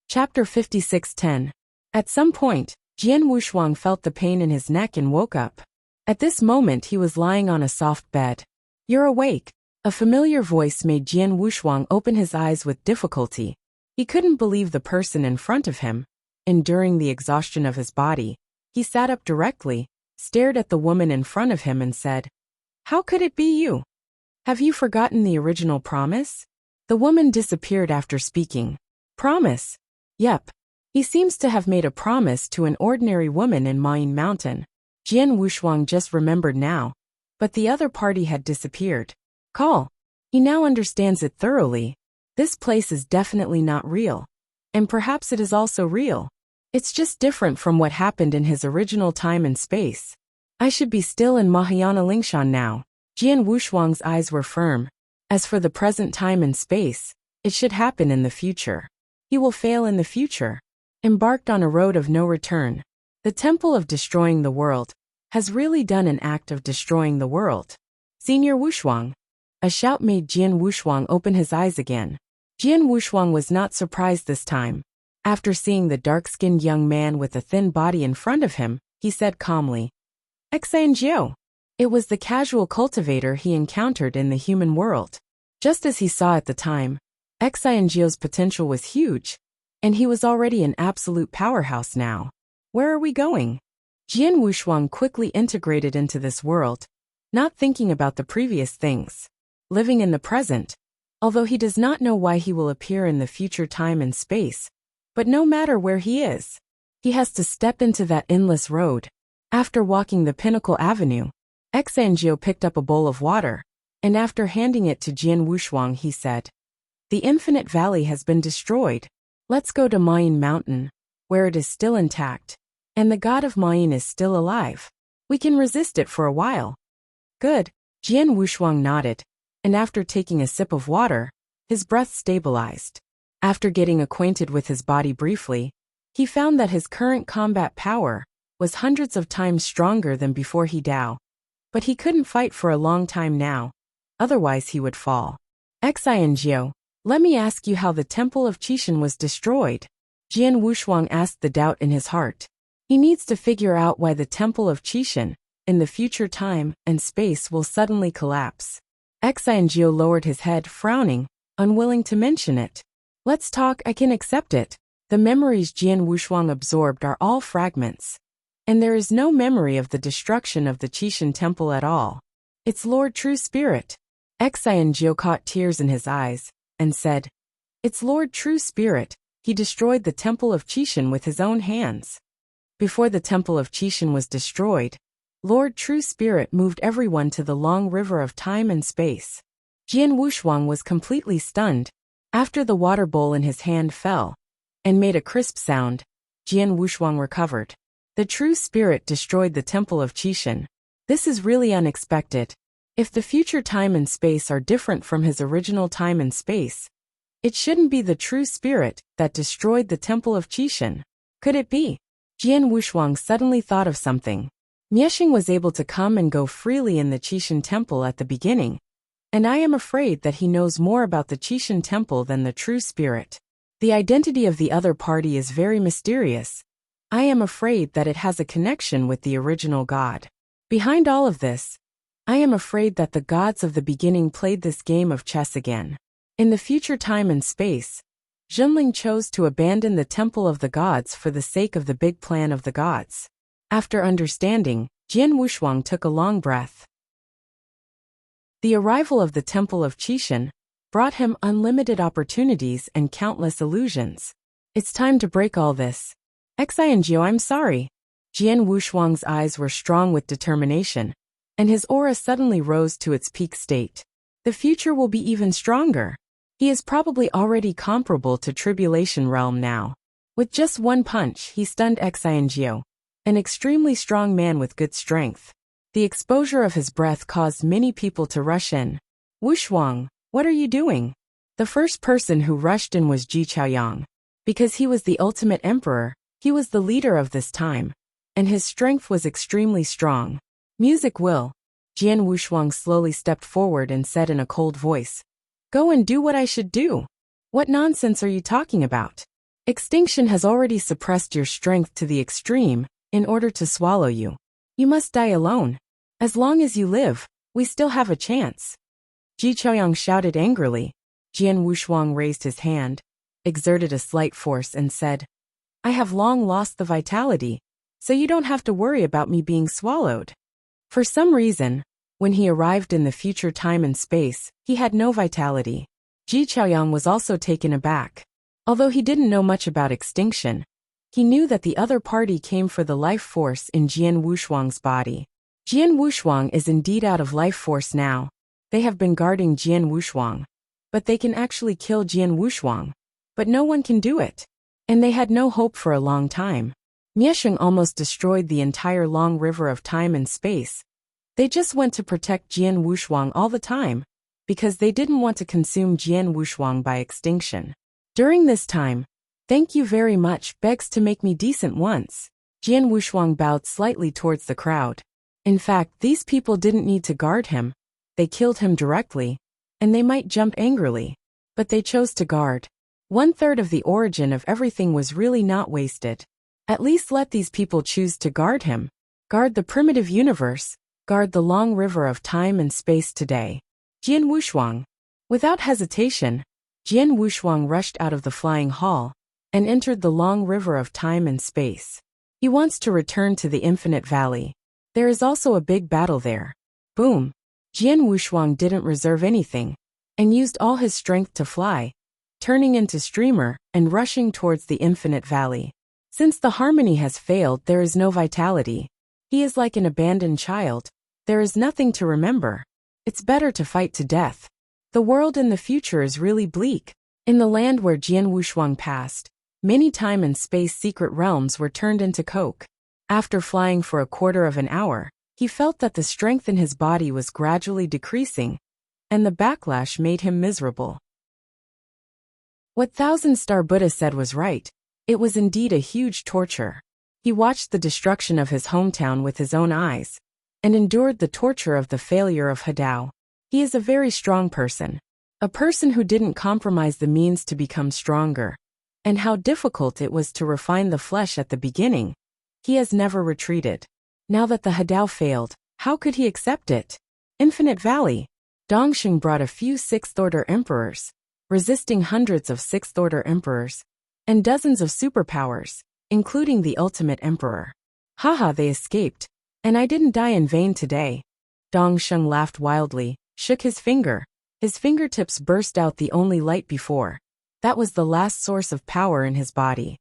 Chapter 56:10. At some point, Jian Wushuang felt the pain in his neck and woke up. At this moment he was lying on a soft bed. "You're awake." A familiar voice made Jian Wushuang open his eyes with difficulty. He couldn't believe the person in front of him. Enduring the exhaustion of his body, he sat up directly, stared at the woman in front of him and said, "How could it be you? Have you forgotten the original promise?" The woman disappeared after speaking. "Promise?" "Yep. He seems to have made a promise to an ordinary woman in Mayin Mountain." Jian Wushuang just remembered now, but the other party had disappeared. Call. He now understands it thoroughly. This place is definitely not real. And perhaps it is also real. It's just different from what happened in his original time and space. I should be still in Mahayana Lingshan now. Jian Wushuang's eyes were firm. As for the present time and space, it should happen in the future. He will fail in the future. Embarked on a road of no return. The temple of destroying the world has really done an act of destroying the world. Senior Wushuang. A shout made Jian Wushuang open his eyes again. Jian Wushuang was not surprised this time. After seeing the dark-skinned young man with a thin body in front of him, he said calmly, "Xianjiu." It was the casual cultivator he encountered in the human world. Just as he saw at the time, Xianjiu's potential was huge, and he was already an absolute powerhouse now. Where are we going? Jian Wushuang quickly integrated into this world, not thinking about the previous things. Living in the present, although he does not know why he will appear in the future time and space. But no matter where he is, he has to step into that endless road. After walking the Pinnacle Avenue, Xianjiu picked up a bowl of water, and after handing it to Jian Wushuang he said, "The Infinite Valley has been destroyed. Let's go to Mayin Mountain, where it is still intact, and the god of Mayin is still alive. We can resist it for a while." Good. Jian Wushuang nodded, and after taking a sip of water, his breath stabilized. After getting acquainted with his body briefly, he found that his current combat power was hundreds of times stronger than before he Dao. But he couldn't fight for a long time now, otherwise he would fall. "Xianjiu, let me ask you how the Temple of Qishan was destroyed." Jian Wushuang asked the doubt in his heart. He needs to figure out why the Temple of Qishan, in the future time and space, will suddenly collapse. Xianjiu lowered his head, frowning, unwilling to mention it. "Let's talk, I can accept it." The memories Jian Wushuang absorbed are all fragments. And there is no memory of the destruction of the Qishan temple at all. It's Lord True Spirit. Xianjiu caught tears in his eyes, and said, "It's Lord True Spirit. He destroyed the temple of Qishan with his own hands." Before the temple of Qishan was destroyed, Lord True Spirit moved everyone to the long river of time and space. Jian Wushuang was completely stunned. After the water bowl in his hand fell and made a crisp sound, Jian Wushuang recovered. The True Spirit destroyed the Temple of Qishan. This is really unexpected. If the future time and space are different from his original time and space, it shouldn't be the True Spirit that destroyed the Temple of Qishan. Could it be? Jian Wushuang suddenly thought of something. Miexing was able to come and go freely in the Qishan temple at the beginning, and I am afraid that he knows more about the Qishan temple than the True Spirit. The identity of the other party is very mysterious. I am afraid that it has a connection with the original god. Behind all of this, I am afraid that the gods of the beginning played this game of chess again. In the future time and space, Zhenling chose to abandon the temple of the gods for the sake of the big plan of the gods. After understanding, Jian Wushuang took a long breath. The arrival of the temple of Qishan brought him unlimited opportunities and countless illusions. It's time to break all this. Xianjiu, I'm sorry. Jian Wushuang's eyes were strong with determination, and his aura suddenly rose to its peak state. The future will be even stronger. He is probably already comparable to Tribulation Realm now. With just one punch, he stunned Xianjiu, an extremely strong man with good strength. The exposure of his breath caused many people to rush in. "Wushuang, what are you doing?" The first person who rushed in was Ji Chaoyang. Because he was the ultimate emperor, he was the leader of this time, and his strength was extremely strong. "Music will." Jian Wushuang slowly stepped forward and said in a cold voice, "Go and do what I should do." "What nonsense are you talking about?" Extinction has already suppressed your strength to the extreme in order to swallow you. You must die alone. As long as you live, we still have a chance. Ji Chaoyang shouted angrily. Jian Wushuang raised his hand, exerted a slight force and said, I have long lost the vitality, so you don't have to worry about me being swallowed. For some reason, when he arrived in the future time and space, he had no vitality. Ji Chaoyang was also taken aback. Although he didn't know much about extinction, he knew that the other party came for the life force in Jian Wushuang's body. Jian Wushuang is indeed out of life force now. They have been guarding Jian Wushuang, but they can actually kill Jian Wushuang, but no one can do it. And they had no hope for a long time. Miesheng almost destroyed the entire long river of time and space. They just went to protect Jian Wushuang all the time, because they didn't want to consume Jian Wushuang by extinction. During this time, thank you very much begs to make me decent once. Jian Wushuang bowed slightly towards the crowd. In fact, these people didn't need to guard him. They killed him directly, and they might jump angrily. But they chose to guard. 1/3 of the origin of everything was really not wasted. At least let these people choose to guard him. Guard the primitive universe. Guard the long river of time and space today. Jian Wushuang. Without hesitation, Jian Wushuang rushed out of the flying hall and entered the long river of time and space. He wants to return to the infinite valley. There is also a big battle there. Boom! Jian Wushuang didn't reserve anything and used all his strength to fly, turning into streamer and rushing towards the infinite valley. Since the harmony has failed, there is no vitality. He is like an abandoned child. There is nothing to remember. It's better to fight to death. The world in the future is really bleak. In the land where Jian Wushuang passed, many time and space secret realms were turned into coke. After flying for a quarter of an hour, he felt that the strength in his body was gradually decreasing, and the backlash made him miserable. What Thousand Star Buddha said was right. It was indeed a huge torture. He watched the destruction of his hometown with his own eyes, and endured the torture of the failure of Hadao. He is a very strong person. A person who didn't compromise the means to become stronger. And how difficult it was to refine the flesh at the beginning. He has never retreated. Now that the Hadao failed, how could he accept it? Infinite Valley. Dongxing brought a few sixth-order emperors, resisting hundreds of sixth-order emperors, and dozens of superpowers, including the ultimate emperor. Haha, they escaped, and I didn't die in vain today. Dongxing laughed wildly, shook his finger. His fingertips burst out the only light before. That was the last source of power in his body.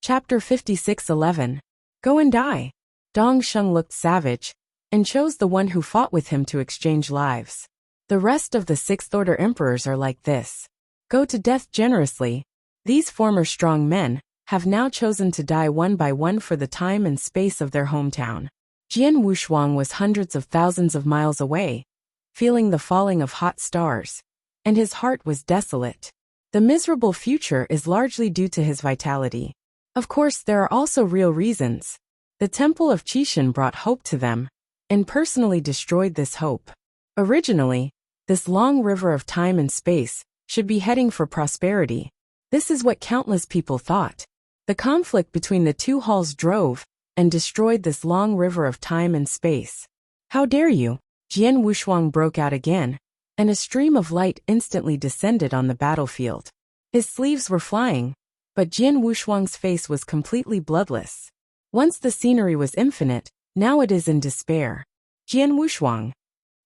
Chapter 56:11. Go and die. Dongxing looked savage, and chose the one who fought with him to exchange lives. The rest of the sixth-order emperors are like this. Go to death generously. These former strong men have now chosen to die one by one for the time and space of their hometown. Jian Wushuang was hundreds of thousands of miles away, feeling the falling of hot stars, and his heart was desolate. The miserable future is largely due to his vitality. Of course, there are also real reasons. The Temple of Qishan brought hope to them, and personally destroyed this hope. Originally, this long river of time and space should be heading for prosperity. This is what countless people thought. The conflict between the two halls drove and destroyed this long river of time and space. How dare you? Jian Wushuang broke out again, and a stream of light instantly descended on the battlefield. His sleeves were flying, but Jian Wushuang's face was completely bloodless. Once the scenery was infinite, now it is in despair. Jian Wushuang,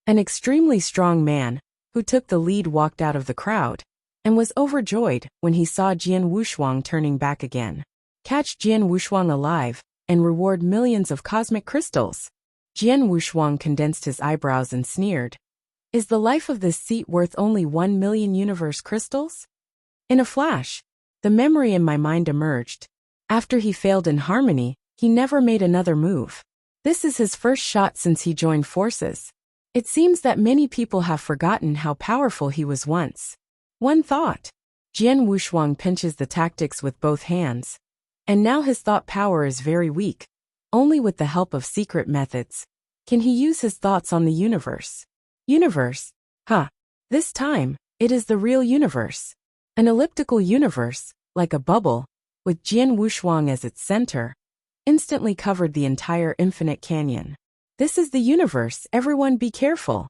an extremely strong man, who took the lead, walked out of the crowd, and was overjoyed when he saw Jian Wushuang turning back again. Catch Jian Wushuang alive, and reward millions of cosmic crystals. Jian Wushuang condensed his eyebrows and sneered. Is the life of this seat worth only 1 million universe crystals? In a flash, the memory in my mind emerged. After he failed in harmony, he never made another move. This is his first shot since he joined forces. It seems that many people have forgotten how powerful he was once. One thought. Jian Wushuang pinches the tactics with both hands. And now his thought power is very weak. Only with the help of secret methods can he use his thoughts on the universe. Universe? Huh. This time, It is the real universe. An elliptical universe, like a bubble, with Jian Wushuang as its center, instantly covered the entire infinite canyon. This is the universe, everyone be careful.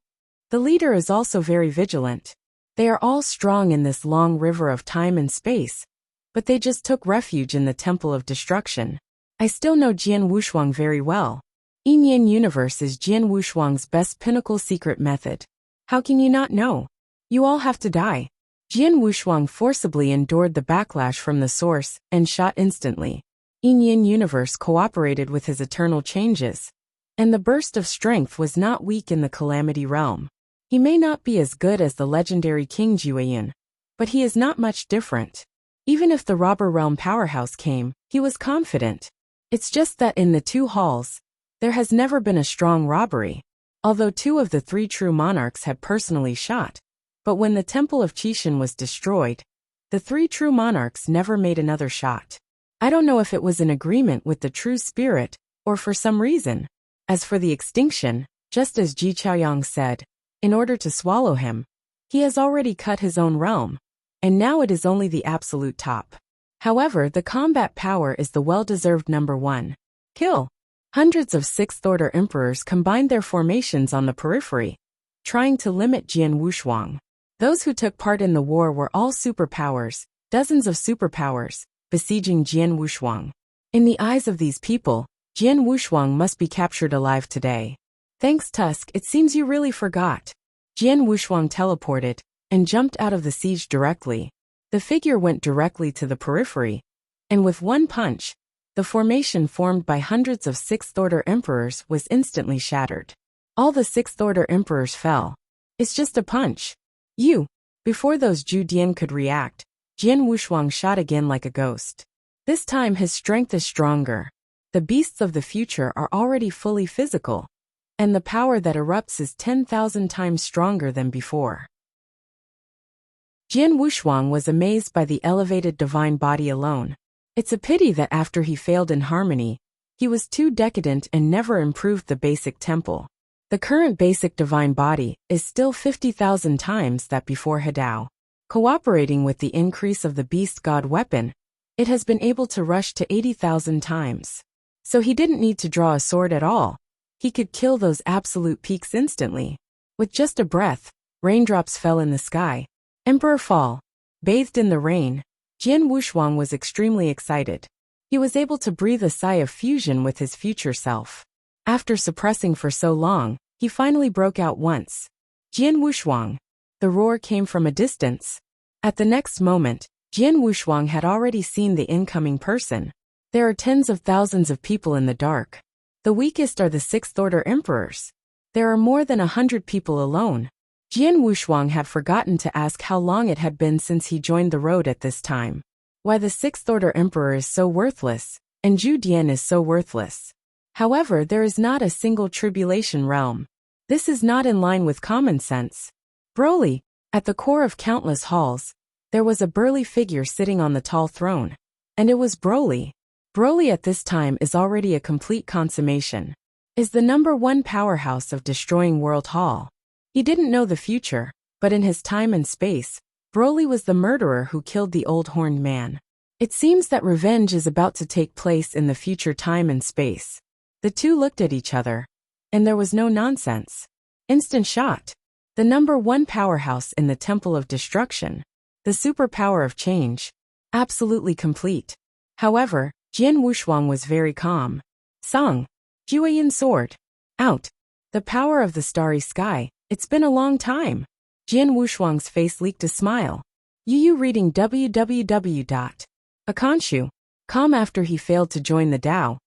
The leader is also very vigilant. They are all strong in this long river of time and space, but they just took refuge in the Temple of Destruction. I still know Jian Wushuang very well. Yin Universe is Jian Wushuang's best pinnacle secret method. How can you not know? You all have to die. Jian Wushuang forcibly endured the backlash from the source and shot instantly. Yin Universe cooperated with his eternal changes, and the burst of strength was not weak in the Calamity Realm. He may not be as good as the legendary King Jiuyin, but he is not much different. Even if the Robber Realm powerhouse came, he was confident. It's just that in the two halls, there has never been a strong robbery, although 2 of the 3 true monarchs had personally shot. But when the Temple of Qixin was destroyed, the 3 true monarchs never made another shot. I don't know if it was an agreement with the true spirit, or for some reason. As for the extinction, just as Ji Chaoyang said, in order to swallow him, he has already cut his own realm, and now it is only the absolute top. However, the combat power is the well-deserved number 1. Kill. Hundreds of 6th-order emperors combined their formations on the periphery, trying to limit Jian Wushuang. Those who took part in the war were all superpowers, dozens of superpowers, besieging Jian Wushuang. In the eyes of these people, Jian Wushuang must be captured alive today. Thanks, Tusk, it seems you really forgot. Jian Wushuang teleported and jumped out of the siege directly. The figure went directly to the periphery, and with one punch, the formation formed by hundreds of 6th-order emperors was instantly shattered. All the 6th-order emperors fell. It's just a punch. You. Before those Zhu Dian could react, Jian Wushuang shot again like a ghost. This time his strength is stronger. The beasts of the future are already fully physical, and the power that erupts is 10,000 times stronger than before. Jian Wushuang was amazed by the elevated divine body alone. It's a pity that after he failed in harmony, he was too decadent and never improved the basic temple. The current basic divine body is still 50,000 times that before Hadao. Cooperating with the increase of the beast god weapon, it has been able to rush to 80,000 times. So he didn't need to draw a sword at all. He could kill those absolute peaks instantly. With just a breath, raindrops fell in the sky. Emperor fall. Bathed in the rain, Jian Wushuang was extremely excited. He was able to breathe a sigh of fusion with his future self. After suppressing for so long, he finally broke out once. Jian Wushuang. The roar came from a distance. At the next moment, Jian Wushuang had already seen the incoming person. There are tens of thousands of people in the dark. The weakest are the 6th-order emperors. There are more than 100 people alone. Jian Wushuang had forgotten to ask how long it had been since he joined the road at this time. Why the 6th-order emperor is so worthless, and Zhu Dian is so worthless. However, there is not a single tribulation realm. This is not in line with common sense. Broly, at the core of countless halls, there was a burly figure sitting on the tall throne. And it was Broly. Broly at this time is already a complete consummation. Is the number 1 powerhouse of destroying World Hall. He didn't know the future, but in his time and space, Broly was the murderer who killed the old horned man. It seems that revenge is about to take place in the future time and space. The two looked at each other, and there was no nonsense. Instant shot. The number 1 powerhouse in the Temple of Destruction. The superpower of change. Absolutely complete. However, Jian Wushuang was very calm. Song. Jiuyin sword. Out. The power of the starry sky. It's been a long time. Jian Wushuang's face leaked a smile. Yu reading www.akanshu.com after he failed to join the Tao.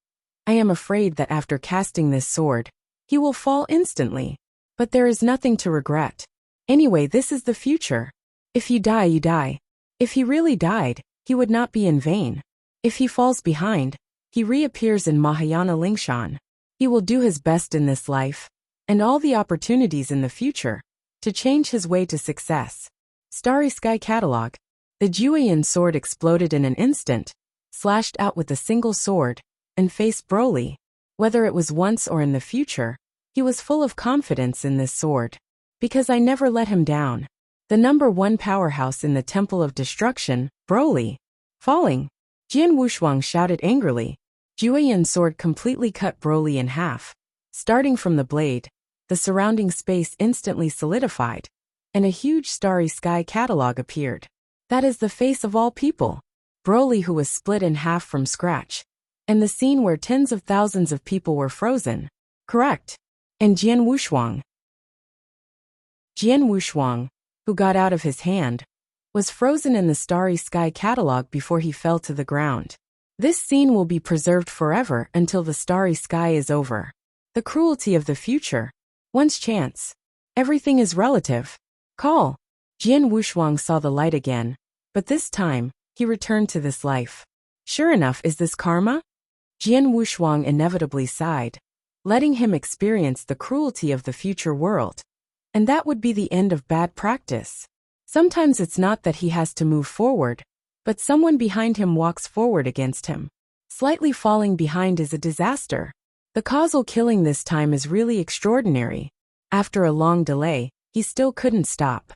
I am afraid that after casting this sword, he will fall instantly. But there is nothing to regret. Anyway, this is the future. If you die, you die. If he really died, he would not be in vain. If he falls behind, he reappears in Mahayana Lingshan. He will do his best in this life, and all the opportunities in the future, to change his way to success. Starry Sky Catalog. The Jiuyin sword exploded in an instant, slashed out with a single sword, and faced Broly. Whether it was once or in the future, he was full of confidence in this sword. Because I never let him down. the #1 powerhouse in the Temple of Destruction, Broly. Falling. Jian Wushuang shouted angrily. Jueyan's sword completely cut Broly in half. Starting from the blade, the surrounding space instantly solidified, and a huge starry sky catalog appeared. That is the face of all people. Broly, who was split in half from scratch. And the scene where tens of thousands of people were frozen. Correct. And Jian Wushuang. Jian Wushuang, who got out of his hand, was frozen in the starry sky catalog before he fell to the ground. This scene will be preserved forever until the starry sky is over. The cruelty of the future. One's chance. Everything is relative. Call. Jian Wushuang saw the light again, but this time, he returned to this life. Sure enough, is this karma? Jian Wushuang inevitably sighed, letting him experience the cruelty of the future world. And that would be the end of bad practice. Sometimes it's not that he has to move forward, but someone behind him walks forward against him. Slightly falling behind is a disaster. The causal killing this time is really extraordinary. After a long delay, he still couldn't stop.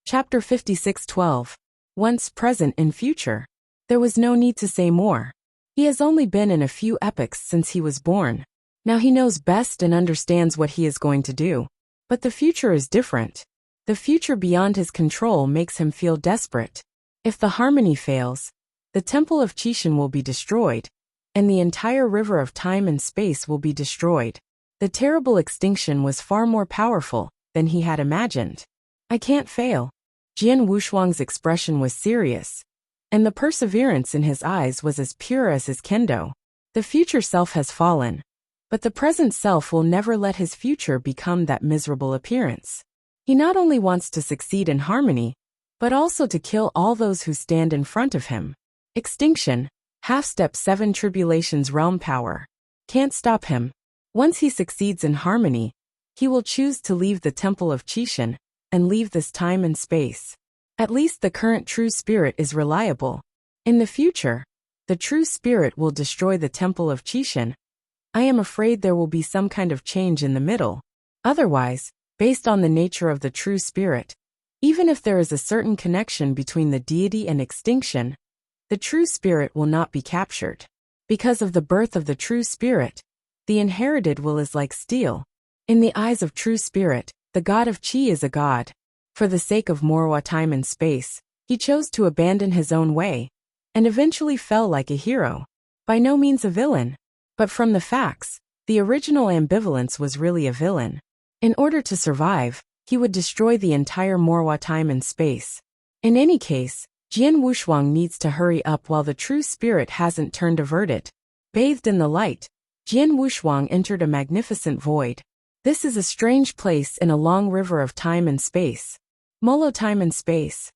Chapter 56:12. Once, present, and future. There was no need to say more. He has only been in a few epochs since he was born. Now he knows best and understands what he is going to do. But the future is different. The future beyond his control makes him feel desperate. If the harmony fails, the Temple of Qishan will be destroyed, and the entire river of time and space will be destroyed. The terrible extinction was far more powerful than he had imagined. I can't fail. Jian Wushuang's expression was serious, and the perseverance in his eyes was as pure as his kendo. The future self has fallen, but the present self will never let his future become that miserable appearance. He not only wants to succeed in harmony, but also to kill all those who stand in front of him. Extinction, half-step 7 tribulations realm power. Can't stop him. Once he succeeds in harmony, he will choose to leave the Temple of Qishan and leave this time and space. At least the current true spirit is reliable. In the future, the true spirit will destroy the Temple of Qishan. I am afraid there will be some kind of change in the middle. Otherwise, based on the nature of the true spirit, even if there is a certain connection between the deity and extinction, the true spirit will not be captured. Because of the birth of the true spirit, the inherited will is like steel. In the eyes of true spirit, the god of Qi is a god. For the sake of Morwa time and space, he chose to abandon his own way, and eventually fell like a hero. By no means a villain. But from the facts, the original ambivalence was really a villain. In order to survive, he would destroy the entire Morwa time and space. In any case, Jian Wushuang needs to hurry up while the true spirit hasn't turned averted. Bathed in the light, Jian Wushuang entered a magnificent void. This is a strange place in a long river of time and space. Molo time and space.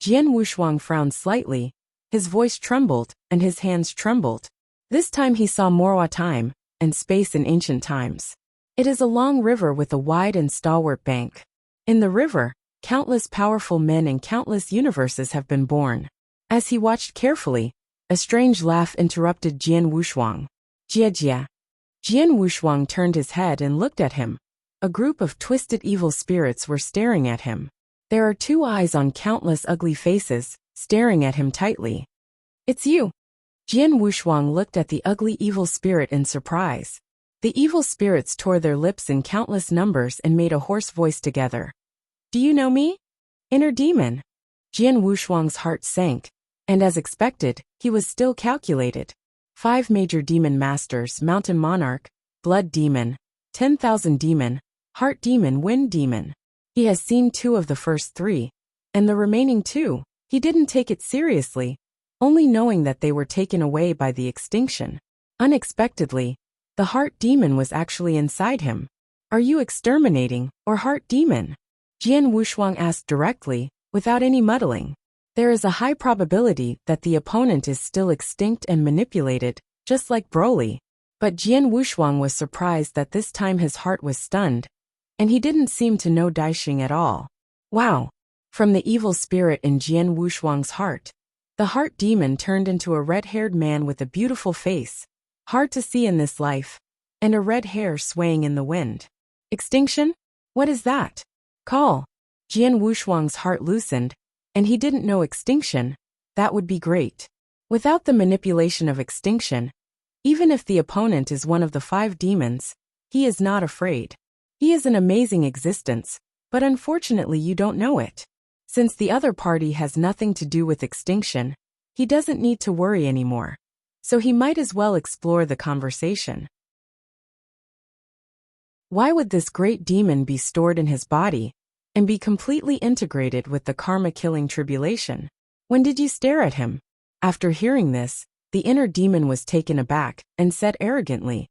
Jian Wushuang frowned slightly, his voice trembled, and his hands trembled. This time he saw Morwa time and space in ancient times. It is a long river with a wide and stalwart bank. In the river, countless powerful men and countless universes have been born. As he watched carefully, a strange laugh interrupted Jian Wushuang. Jia. Jian Wushuang turned his head and looked at him. A group of twisted evil spirits were staring at him. There are 2 eyes on countless ugly faces, staring at him tightly. It's you. Jian Wushuang looked at the ugly evil spirit in surprise. The evil spirits tore their lips in countless numbers and made a hoarse voice together. Do you know me? Inner demon. Jian Wushuang's heart sank, and as expected, he was still calculated. 5 major demon masters: Mountain Monarch, Blood Demon, 10,000 Demon, Heart Demon, Wind Demon. He has seen 2 of the first 3, and the remaining 2, he didn't take it seriously, only knowing that they were taken away by the extinction. Unexpectedly, the Heart Demon was actually inside him. Are you exterminating, or Heart Demon? Jian Wushuang asked directly, without any muddling. There is a high probability that the opponent is still extinct and manipulated, just like Broly. But Jian Wushuang was surprised that this time his heart was stunned, and he didn't seem to know Daixing at all. Wow! From the evil spirit in Jian Wushuang's heart, the Heart Demon turned into a red-haired man with a beautiful face, hard to see in this life, and a red hair swaying in the wind. Extinction? What is that? Call. Jian Wushuang's heart loosened, and he didn't know extinction. That would be great. Without the manipulation of extinction, even if the opponent is one of the 5 demons, he is not afraid. He is an amazing existence, but unfortunately you don't know it. Since the other party has nothing to do with extinction, he doesn't need to worry anymore. So he might as well explore the conversation. Why would this great demon be stored in his body and be completely integrated with the karma-killing tribulation? When did you stare at him? After hearing this, the inner demon was taken aback and said arrogantly,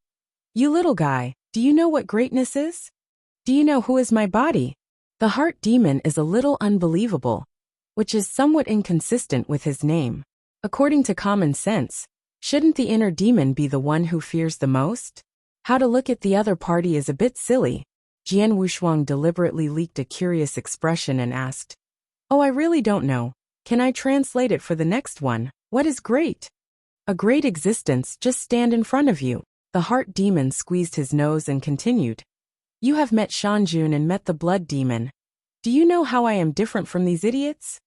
"You little guy, do you know what greatness is? Do you know who is my body?" The heart demon is a little unbelievable, which is somewhat inconsistent with his name. According to common sense, shouldn't the inner demon be the one who fears the most? How to look at the other party is a bit silly. Jian Wushuang deliberately leaked a curious expression and asked, "Oh, I really don't know. Can I translate it for the next one? What is great?" "A great existence just stand in front of you." The heart demon squeezed his nose and continued, "You have met Shanjun and met the blood demon. Do you know how I am different from these idiots?"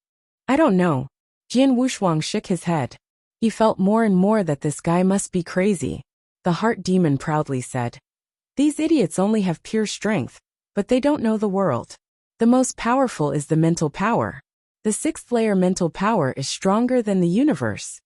"I don't know." Jian Wushuang shook his head. He felt more and more that this guy must be crazy. The heart demon proudly said, "These idiots only have pure strength, but they don't know the world. The most powerful is the mental power. The 6th layer mental power is stronger than the universe."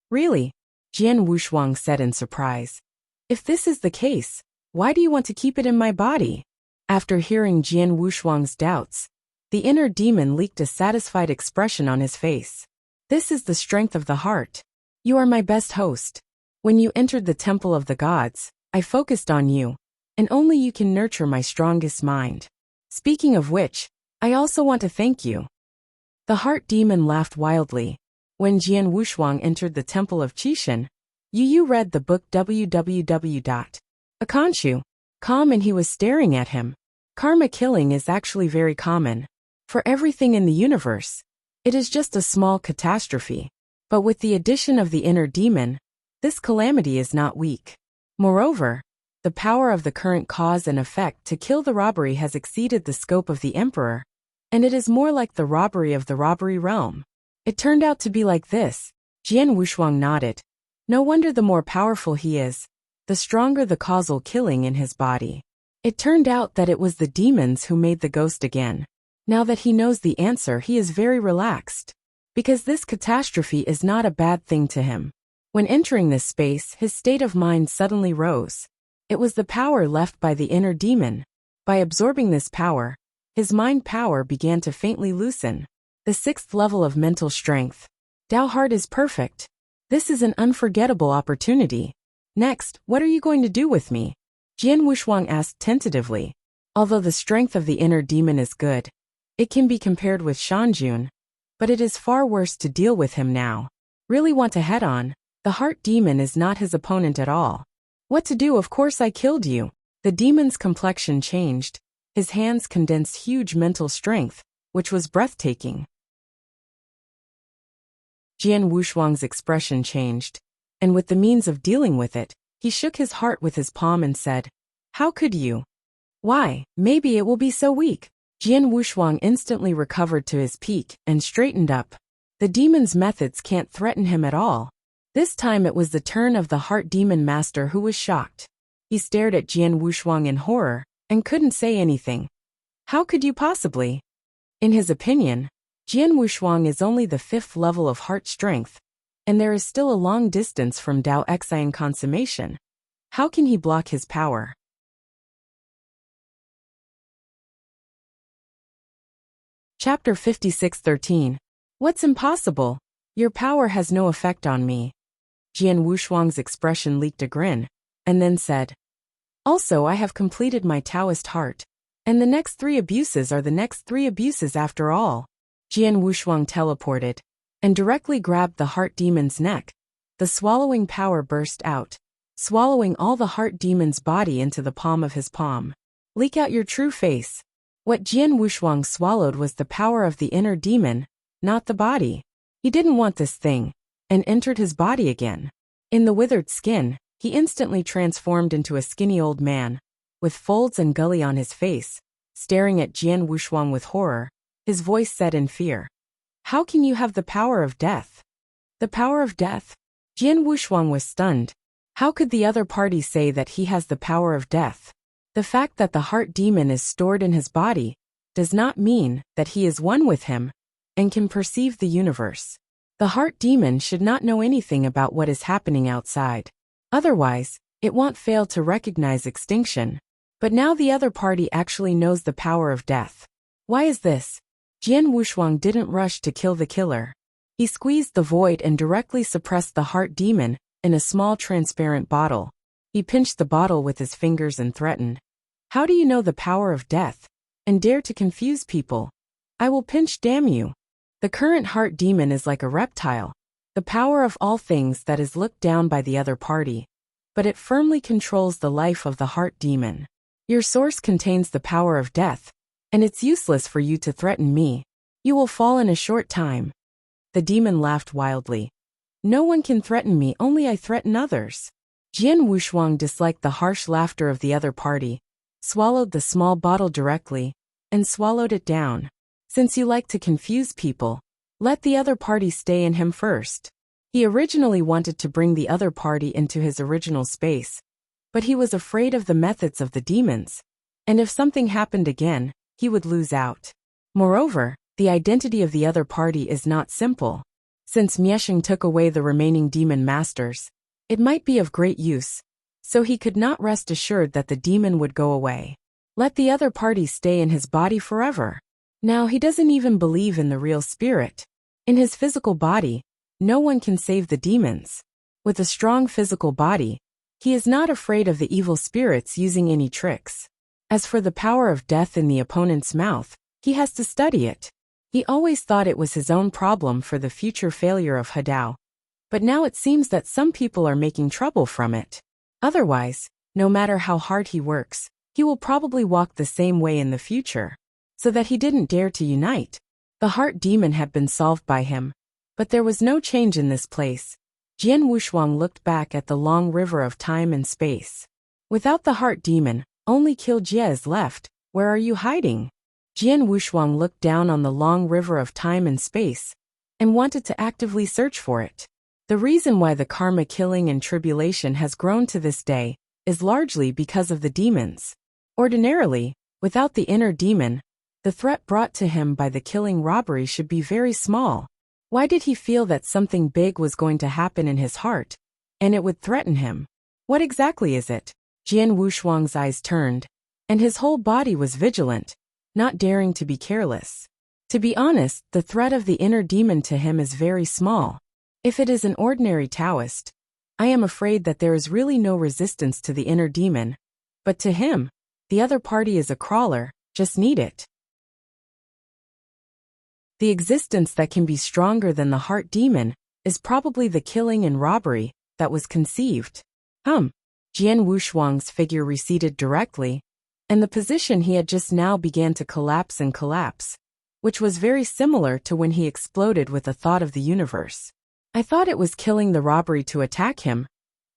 "Really?" Jian Wushuang said in surprise. "If this is the case, why do you want to keep it in my body?" After hearing Jian Wushuang's doubts, the inner demon leaked a satisfied expression on his face. "This is the strength of the heart. You are my best host. When you entered the temple of the gods, I focused on you, and only you can nurture my strongest mind. Speaking of which, I also want to thank you." The heart demon laughed wildly. When Jian Wushuang entered the temple of Qishan, Yu read the book www.akanshu.com and he was staring at him. Karma killing is actually very common. For everything in the universe, it is just a small catastrophe. But with the addition of the inner demon, this calamity is not weak. Moreover, the power of the current cause and effect to kill the robbery has exceeded the scope of the emperor, and it is more like the robbery of the robbery realm. It turned out to be like this. Jian Wushuang nodded. No wonder the more powerful he is, the stronger the causal killing in his body. It turned out that it was the demons who made the ghost again. Now that he knows the answer, he is very relaxed. Because this catastrophe is not a bad thing to him. When entering this space, his state of mind suddenly rose. It was the power left by the inner demon. By absorbing this power, his mind power began to faintly loosen. The 6th level of mental strength. Dao heart is perfect. This is an unforgettable opportunity. Next, what are you going to do with me? Jian Wushuang asked tentatively. Although the strength of the inner demon is good, it can be compared with Shanjun, but it is far worse to deal with him now. Really want to head on? The heart demon is not his opponent at all. What to do? Of course I killed you. The demon's complexion changed. His hands condensed huge mental strength, which was breathtaking. Jian Wushuang's expression changed, and with the means of dealing with it, he shook his heart with his palm and said, "How could you? Why, maybe it will be so weak." Jian Wushuang instantly recovered to his peak and straightened up. The demon's methods can't threaten him at all. This time it was the turn of the heart demon master who was shocked. He stared at Jian Wushuang in horror and couldn't say anything. How could you possibly? In his opinion, Jian Wushuang is only the 5th level of heart strength, and there is still a long distance from Dao Xian consummation. How can he block his power? Chapter 56:13. What's impossible? Your power has no effect on me. Jian Wushuang's expression leaked a grin, and then said, "Also I have completed my Taoist heart, and the next 3 abuses are the next 3 abuses after all." Jian Wushuang teleported, and directly grabbed the heart demon's neck. The swallowing power burst out, swallowing all the heart demon's body into the palm of his palm. Leak out your true face. What Jian Wushuang swallowed was the power of the inner demon, not the body. He didn't want this thing, and entered his body again. In the withered skin, he instantly transformed into a skinny old man, with folds and gully on his face, staring at Jian Wushuang with horror. His voice said in fear. How can you have the power of death? The power of death? Jian Wushuang was stunned. How could the other party say that he has the power of death? The fact that the heart demon is stored in his body does not mean that he is one with him and can perceive the universe. The heart demon should not know anything about what is happening outside. Otherwise, it won't fail to recognize extinction. But now the other party actually knows the power of death. Why is this? Jian Wushuang didn't rush to kill the killer. He squeezed the void and directly suppressed the heart demon in a small transparent bottle. He pinched the bottle with his fingers and threatened. How do you know the power of death and dare to confuse people? I will pinch, damn you. The current heart demon is like a reptile, the power of all things that is looked down by the other party, but it firmly controls the life of the heart demon. Your source contains the power of death, and it's useless for you to threaten me. You will fall in a short time. The demon laughed wildly. No one can threaten me, only I threaten others. Jian Wushuang disliked the harsh laughter of the other party, swallowed the small bottle directly, and swallowed it down. Since you like to confuse people, let the other party stay in him first. He originally wanted to bring the other party into his original space, but he was afraid of the methods of the demons, and if something happened again, he would lose out. Moreover, the identity of the other party is not simple. Since Miesheng took away the remaining demon masters, it might be of great use, so he could not rest assured that the demon would go away. Let the other party stay in his body forever. Now he doesn't even believe in the real spirit. In his physical body, no one can save the demons. With a strong physical body, he is not afraid of the evil spirits using any tricks. As for the power of death in the opponent's mouth, he has to study it. He always thought it was his own problem for the future failure of Hadao. But now it seems that some people are making trouble from it. Otherwise, no matter how hard he works, he will probably walk the same way in the future. So that he didn't dare to unite. The heart demon had been solved by him, but there was no change in this place. Jian Wushuang looked back at the long river of time and space. Without the heart demon, only Kill Jie is left. Where are you hiding? Jian Wushuang looked down on the long river of time and space, and wanted to actively search for it. The reason why the karma killing and tribulation has grown to this day is largely because of the demons. Ordinarily, without the inner demon, the threat brought to him by the killing robbery should be very small. Why did he feel that something big was going to happen in his heart, and it would threaten him? What exactly is it? Jian Wushuang's eyes turned, and his whole body was vigilant, not daring to be careless. To be honest, the threat of the inner demon to him is very small. If it is an ordinary Taoist, I am afraid that there is really no resistance to the inner demon, but to him, the other party is a crawler, just need it. The existence that can be stronger than the heart demon is probably the killing and robbery that was conceived. Jian Wushuang's figure receded directly, and the position he had just now began to collapse and collapse, which was very similar to when he exploded with the thought of the universe. I thought it was killing the robbery to attack him,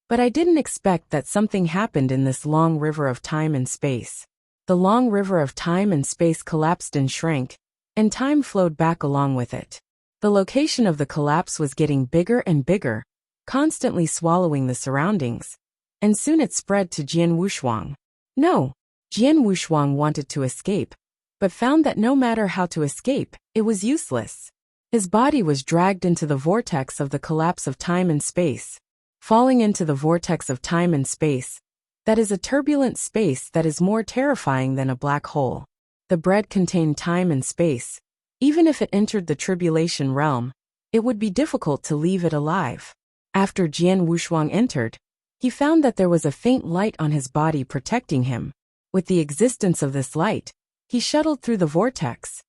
but I didn't expect that something happened in this long river of time and space. The long river of time and space collapsed and shrank, and time flowed back along with it. The location of the collapse was getting bigger and bigger, constantly swallowing the surroundings, and soon it spread to Jian Wushuang. No, Jian Wushuang wanted to escape, but found that no matter how to escape, it was useless. His body was dragged into the vortex of the collapse of time and space. Falling into the vortex of time and space, that is a turbulent space that is more terrifying than a black hole. The bread contained time and space. Even if it entered the tribulation realm, it would be difficult to leave it alive. After Jian Wushuang entered, he found that there was a faint light on his body protecting him. With the existence of this light, he shuttled through the vortex,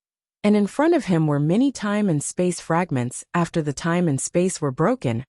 and in front of him were many time and space fragments after the time and space were broken,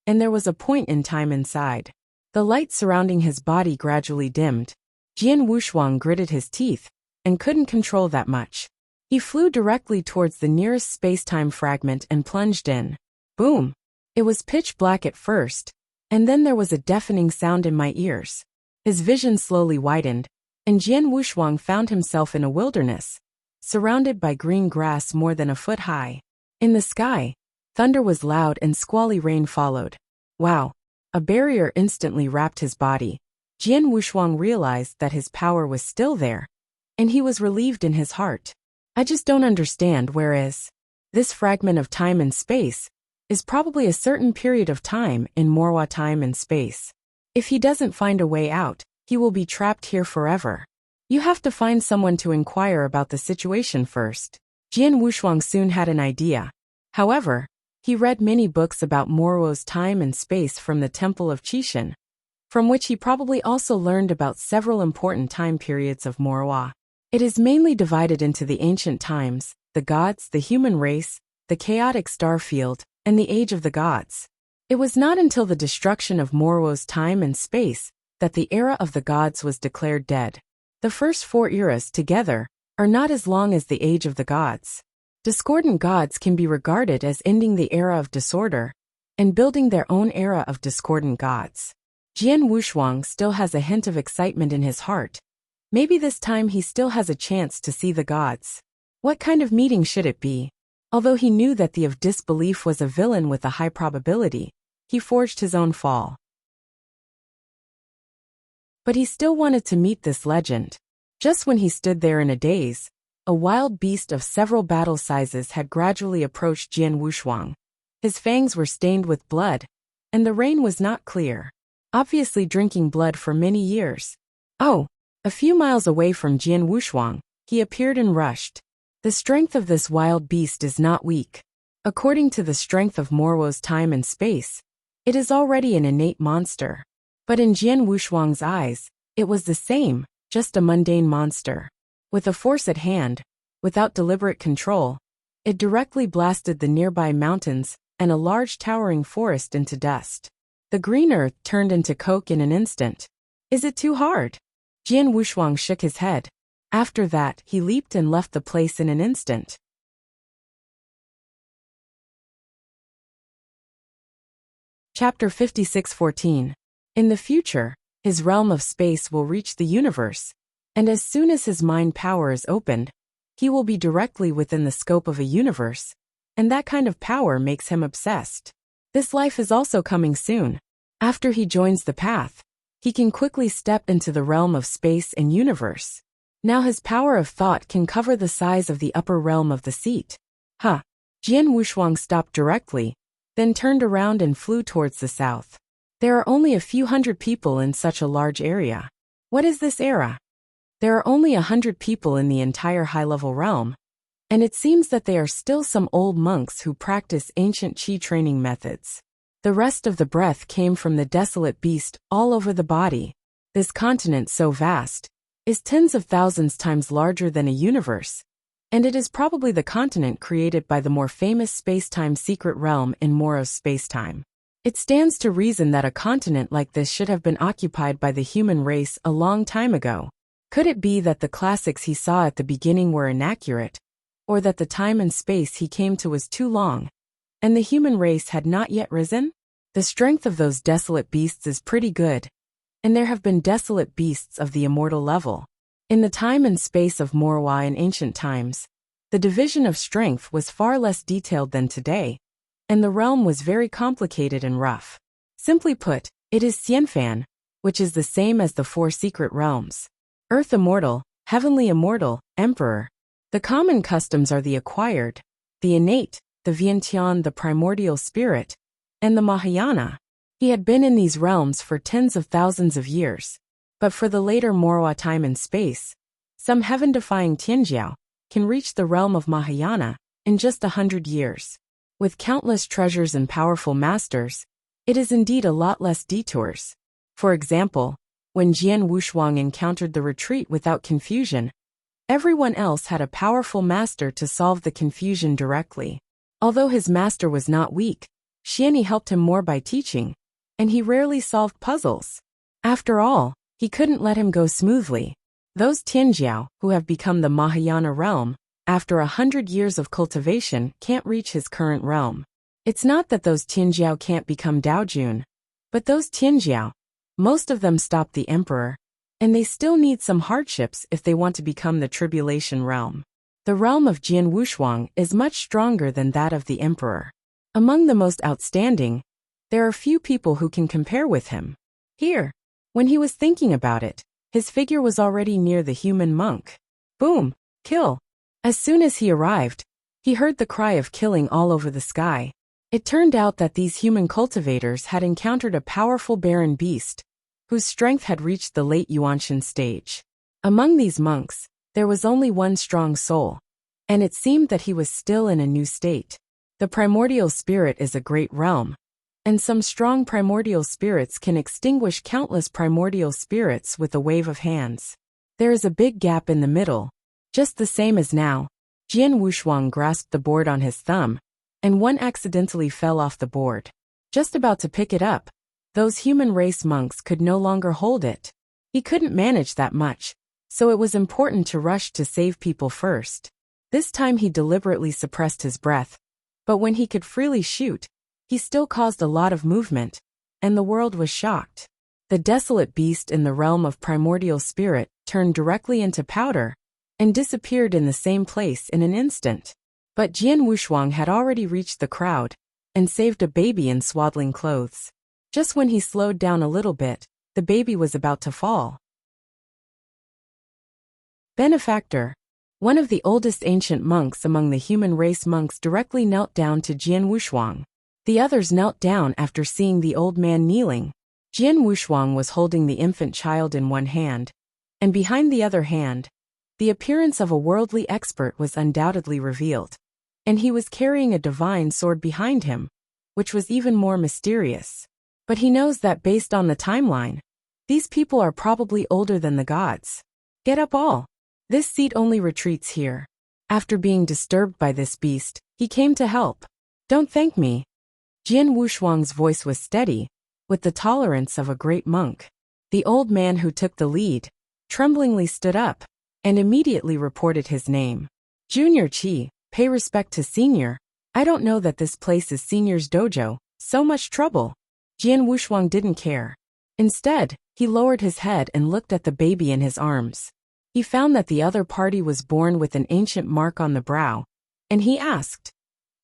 and there was a point in time inside. The light surrounding his body gradually dimmed. Jian Wushuang gritted his teeth, and couldn't control that much. He flew directly towards the nearest space-time fragment and plunged in. Boom! It was pitch black at first, and then there was a deafening sound in my ears. His vision slowly widened, and Jian Wushuang found himself in a wilderness, surrounded by green grass more than a foot high. In the sky, thunder was loud and squally rain followed. Wow! A barrier instantly wrapped his body. Jian Wushuang realized that his power was still there, and he was relieved in his heart. I just don't understand where is. This fragment of time and space is probably a certain period of time in Morwa time and space. If he doesn't find a way out, he will be trapped here forever. You have to find someone to inquire about the situation first. Jian Wushuang soon had an idea. However, he read many books about Morwo's time and space from the Temple of Qishan, from which he probably also learned about several important time periods of Morwa. It is mainly divided into the ancient times, the gods, the human race, the chaotic star field, and the age of the gods. It was not until the destruction of Morwo's time and space that the era of the gods was declared dead. The first 4 eras together are not as long as the age of the gods. Discordant gods can be regarded as ending the era of disorder and building their own era of discordant gods. Jian Wushuang still has a hint of excitement in his heart. Maybe this time he still has a chance to see the gods. What kind of meeting should it be? Although he knew that the of disbelief was a villain with a high probability, he forged his own fall. But he still wanted to meet this legend. Just when he stood there in a daze, a wild beast of several battle sizes had gradually approached Jian Wushuang. His fangs were stained with blood, and the rain was not clear, obviously drinking blood for many years. Oh! A few miles away from Jian Wushuang, he appeared and rushed. The strength of this wild beast is not weak. According to the strength of Morwo's time and space, it is already an innate monster. But in Jian Wushuang's eyes, it was the same, just a mundane monster. With a force at hand, without deliberate control, it directly blasted the nearby mountains and a large towering forest into dust. The green earth turned into coke in an instant. Is it too hard? Jian Wushuang shook his head. After that, he leaped and left the place in an instant. Chapter 56:14. In the future, his realm of space will reach the universe, and as soon as his mind power is opened, he will be directly within the scope of a universe, and that kind of power makes him obsessed. This life is also coming soon. After he joins the path, he can quickly step into the realm of space and universe. Now his power of thought can cover the size of the upper realm of the seat. Huh. Jian Wushuang stopped directly, then turned around and flew towards the south. There are only a few hundred people in such a large area. What is this era? There are only 100 people in the entire high-level realm, and it seems that they are still some old monks who practice ancient qi training methods. The rest of the breath came from the desolate beast all over the body. This continent so vast is tens of thousands times larger than a universe, and it is probably the continent created by the more famous space-time secret realm in Morro's space-time. It stands to reason that a continent like this should have been occupied by the human race a long time ago. Could it be that the classics he saw at the beginning were inaccurate, or that the time and space he came to was too long, and the human race had not yet risen? The strength of those desolate beasts is pretty good, and there have been desolate beasts of the immortal level. In the time and space of Morwa in ancient times, the division of strength was far less detailed than today, and the realm was very complicated and rough. Simply put, it is Xianfan, which is the same as the 4 secret realms. Earth immortal, heavenly immortal, emperor. The common customs are the acquired, the innate, the Vientian, the primordial spirit, and the Mahayana. He had been in these realms for tens of thousands of years, but for the later Morwa time and space, some heaven-defying Tianjiao can reach the realm of Mahayana in just 100 years. With countless treasures and powerful masters, it is indeed a lot less detours. For example, when Jian Wushuang encountered the retreat without confusion, everyone else had a powerful master to solve the confusion directly. Although his master was not weak, Xianyi helped him more by teaching, and he rarely solved puzzles. After all, he couldn't let him go smoothly. Those Tianjiao, who have become the Mahayana realm, after 100 years of cultivation, can't reach his current realm. It's not that those Tianjiao can't become Daojun, but those Tianjiao, most of them stopped the emperor, and they still need some hardships if they want to become the tribulation realm. The realm of Jian Wushuang is much stronger than that of the emperor. Among the most outstanding, there are few people who can compare with him. Here, when he was thinking about it, his figure was already near the human monk. Boom! Kill! As soon as he arrived, he heard the cry of killing all over the sky. It turned out that these human cultivators had encountered a powerful barren beast, whose strength had reached the late Yuanshan stage. Among these monks, there was only one strong soul, and it seemed that he was still in a new state. The primordial spirit is a great realm, and some strong primordial spirits can extinguish countless primordial spirits with a wave of hands. There is a big gap in the middle, just the same as now. Jian Wushuang grasped the board on his thumb, and one accidentally fell off the board. Just about to pick it up, those human race monks could no longer hold it. He couldn't manage that much, so it was important to rush to save people first. This time he deliberately suppressed his breath, but when he could freely shoot, he still caused a lot of movement, and the world was shocked. The desolate beast in the realm of primordial spirit turned directly into powder, and disappeared in the same place in an instant. But Jian Wushuang had already reached the crowd, and saved a baby in swaddling clothes. Just when he slowed down a little bit, the baby was about to fall. Benefactor. One of the oldest ancient monks among the human race monks directly knelt down to Jian Wushuang. The others knelt down after seeing the old man kneeling. Jian Wushuang was holding the infant child in one hand, and behind the other hand, the appearance of a worldly expert was undoubtedly revealed, and he was carrying a divine sword behind him, which was even more mysterious. But he knows that based on the timeline, these people are probably older than the gods. Get up all. This seat only retreats here. After being disturbed by this beast, he came to help. Don't thank me. Jian Wushuang's voice was steady, with the tolerance of a great monk. The old man who took the lead, tremblingly stood up, and immediately reported his name. Junior Qi, pay respect to senior. I don't know that this place is senior's dojo, so much trouble. Jian Wushuang didn't care. Instead, he lowered his head and looked at the baby in his arms. He found that the other party was born with an ancient mark on the brow, and he asked,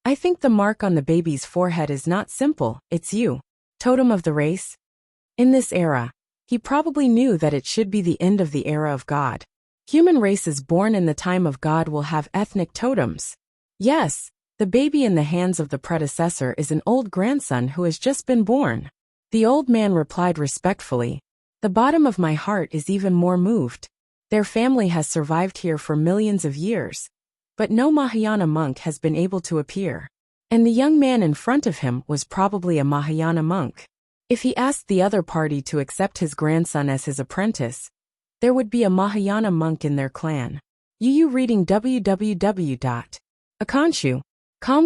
I think the mark on the baby's forehead is not simple, it's you. Totem of the race? In this era, he probably knew that it should be the end of the era of God. Human races born in the time of God will have ethnic totems. Yes, the baby in the hands of the predecessor is an old grandson who has just been born. The old man replied respectfully, the bottom of my heart is even more moved. Their family has survived here for millions of years, but no Mahayana monk has been able to appear. And the young man in front of him was probably a Mahayana monk. If he asked the other party to accept his grandson as his apprentice, there would be a Mahayana monk in their clan. You reading www.akanshu.com.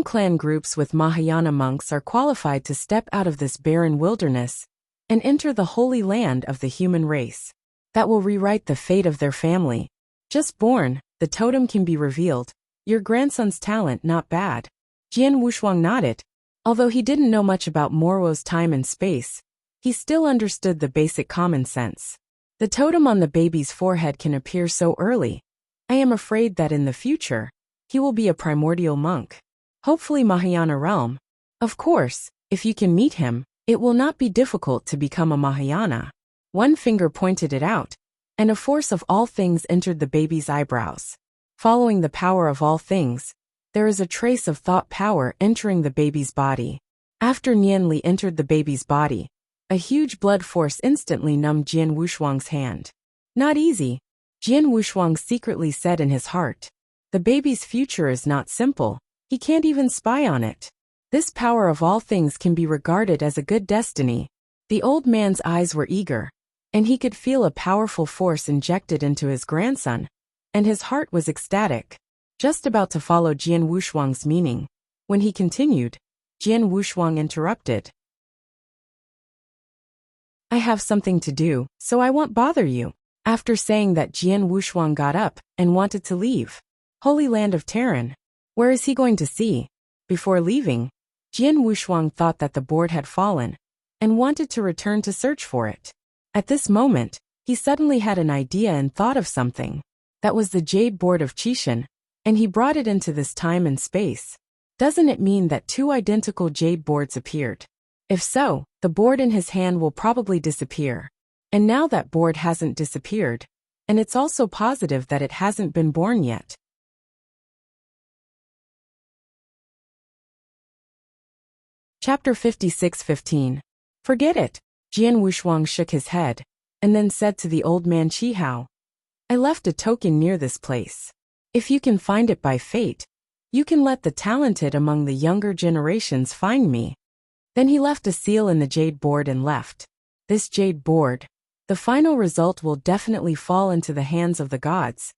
Clan groups with Mahayana monks are qualified to step out of this barren wilderness and enter the holy land of the human race. That will rewrite the fate of their family. Just born, the totem can be revealed. Your grandson's talent not bad. Jian Wushuang nodded. Although he didn't know much about Morwo's time and space, he still understood the basic common sense. The totem on the baby's forehead can appear so early. I am afraid that in the future, he will be a primordial monk. Hopefully Mahayana realm. Of course, if you can meet him, it will not be difficult to become a Mahayana. One finger pointed it out, and a force of all things entered the baby's eyebrows. Following the power of all things, there is a trace of thought power entering the baby's body. After Nianli entered the baby's body, a huge blood force instantly numbed Jian Wushuang's hand. Not easy, Jian Wushuang secretly said in his heart. The baby's future is not simple, he can't even spy on it. This power of all things can be regarded as a good destiny. The old man's eyes were eager, and he could feel a powerful force injected into his grandson, and his heart was ecstatic. Just about to follow Jian Wushuang's meaning, when he continued, Jian Wushuang interrupted. I have something to do, so I won't bother you. After saying that, Jian Wushuang got up and wanted to leave. Holy land of Terran. Where is he going to see? Before leaving, Jian Wushuang thought that the board had fallen, and wanted to return to search for it. At this moment, He suddenly had an idea and thought of something. That was the jade board of Qishan, and he brought it into this time and space. Doesn't it mean that two identical jade boards appeared? If so, the board in his hand will probably disappear. And now that board hasn't disappeared, and it's also positive that it hasn't been born yet. Chapter 56:15. Forget it. Jian Wushuang shook his head, and then said to the old man Qihao, I left a token near this place. If you can find it by fate, you can let the talented among the younger generations find me. Then he left a seal in the jade board and left. This jade board, the final result will definitely fall into the hands of the gods.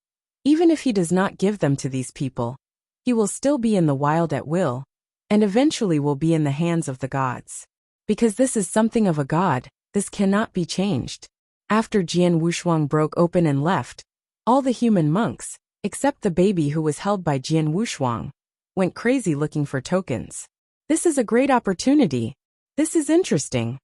Even if he does not give them to these people, he will still be in the wild at will, and eventually will be in the hands of the gods. Because this is something of a god, this cannot be changed. After Jian Wushuang broke open and left, all the human monks, except the baby who was held by Jian Wushuang, went crazy looking for tokens. This is a great opportunity. This is interesting.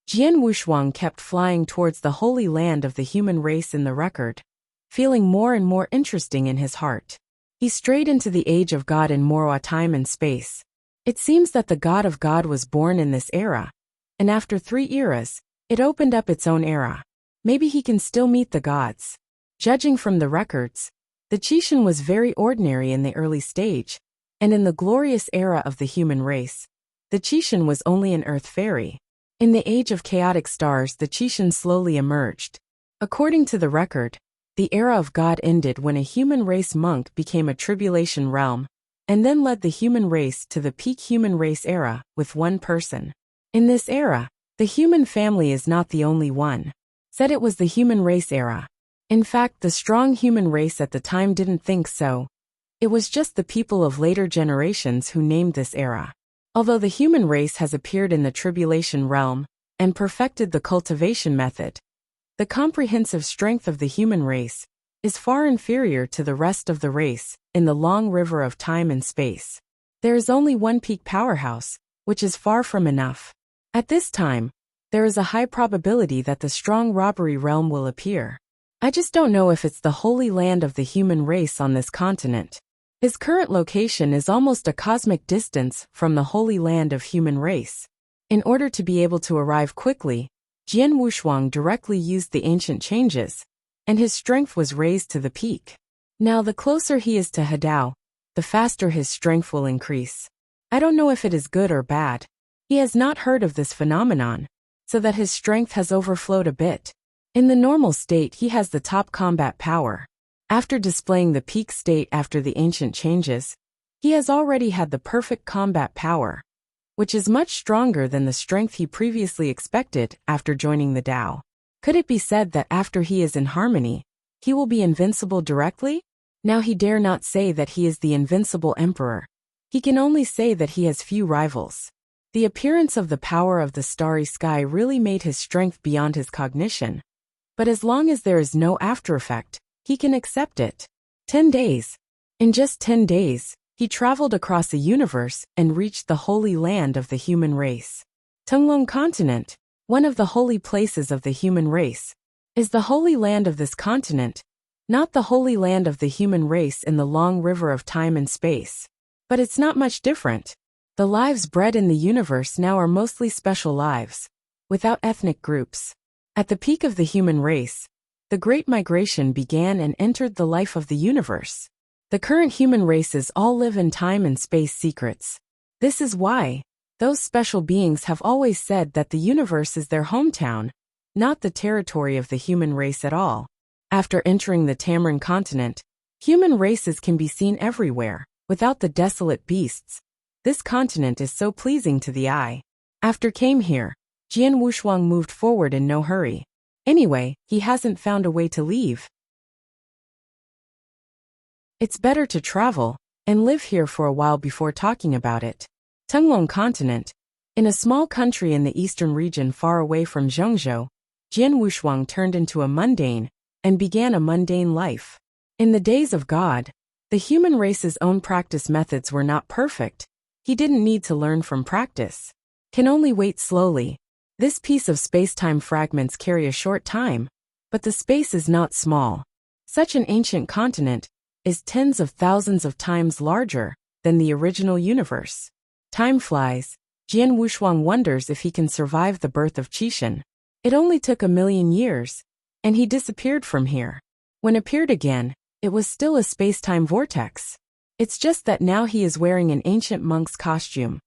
Jian Wushuang kept flying towards the holy land of the human race in the record, feeling more and more interesting in his heart. He strayed into the age of God in Morwa time and space. It seems that the God of God was born in this era, and after 3 eras, it opened up its own era. Maybe he can still meet the gods. Judging from the records, the Qishan was very ordinary in the early stage, and in the glorious era of the human race, the Qishan was only an earth fairy. In the age of chaotic stars, the Qishan slowly emerged. According to the record, the era of God ended when a human race monk became a tribulation realm, and then led the human race to the peak human race era with one person. In this era, the human family is not the only one. Said it was the human race era. In fact, the strong human race at the time didn't think so. It was just the people of later generations who named this era. Although the human race has appeared in the tribulation realm and perfected the cultivation method, the comprehensive strength of the human race is far inferior to the rest of the race in the long river of time and space. There is only one peak powerhouse, which is far from enough. At this time, there is a high probability that the strong robbery realm will appear. I just don't know if it's the holy land of the human race on this continent. His current location is almost a cosmic distance from the holy land of human race. In order to be able to arrive quickly, Jian Wushuang directly used the ancient changes, and his strength was raised to the peak. Now the closer he is to Hadao, the faster his strength will increase. I don't know if it is good or bad. He has not heard of this phenomenon, so that his strength has overflowed a bit. In the normal state, he has the top combat power. After displaying the peak state after the ancient changes, he has already had the perfect combat power, which is much stronger than the strength he previously expected after joining the Tao. Could it be said that after he is in harmony, he will be invincible directly? Now he dare not say that he is the invincible emperor. He can only say that he has few rivals. The appearance of the power of the starry sky really made his strength beyond his cognition. But as long as there is no after effect, he can accept it. 10 days. In just 10 days, he traveled across the universe and reached the holy land of the human race. Tunglong continent, one of the holy places of the human race, is the holy land of this continent, not the holy land of the human race in the long river of time and space. But it's not much different. The lives bred in the universe now are mostly special lives, without ethnic groups. At the peak of the human race, the Great Migration began and entered the life of the universe. The current human races all live in time and space secrets. This is why those special beings have always said that the universe is their hometown, not the territory of the human race at all. After entering the Tamarin continent, human races can be seen everywhere, without the desolate beasts. This continent is so pleasing to the eye. After came here, Jian Wushuang moved forward in no hurry. Anyway, he hasn't found a way to leave. It's better to travel and live here for a while before talking about it. Tunglong continent. In a small country in the eastern region far away from Zhengzhou, Jian Wushuang turned into a mundane and began a mundane life. In the days of God, the human race's own practice methods were not perfect. He didn't need to learn from practice. Can only wait slowly. This piece of space-time fragments carry a short time, But the space is not small. Such an ancient continent is tens of thousands of times larger than the original universe. Time flies. Jian Wushuang wonders if he can survive the birth of Qixin. It only took 1,000,000 years, and he disappeared from here. When appeared again, it was still a space-time vortex. It's just that now he is wearing an ancient monk's costume,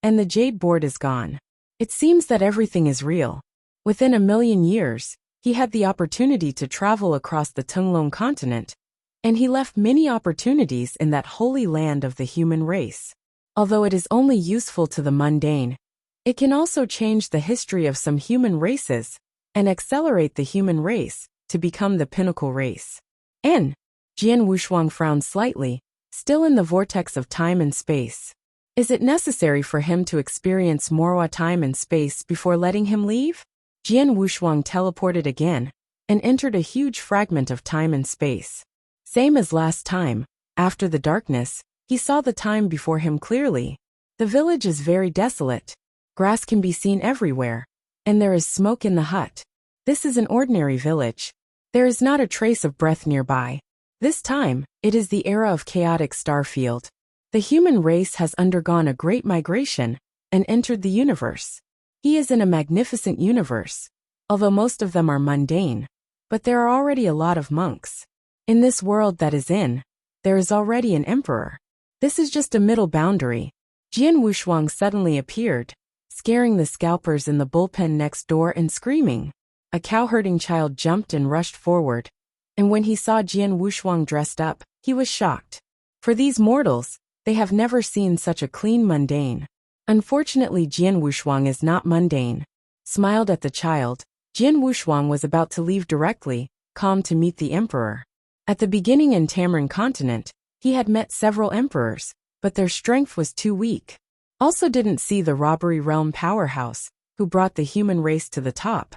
and the jade board is gone. It seems that everything is real. Within 1,000,000 years, he had the opportunity to travel across the Tunglong continent, and he left many opportunities in that holy land of the human race. Although it is only useful to the mundane, it can also change the history of some human races and accelerate the human race to become the pinnacle race. Jian Wushuang frowned slightly, still in the vortex of time and space. Is it necessary for him to experience more time and space before letting him leave? Jian Wushuang teleported again and entered a huge fragment of time and space. Same as last time, after the darkness, he saw the time before him clearly. The village is very desolate. Grass can be seen everywhere, and there is smoke in the hut. This is an ordinary village. There is not a trace of breath nearby. This time, it is the era of chaotic star field. The human race has undergone a great migration and entered the universe. He is in a magnificent universe, although most of them are mundane, but there are already a lot of monks. In this world that is in, there is already an emperor. This is just a middle boundary. Jian Wushuang suddenly appeared, scaring the scalpers in the bullpen next door and screaming. A cow-herding child jumped and rushed forward, and when he saw Jian Wushuang dressed up, he was shocked. For these mortals, they have never seen such a clean mundane. Unfortunately, Jian Wushuang is not mundane. Smiled at the child, Jian Wushuang was about to leave directly, calm to meet the emperor. At the beginning in Tamarin continent, he had met several emperors, but their strength was too weak. Also didn't see the robbery realm powerhouse, who brought the human race to the top,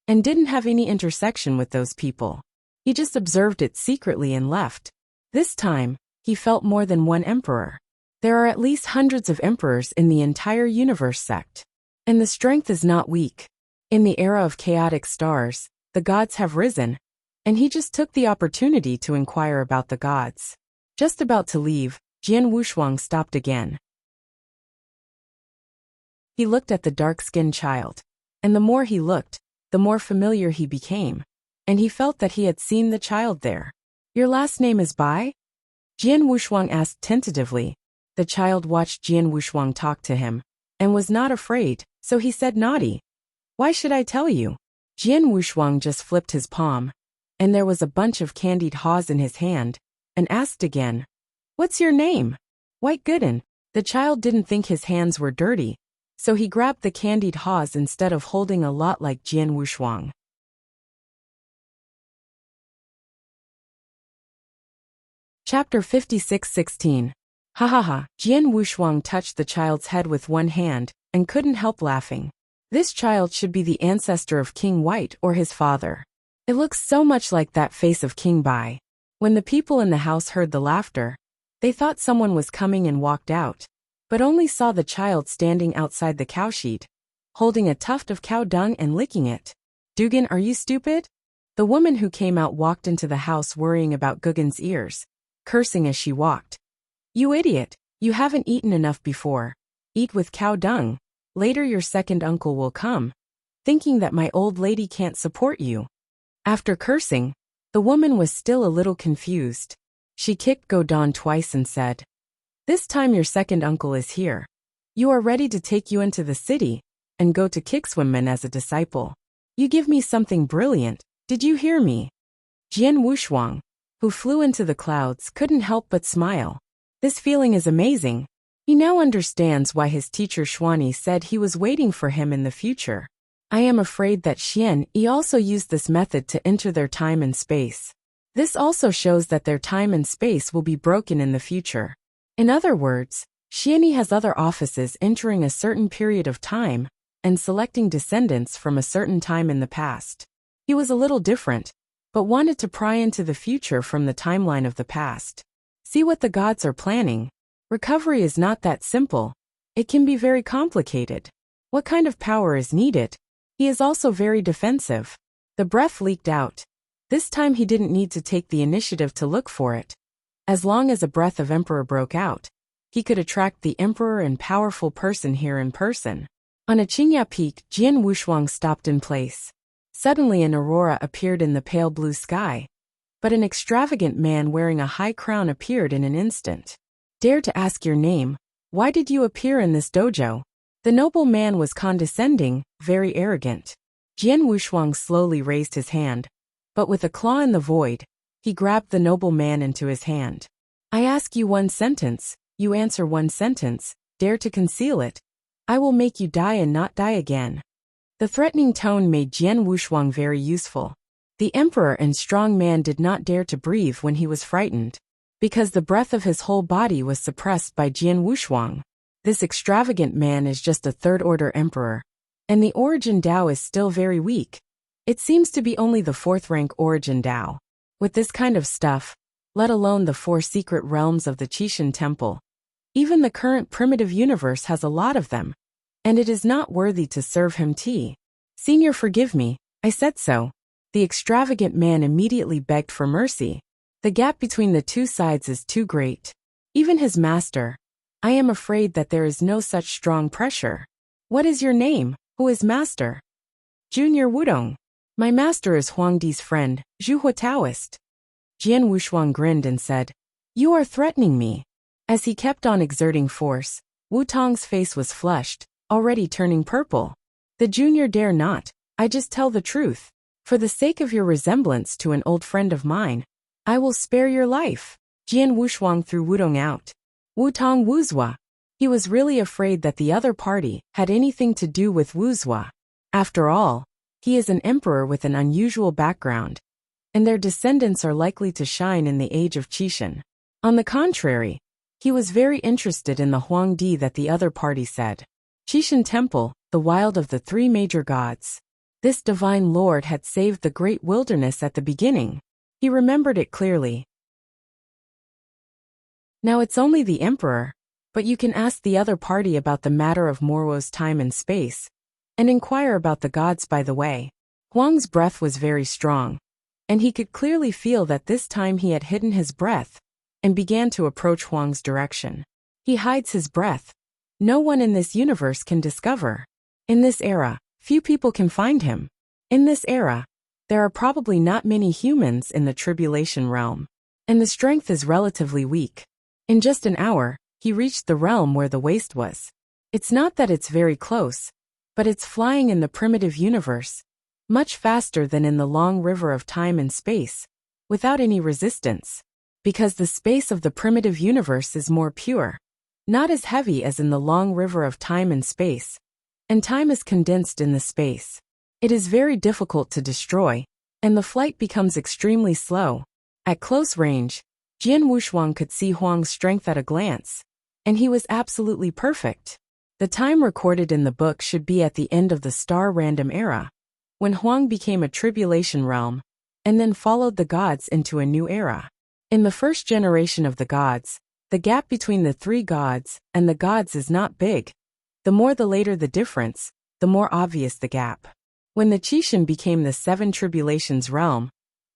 and didn't have any intersection with those people. He just observed it secretly and left. This time, he felt more than one emperor. There are at least hundreds of emperors in the entire universe sect. And the strength is not weak. In the era of chaotic stars, the gods have risen, and he just took the opportunity to inquire about the gods. Just about to leave, Jian Wushuang stopped again. He looked at the dark-skinned child, and the more he looked, the more familiar he became, and he felt that he had seen the child there. Your last name is Bai? Jian Wushuang asked tentatively. The child watched Jian Wushuang talk to him, and was not afraid, so he said naughty. Why should I tell you? Jian Wushuang just flipped his palm, and there was a bunch of candied haws in his hand, and asked again, What's your name? White Gooden. The child didn't think his hands were dirty, so he grabbed the candied haws instead of holding a lot like Jian Wushuang. Chapter 56:16. Ha ha ha. Jian Wushuang touched the child's head with one hand, and couldn't help laughing. This child should be the ancestor of King White or his father. It looks so much like that face of King Bai. When the people in the house heard the laughter, they thought someone was coming and walked out, but only saw the child standing outside the cowshed, holding a tuft of cow dung and licking it. Dugan, are you stupid? The woman who came out walked into the house worrying about Guggen's ears, cursing as she walked. You idiot, you haven't eaten enough before. Eat with cow dung. Later your second uncle will come, thinking that my old lady can't support you. After cursing, the woman was still a little confused. She kicked Godon twice and said, This time your second uncle is here. You are ready to take you into the city, and go to Kickswimman as a disciple. You give me something brilliant, did you hear me? Jian Wushuang, who flew into the clouds, couldn't help but smile. This feeling is amazing. He now understands why his teacher Xuani said he was waiting for him in the future. I am afraid that Xian Yi also used this method to enter their time and space. This also shows that their time and space will be broken in the future. In other words, Xian Yi has other offices entering a certain period of time and selecting descendants from a certain time in the past. He was a little different, but wanted to pry into the future from the timeline of the past. See what the gods are planning. Recovery is not that simple. It can be very complicated. What kind of power is needed? He is also very defensive. The breath leaked out, This time he didn't need to take the initiative to look for it. As long as a breath of emperor broke out, he could attract the emperor and powerful person here in person. On a Qingya peak, Jian Wushuang stopped in place. Suddenly an aurora appeared in the pale blue sky, but an extravagant man wearing a high crown appeared in an instant. Dare to ask your name, why did you appear in this dojo? The noble man was condescending, very arrogant. Jian Wushuang slowly raised his hand, but with a claw in the void, he grabbed the noble man into his hand. I ask you one sentence, you answer one sentence, dare to conceal it. I will make you die and not die again. The threatening tone made Jian Wushuang very useful. The emperor and strong man did not dare to breathe when he was frightened, because the breath of his whole body was suppressed by Jian Wushuang. This extravagant man is just a third-order emperor, and the origin Dao is still very weak. It seems to be only the fourth-rank origin Dao. With this kind of stuff, let alone the 4 secret realms of the Qishan Temple, even the current primitive universe has a lot of them, and it is not worthy to serve him tea. Senior, forgive me, I said so. The extravagant man immediately begged for mercy. The gap between the two sides is too great. Even his master. I am afraid that there is no such strong pressure. What is your name? Who is master? Junior Wudong. My master is Huangdi's friend, Zhuhua Taoist. Jian Wushuang grinned and said, You are threatening me. As he kept on exerting force, Wu Tong's face was flushed, already turning purple. The junior dare not, I just tell the truth. For the sake of your resemblance to an old friend of mine, I will spare your life. Jian Wushuang threw Wudong out. Wu Tong Wuzhua. He was really afraid that the other party had anything to do with Wuzhua. After all, he is an emperor with an unusual background, and their descendants are likely to shine in the age of Qishan. On the contrary, he was very interested in the Huangdi that the other party said. Qishan Temple, the wild of the 3 major gods. This divine lord had saved the great wilderness at the beginning. He remembered it clearly. Now it's only the emperor, but you can ask the other party about the matter of Morwo's time and space, and inquire about the gods by the way. Huang's breath was very strong, and he could clearly feel that this time he had hidden his breath, and began to approach Huang's direction. He hides his breath. No one in this universe can discover. In this era, few people can find him. In this era, there are probably not many humans in the tribulation realm, and the strength is relatively weak. In just an hour, he reached the realm where the waste was. It's not that it's very close, but it's flying in the primitive universe, much faster than in the long river of time and space, without any resistance. Because the space of the primitive universe is more pure, not as heavy as in the long river of time and space, and time is condensed in the space. It is very difficult to destroy, and the flight becomes extremely slow. At close range, Jian Wushuang could see Huang's strength at a glance, and he was absolutely perfect. The time recorded in the book should be at the end of the star random era, when Huang became a tribulation realm, and then followed the gods into a new era. In the first generation of the gods, the gap between the 3 gods and the gods is not big. The more the later the difference, the more obvious the gap. When the Qishan became the 7 tribulations realm,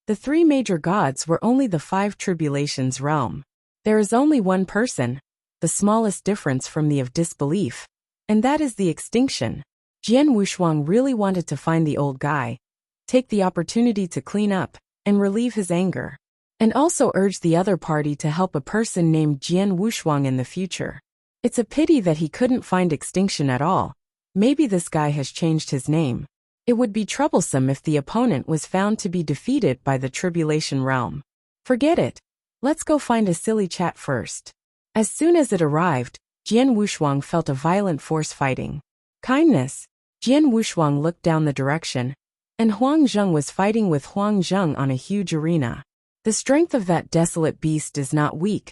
the 3 major gods were only the 5 tribulations realm. There is only one person, the smallest difference from the of disbelief, and that is the extinction. Jian Wushuang really wanted to find the old guy, take the opportunity to clean up, and relieve his anger, and also urge the other party to help a person named Jian Wushuang in the future. It's a pity that he couldn't find extinction at all. Maybe this guy has changed his name. It would be troublesome if the opponent was found to be defeated by the tribulation realm. Forget it. Let's go find a silly chat first. As soon as it arrived, Jian Wushuang felt a violent force fighting. Kindness. Jian Wushuang looked down the direction, and Huang Zheng was fighting with Huang Zheng on a huge arena. The strength of that desolate beast is not weak,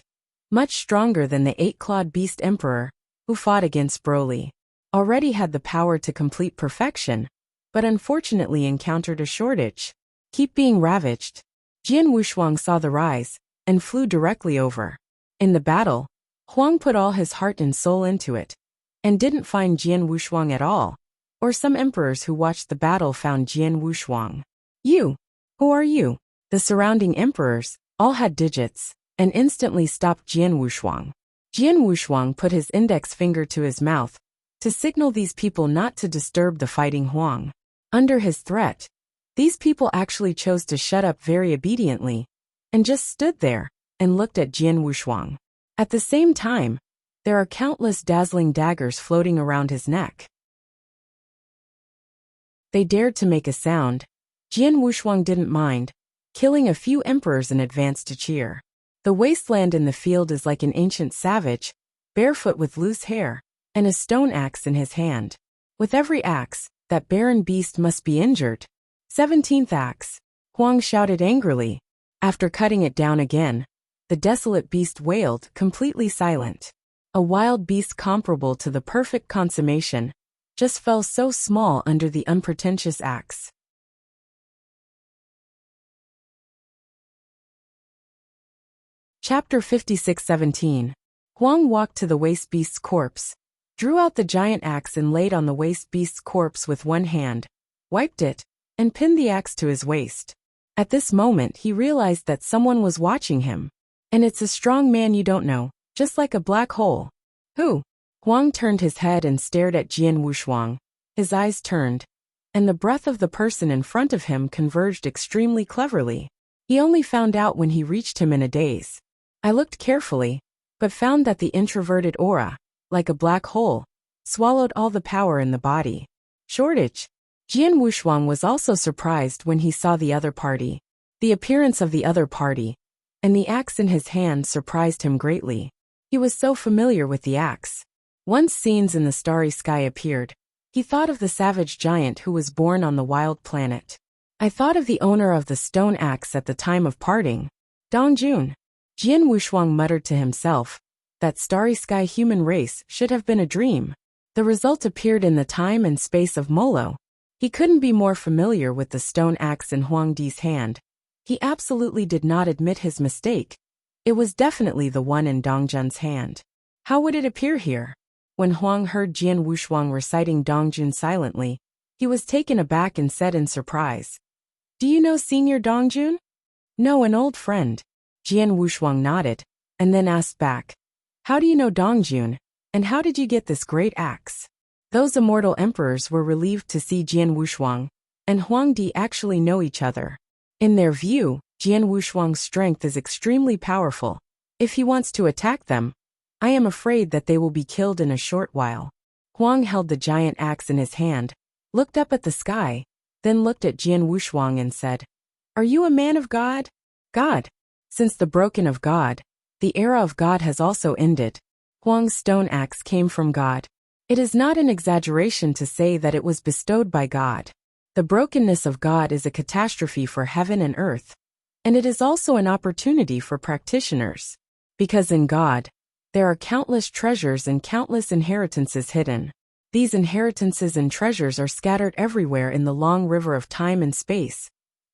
much stronger than the 8-clawed beast emperor, who fought against Broly. Already had the power to complete perfection, but unfortunately encountered a shortage. Keep being ravaged. Jian Wushuang saw the rise, and flew directly over. In the battle, Huang put all his heart and soul into it, and didn't find Jian Wushuang at all, or some emperors who watched the battle found Jian Wushuang. You! Who are you? The surrounding emperors all had digits and instantly stopped Jian Wushuang. Jian Wushuang put his index finger to his mouth to signal these people not to disturb the fighting Huang. Under his threat, these people actually chose to shut up very obediently and just stood there and looked at Jian Wushuang. At the same time, there are countless dazzling daggers floating around his neck. They dared to make a sound. Jian Wushuang didn't mind, killing a few emperors in advance to cheer. The wasteland in the field is like an ancient savage, barefoot with loose hair, and a stone axe in his hand. With every axe, that barren beast must be injured. 17th axe, Huang shouted angrily. After cutting it down again, the desolate beast wailed, completely silent. A wild beast comparable to the perfect consummation just fell so small under the unpretentious axe. Chapter 56:17. Huang walked to the waste beast's corpse, drew out the giant axe and laid on the waste beast's corpse with one hand, wiped it, and pinned the axe to his waist. At this moment he realized that someone was watching him. And it's a strong man you don't know, just like a black hole. Who? Huang turned his head and stared at Jian Wushuang. His eyes turned, and the breath of the person in front of him converged extremely cleverly. He only found out when he reached him in a daze. I looked carefully, but found that the introverted aura, like a black hole, swallowed all the power in the body. Shortage. Jian Wushuang was also surprised when he saw the other party. The appearance of the other party, and the axe in his hand surprised him greatly. He was so familiar with the axe. Once scenes in the starry sky appeared, he thought of the savage giant who was born on the wild planet. I thought of the owner of the stone axe at the time of parting. Dongjun. Jian Wushuang muttered to himself, that starry sky human race should have been a dream. The result appeared in the time and space of Molo. He couldn't be more familiar with the stone axe in Huang Di's hand. He absolutely did not admit his mistake. It was definitely the one in Dongjun's hand. How would it appear here? When Huang heard Jian Wushuang reciting Dongjun silently, he was taken aback and said in surprise, "Do you know Senior Dongjun?" "No, an old friend." Jian Wushuang nodded, and then asked back, "How do you know Dongjun, and how did you get this great axe?" Those immortal emperors were relieved to see Jian Wushuang and Huang Di actually know each other. In their view, Jian Wushuang's strength is extremely powerful. If he wants to attack them, I am afraid that they will be killed in a short while. Huang held the giant axe in his hand, looked up at the sky, then looked at Jian Wushuang and said, "Are you a man of God?" "God." Since the broken of God, the era of God has also ended. Huang's stone axe came from God. It is not an exaggeration to say that it was bestowed by God. The brokenness of God is a catastrophe for heaven and earth, and it is also an opportunity for practitioners. Because in God, there are countless treasures and countless inheritances hidden. These inheritances and treasures are scattered everywhere in the long river of time and space,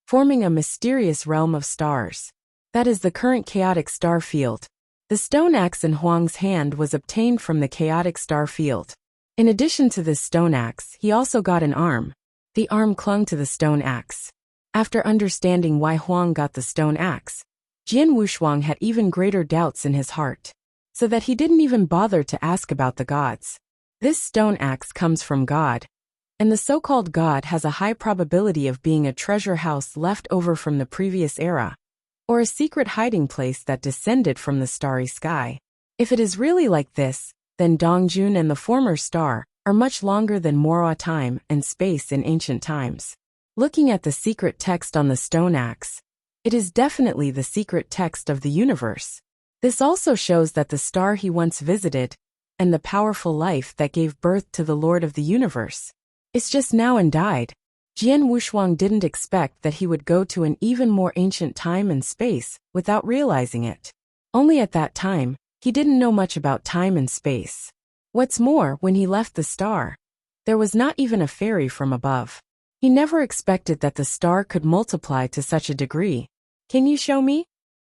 forming a mysterious realm of stars. That is the current chaotic star field. The stone axe in Huang's hand was obtained from the chaotic star field. In addition to this stone axe, he also got an arm. The arm clung to the stone axe. After understanding why Huang got the stone axe, Jian Wushuang had even greater doubts in his heart, so that he didn't even bother to ask about the gods. This stone axe comes from God, and the so-called God has a high probability of being a treasure house left over from the previous era, or a secret hiding place that descended from the starry sky. If it is really like this, then Dongjun and the former star are much longer than Mora time and space in ancient times. Looking at the secret text on the stone axe, it is definitely the secret text of the universe. This also shows that the star he once visited, and the powerful life that gave birth to the Lord of the universe, is just now and died. Jian Wushuang didn't expect that he would go to an even more ancient time and space without realizing it. Only at that time, he didn't know much about time and space. What's more, when he left the star, there was not even a fairy from above. He never expected that the star could multiply to such a degree. "Can you show me?"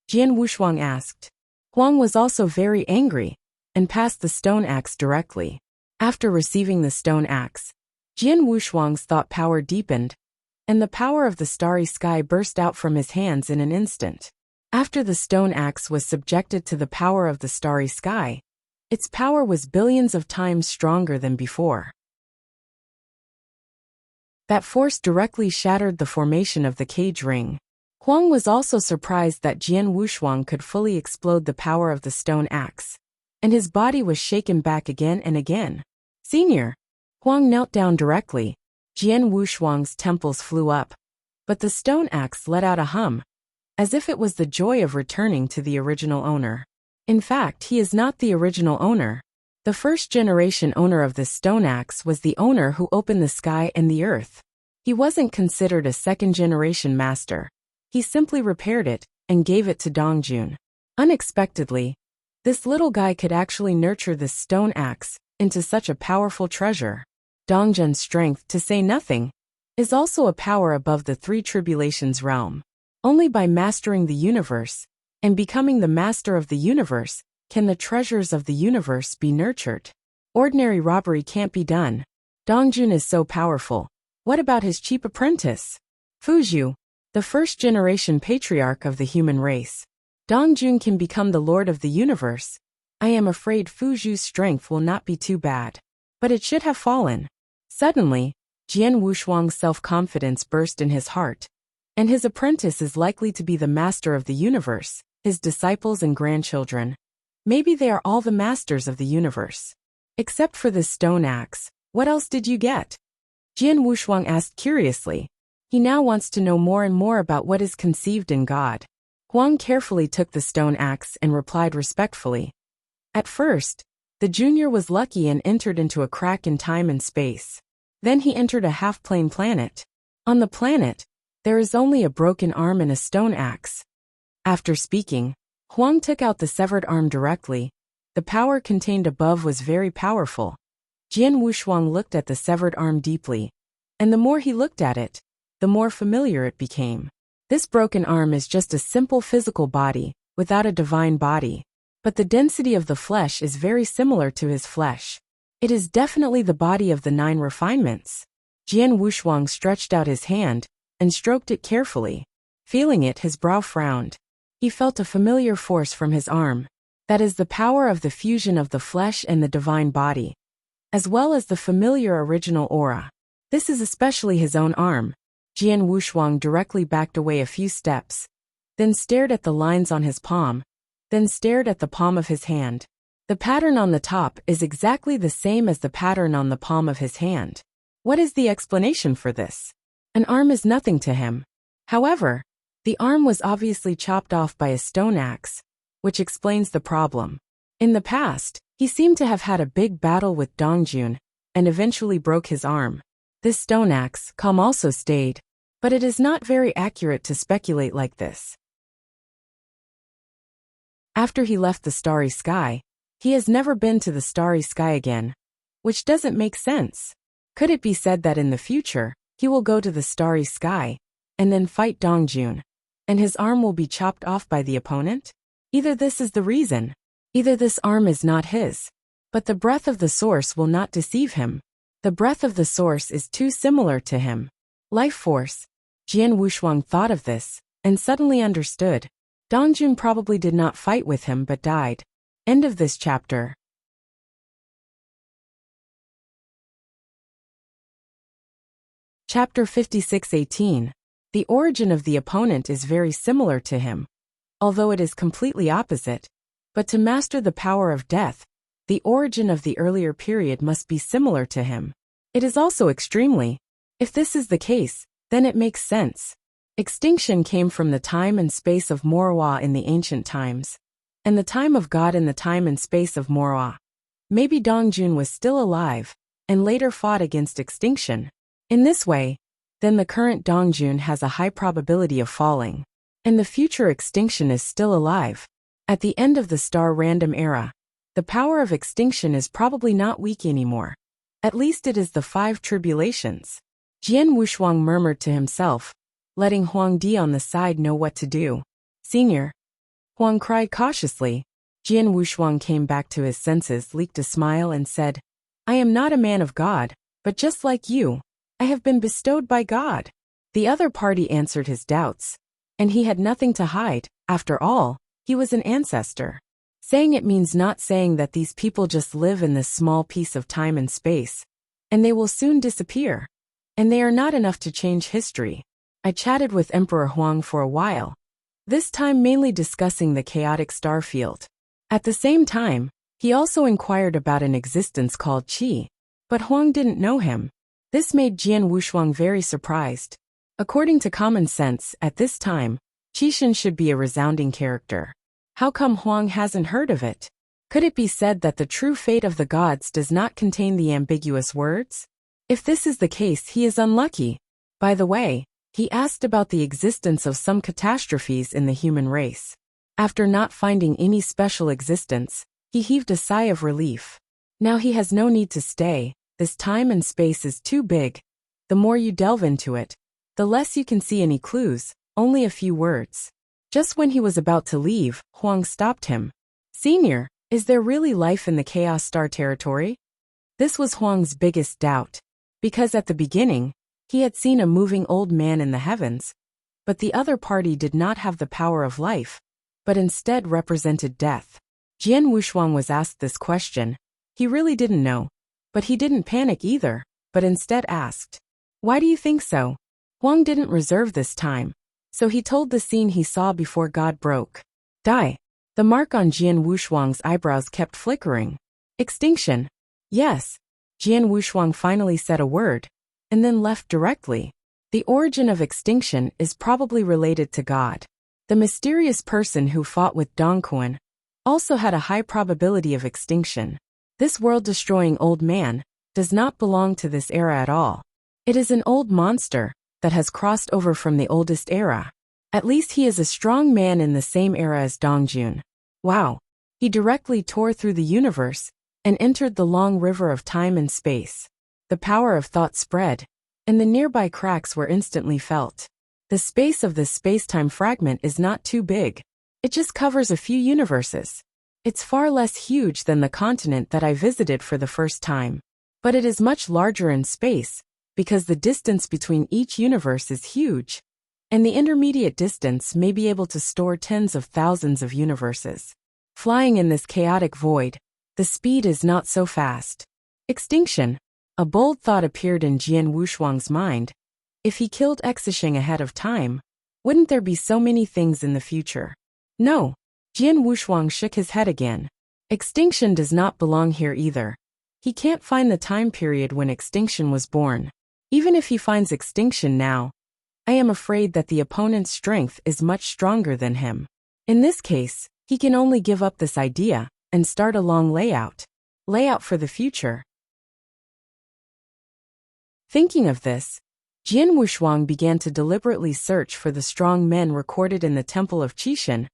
Jian Wushuang asked. Huang was also very angry, and passed the stone axe directly. After receiving the stone axe, Jian Wushuang's thought power deepened, and the power of the starry sky burst out from his hands in an instant. After the stone axe was subjected to the power of the starry sky, its power was billions of times stronger than before. That force directly shattered the formation of the cage ring. Huang was also surprised that Jian Wushuang could fully explode the power of the stone axe, and his body was shaken back again and again. Senior! Huang knelt down directly. Jian Wushuang's temples flew up, but the stone axe let out a hum, as if it was the joy of returning to the original owner. In fact, he is not the original owner. The first-generation owner of this stone axe was the owner who opened the sky and the earth. He wasn't considered a second-generation master. He simply repaired it and gave it to Dongjun. Unexpectedly, this little guy could actually nurture this stone axe into such a powerful treasure. Dongjun's strength, to say nothing, is also a power above the three tribulations realm. Only by mastering the universe and becoming the master of the universe can the treasures of the universe be nurtured. Ordinary robbery can't be done. Dongjun is so powerful. What about his cheap apprentice? Fuzhu, the first-generation patriarch of the human race. Dongjun can become the lord of the universe. I am afraid Fuzhu's strength will not be too bad. But it should have fallen. Suddenly, Jian Wushuang's self-confidence burst in his heart. And his apprentice is likely to be the master of the universe, his disciples and grandchildren. Maybe they are all the masters of the universe. Except for this stone axe, what else did you get? Jian Wushuang asked curiously. He now wants to know more and more about what is conceived in God. Huang carefully took the stone axe and replied respectfully. At first, the junior was lucky and entered into a crack in time and space. Then he entered a half-plane planet. On the planet, there is only a broken arm and a stone axe. After speaking, Huang took out the severed arm directly. The power contained above was very powerful. Jian Wushuang looked at the severed arm deeply, and the more he looked at it, the more familiar it became. This broken arm is just a simple physical body, without a divine body. But the density of the flesh is very similar to his flesh. It is definitely the body of the 9 refinements. Jian Wushuang stretched out his hand and stroked it carefully. Feeling it, his brow frowned. He felt a familiar force from his arm. That is the power of the fusion of the flesh and the divine body, as well as the familiar original aura. This is especially his own arm. Jian Wushuang directly backed away a few steps, then stared at the lines on his palm, then stared at the palm of his hand. The pattern on the top is exactly the same as the pattern on the palm of his hand. What is the explanation for this? An arm is nothing to him. However, the arm was obviously chopped off by a stone axe, which explains the problem. In the past, he seemed to have had a big battle with Dongjun, and eventually broke his arm. This stone axe, calm also stayed, but it is not very accurate to speculate like this. After he left the starry sky, he has never been to the starry sky again, which doesn't make sense. Could it be said that in the future, he will go to the starry sky, and then fight Dongjun, and his arm will be chopped off by the opponent? Either this is the reason, either this arm is not his. But the breath of the source will not deceive him. The breath of the source is too similar to him. Life force. Jian Wushuang thought of this, and suddenly understood. Dongjun probably did not fight with him but died. End of this chapter. Chapter 56:18. The origin of the opponent is very similar to him, although it is completely opposite. But to master the power of death, the origin of the earlier period must be similar to him. It is also extremely. If this is the case, then it makes sense. Extinction came from the time and space of Morwa in the ancient times, and the time of God in the time and space of Morwa. Maybe Dongjun was still alive, and later fought against extinction. In this way, then the current Dongjun has a high probability of falling, and the future extinction is still alive. At the end of the star random era, the power of extinction is probably not weak anymore. At least it is the 5 tribulations. Jian Wushuang murmured to himself, letting Huang Di on the side know what to do. Senior. Huang cried cautiously. Jian Wushuang came back to his senses, leaked a smile and said, I am not a man of God, but just like you, I have been bestowed by God. The other party answered his doubts. And he had nothing to hide. After all, he was an ancestor. Saying it means not saying that these people just live in this small piece of time and space, and they will soon disappear. And they are not enough to change history. I chatted with Emperor Huang for a while, this time mainly discussing the chaotic star field. At the same time, he also inquired about an existence called Qi, but Huang didn't know him. This made Jian Wushuang very surprised. According to common sense, at this time, Qixin should be a resounding character. How come Huang hasn't heard of it? Could it be said that the true fate of the gods does not contain the ambiguous words? If this is the case, he is unlucky. By the way, he asked about the existence of some catastrophes in the human race. After not finding any special existence, he heaved a sigh of relief. Now he has no need to stay. This time and space is too big. The more you delve into it, the less you can see any clues, only a few words. Just when he was about to leave, Huang stopped him. Senior, is there really life in the Chaos Star territory? This was Huang's biggest doubt, because at the beginning, he had seen a moving old man in the heavens, but the other party did not have the power of life, but instead represented death. Jian Wushuang was asked this question. He really didn't know, but he didn't panic either, but instead asked, "Why do you think so?" Huang didn't reserve this time, so he told the scene he saw before God broke. Die. The mark on Jian Wushuang's eyebrows kept flickering. Extinction. Yes. Jian Wushuang finally said a word, and then left directly. The origin of extinction is probably related to God. The mysterious person who fought with Dongquan also had a high probability of extinction. This world-destroying old man does not belong to this era at all. It is an old monster that has crossed over from the oldest era. At least he is a strong man in the same era as Dongjun. Wow. He directly tore through the universe and entered the long river of time and space. The power of thought spread, and the nearby cracks were instantly felt. The space of this space-time fragment is not too big. It just covers a few universes. It's far less huge than the continent that I visited for the first time. But it is much larger in space, because the distance between each universe is huge, and the intermediate distance may be able to store tens of thousands of universes. Flying in this chaotic void, the speed is not so fast. Extinction. A bold thought appeared in Jian Wushuang's mind. If he killed Xisheng ahead of time, wouldn't there be so many things in the future? No. Jian Wushuang shook his head again. Extinction does not belong here either. He can't find the time period when extinction was born. Even if he finds extinction now, I am afraid that the opponent's strength is much stronger than him. In this case, he can only give up this idea and start a long layout for the future. Thinking of this, Jian Wushuang began to deliberately search for the strong men recorded in the Temple of Qixin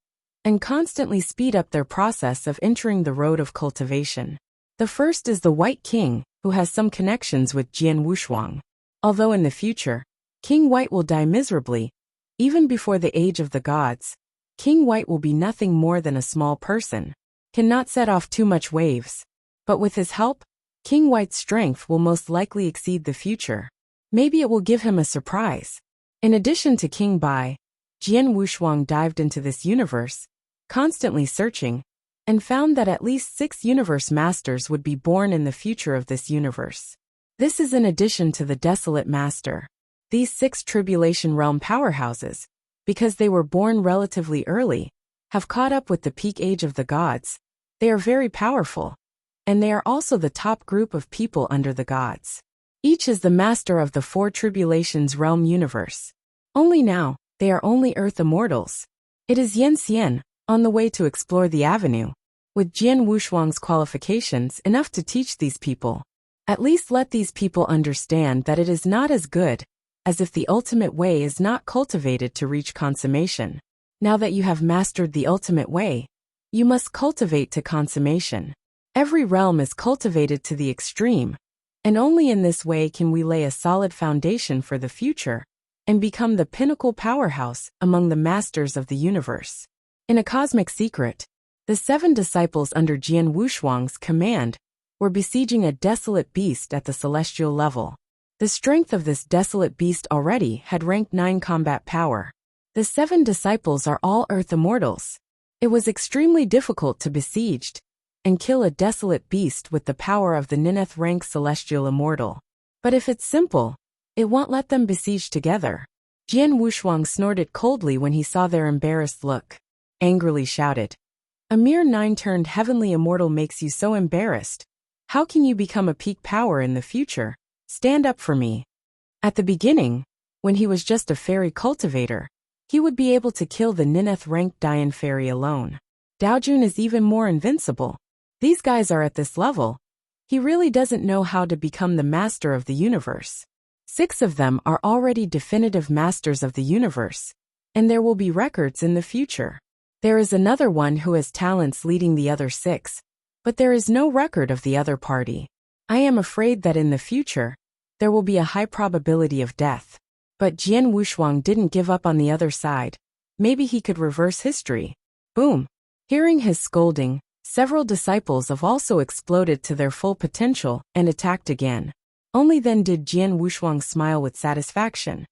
and constantly speed up their process of entering the road of cultivation. The first is the White King, who has some connections with Jian Wushuang. Although in the future, King White will die miserably, even before the age of the gods, King White will be nothing more than a small person, cannot set off too much waves. But with his help, King White's strength will most likely exceed the future. Maybe it will give him a surprise. In addition to King Bai, Jian Wushuang dived into this universe, constantly searching, and found that at least 6 universe masters would be born in the future of this universe. This is in addition to the Desolate Master. These 6 Tribulation Realm powerhouses, because they were born relatively early, have caught up with the peak age of the gods. They are very powerful, and they are also the top group of people under the gods. Each is the master of the 4 Tribulations Realm universe. Only now, they are only Earth immortals. It is Yen Xian, on the way to explore the avenue, with Jian Wushuang's qualifications enough to teach these people. At least let these people understand that it is not as good as if the ultimate way is not cultivated to reach consummation. Now that you have mastered the ultimate way, you must cultivate to consummation. Every realm is cultivated to the extreme, and only in this way can we lay a solid foundation for the future and become the pinnacle powerhouse among the masters of the universe. In a cosmic secret, the 7 disciples under Jian Wushuang's command were besieging a desolate beast at the celestial level. The strength of this desolate beast already had rank 9 combat power. The 7 disciples are all earth immortals. It was extremely difficult to besiege and kill a desolate beast with the power of the 9th rank celestial immortal. But if it's simple, it won't let them besiege together. Jian Wushuang snorted coldly when he saw their embarrassed look. Angrily shouted, "A mere 9-turned heavenly immortal makes you so embarrassed. How can you become a peak power in the future? Stand up for me." At the beginning, when he was just a fairy cultivator, he would be able to kill the 9th ranked Dian fairy alone. Daojun is even more invincible. These guys are at this level. He really doesn't know how to become the master of the universe. 6 of them are already definitive masters of the universe, and there will be records in the future. There is another one who has talents leading the other 6, but there is no record of the other party. I am afraid that in the future, there will be a high probability of death. But Jian Wushuang didn't give up on the other side. Maybe he could reverse history. Boom! Hearing his scolding, several disciples have also exploded to their full potential and attacked again. Only then did Jian Wushuang smile with satisfaction.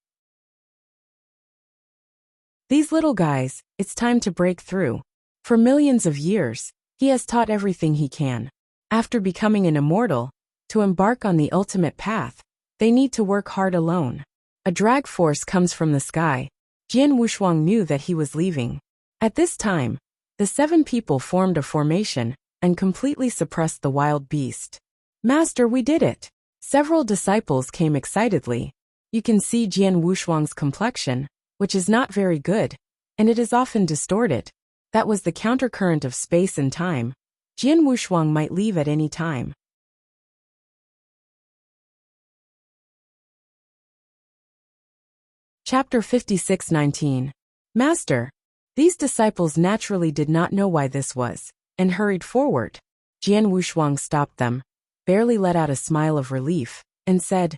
These little guys, it's time to break through. For millions of years, he has taught everything he can. After becoming an immortal, to embark on the ultimate path, they need to work hard alone. A drag force comes from the sky. Jian Wushuang knew that he was leaving. At this time, the 7 people formed a formation and completely suppressed the wild beast. "Master, we did it!" Several disciples came excitedly. You can see Jian Wushuang's complexion, which is not very good, and it is often distorted. That was the countercurrent of space and time. Jian Wushuang might leave at any time. Chapter 56:19. Master. These disciples naturally did not know why this was, and hurried forward. Jian Wushuang stopped them, barely let out a smile of relief, and said,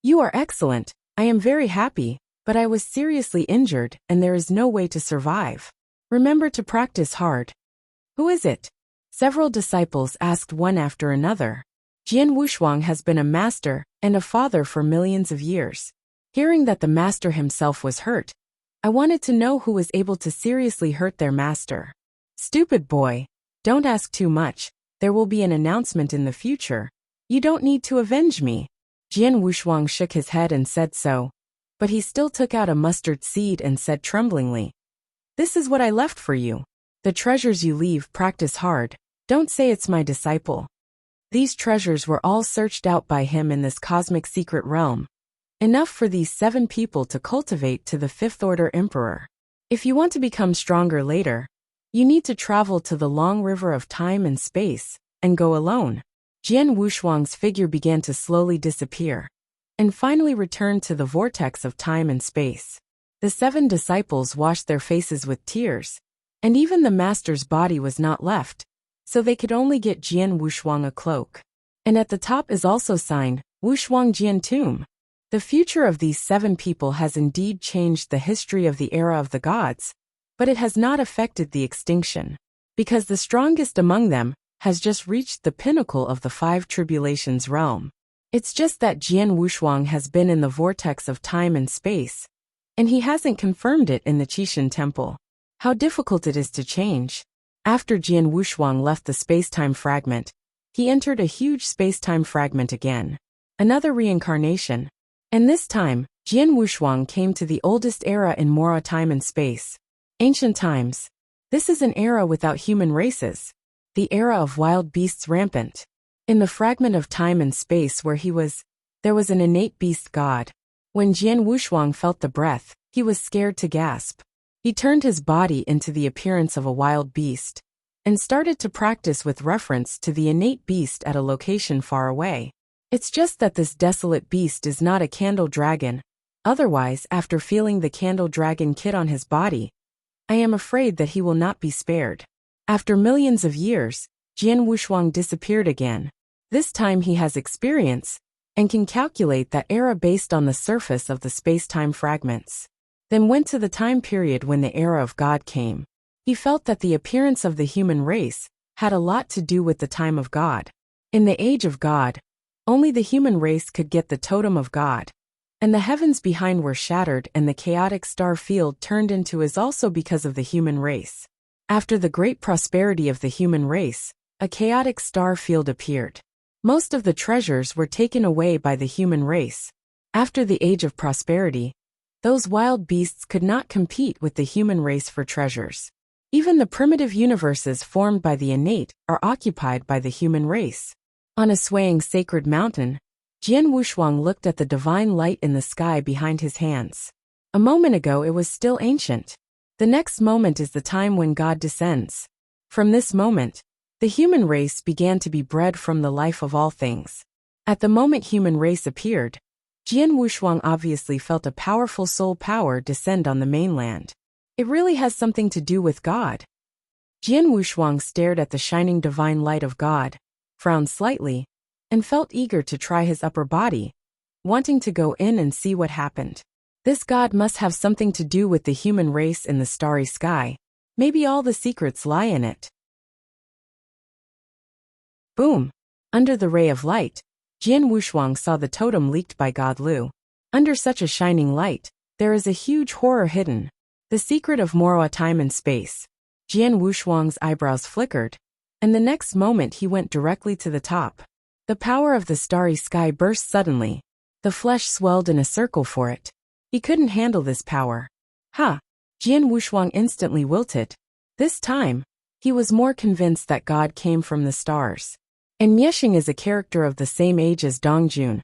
"You are excellent. I am very happy, but I was seriously injured and there is no way to survive. Remember to practice hard." "Who is it?" Several disciples asked one after another. Jian Wushuang has been a master and a father for millions of years. Hearing that the master himself was hurt, I wanted to know who was able to seriously hurt their master. "Stupid boy. Don't ask too much. There will be an announcement in the future. You don't need to avenge me." Jian Wushuang shook his head and said so, but he still took out a mustard seed and said tremblingly, "This is what I left for you. The treasures you leave, practice hard. Don't say it's my disciple." These treasures were all searched out by him in this cosmic secret realm. Enough for these 7 people to cultivate to the 5th order emperor. If you want to become stronger later, you need to travel to the long river of time and space, and go alone. Jian Wushuang's figure began to slowly disappear, and finally returned to the vortex of time and space. The 7 disciples washed their faces with tears, and even the master's body was not left, so they could only get Jian Wushuang a cloak. And at the top is also signed, Wushuang Jian Tomb. The future of these 7 people has indeed changed the history of the era of the gods, but it has not affected the extinction, because the strongest among them has just reached the pinnacle of the 5 tribulations realm. It's just that Jian Wushuang has been in the vortex of time and space, and he hasn't confirmed it in the Qishan temple. How difficult it is to change. After Jian Wushuang left the space-time fragment, he entered a huge space-time fragment again. Another reincarnation. And this time, Jian Wushuang came to the oldest era in Mora time and space. Ancient times. This is an era without human races. The era of wild beasts rampant. In the fragment of time and space where he was, there was an innate beast god. When Jian Wushuang felt the breath, he was scared to gasp. He turned his body into the appearance of a wild beast, and started to practice with reference to the innate beast at a location far away. It's just that this desolate beast is not a candle dragon. Otherwise, after feeling the candle dragon kit on his body, I am afraid that he will not be spared. After millions of years, Jian Wushuang disappeared again. This time he has experience, and can calculate that era based on the surface of the space-time fragments. Then went to the time period when the era of God came. He felt that the appearance of the human race had a lot to do with the time of God. In the age of God, Only the human race could get the totem of God. And the heavens behind were shattered and the chaotic star field turned into is also because of the human race. After the great prosperity of the human race, a chaotic star field appeared. Most of the treasures were taken away by the human race. After the age of prosperity, those wild beasts could not compete with the human race for treasures. Even the primitive universes formed by the innate are occupied by the human race. On a swaying sacred mountain, Jian Wushuang looked at the divine light in the sky behind his hands. A moment ago it was still ancient. The next moment is the time when God descends. From this moment, the human race began to be bred from the life of all things. At the moment human race appeared, Jian Wushuang obviously felt a powerful soul power descend on the mainland. It really has something to do with God. Jian Wushuang stared at the shining divine light of God, frowned slightly, and felt eager to try his upper body, wanting to go in and see what happened. This God must have something to do with the human race in the starry sky. Maybe all the secrets lie in it. Boom! Under the ray of light, Jian Wushuang saw the totem leaked by God Lu. Under such a shining light, there is a huge horror hidden. The secret of Moroa time and space. Jian Wushuang's eyebrows flickered, and the next moment he went directly to the top. The power of the starry sky burst suddenly. The flesh swelled in a circle for it. He couldn't handle this power. Ha! Jian Wushuang instantly wilted. This time, he was more convinced that God came from the stars. And Miexing is a character of the same age as Dongjun,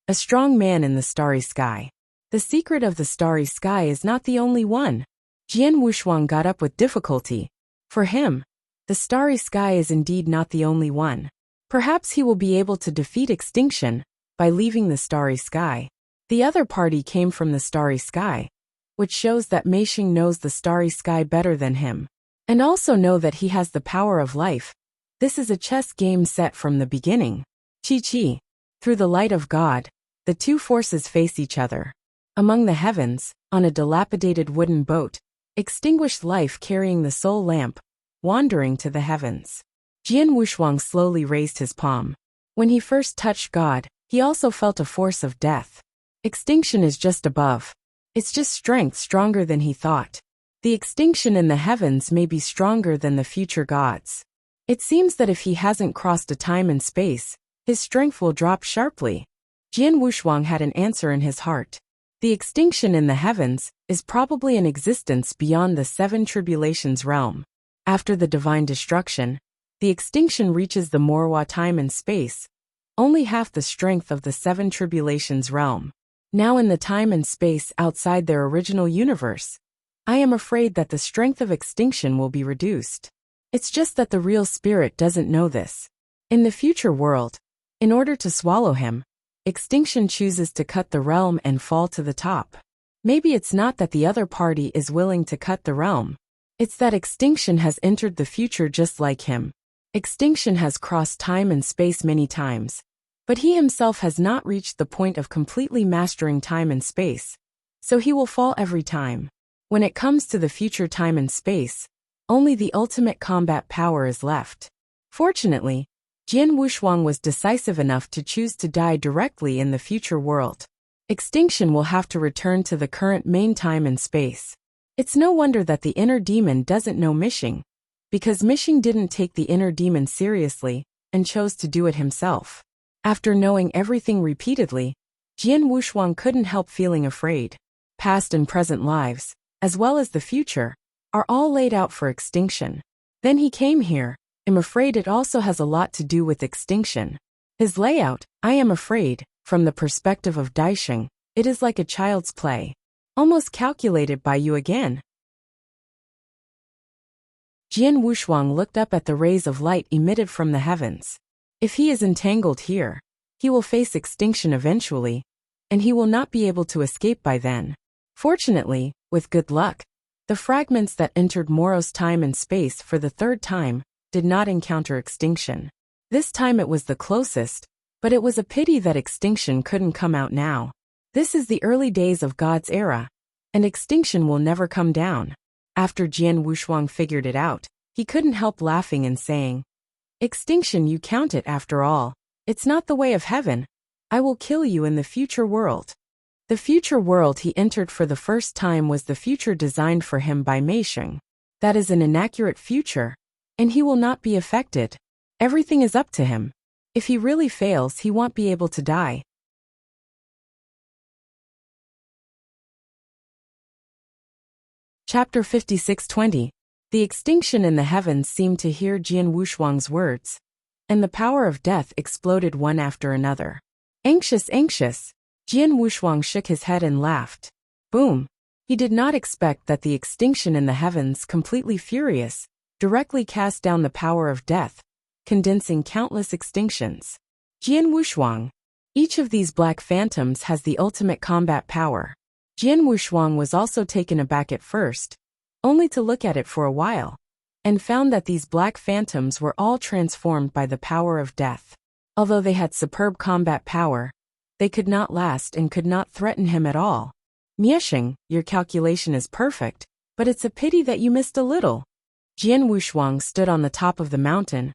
a strong man in the starry sky. The secret of the starry sky is not the only one. Jian Wushuang got up with difficulty. For him, the starry sky is indeed not the only one. Perhaps he will be able to defeat extinction by leaving the starry sky. The other party came from the starry sky, which shows that Miexing knows the starry sky better than him. And also know that he has the power of life. This is a chess game set from the beginning. Chi. Through the light of God, the two forces face each other. Among the heavens, on a dilapidated wooden boat, extinguished life carrying the soul lamp, wandering to the heavens. Jian Wushuang slowly raised his palm. When he first touched God, he also felt a force of death. Extinction is just above. It's just strength stronger than he thought. The extinction in the heavens may be stronger than the future gods. It seems that if he hasn't crossed a time and space, his strength will drop sharply. Jian Wushuang had an answer in his heart. The extinction in the heavens is probably an existence beyond the seven tribulations realm. After the divine destruction, the extinction reaches the Moroa time and space, only half the strength of the seven tribulations realm. Now in the time and space outside their original universe, I am afraid that the strength of extinction will be reduced. It's just that the real spirit doesn't know this. In the future world, in order to swallow him, extinction chooses to cut the realm and fall to the top. Maybe it's not that the other party is willing to cut the realm. It's that extinction has entered the future just like him. Extinction has crossed time and space many times, but he himself has not reached the point of completely mastering time and space, so he will fall every time. When it comes to the future time and space, only the ultimate combat power is left. Fortunately, Jian Wushuang was decisive enough to choose to die directly in the future world. Extinction will have to return to the current main time and space. It's no wonder that the inner demon doesn't know Miexing, because Miexing didn't take the inner demon seriously and chose to do it himself. After knowing everything repeatedly, Jian Wushuang couldn't help feeling afraid. Past and present lives, as well as the future, are all laid out for extinction. Then he came here. I'm afraid it also has a lot to do with extinction. His layout, I am afraid, from the perspective of Daisheng, it is like a child's play. Almost calculated by you again. Jian Wushuang looked up at the rays of light emitted from the heavens. If he is entangled here, he will face extinction eventually, and he will not be able to escape by then. Fortunately, with good luck, the fragments that entered Moro's time and space for the third time did not encounter extinction. This time it was the closest, but it was a pity that extinction couldn't come out now. This is the early days of God's era, and extinction will never come down. After Jian Wushuang figured it out, he couldn't help laughing and saying, "Extinction, you count it after all." It's not the way of heaven. I will kill you in the future world. The future world he entered for the first time was the future designed for him by Meisheng. That is an inaccurate future, and he will not be affected. Everything is up to him. If he really fails, he won't be able to die. Chapter 56:20. The extinction in the heavens seemed to hear Jian Wushuang's words, and the power of death exploded one after another. Anxious, anxious. Jian Wushuang shook his head and laughed. Boom. He did not expect that the extinction in the heavens, completely furious, directly cast down the power of death, condensing countless extinctions. Jian Wushuang. Each of these black phantoms has the ultimate combat power. Jian Wushuang was also taken aback at first, only to look at it for a while, and found that these black phantoms were all transformed by the power of death. Although they had superb combat power, they could not last and could not threaten him at all. Meisheng, your calculation is perfect, but it's a pity that you missed a little. Jian Wushuang stood on the top of the mountain,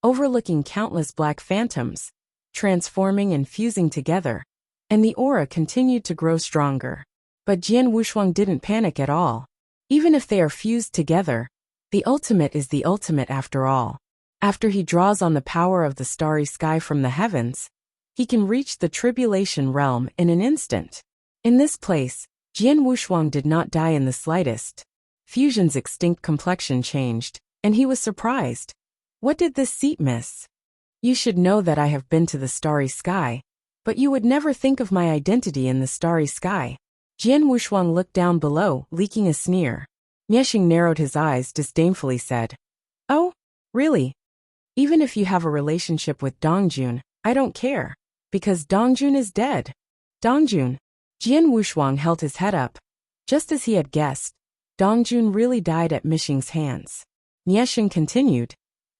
overlooking countless black phantoms, transforming and fusing together, and the aura continued to grow stronger. But Jian Wushuang didn't panic at all. Even if they are fused together, the ultimate is the ultimate after all. After he draws on the power of the starry sky from the heavens, he can reach the tribulation realm in an instant. In this place, Jian Wushuang did not die in the slightest. Fusion's extinct complexion changed, and he was surprised. What did this seat miss? You should know that I have been to the starry sky, but you would never think of my identity in the starry sky. Jian Wushuang looked down below, leaking a sneer. Meisheng narrowed his eyes, disdainfully said, Oh, really? Even if you have a relationship with Dongjun, I don't care, because Dongjun is dead. Dongjun. Jian Wushuang held his head up. Just as he had guessed, Dongjun really died at Meisheng's hands. Meisheng continued,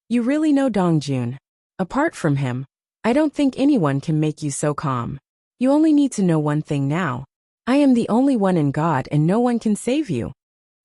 You really know Dongjun. Apart from him, I don't think anyone can make you so calm. You only need to know one thing now. I am the only one in God and no one can save you.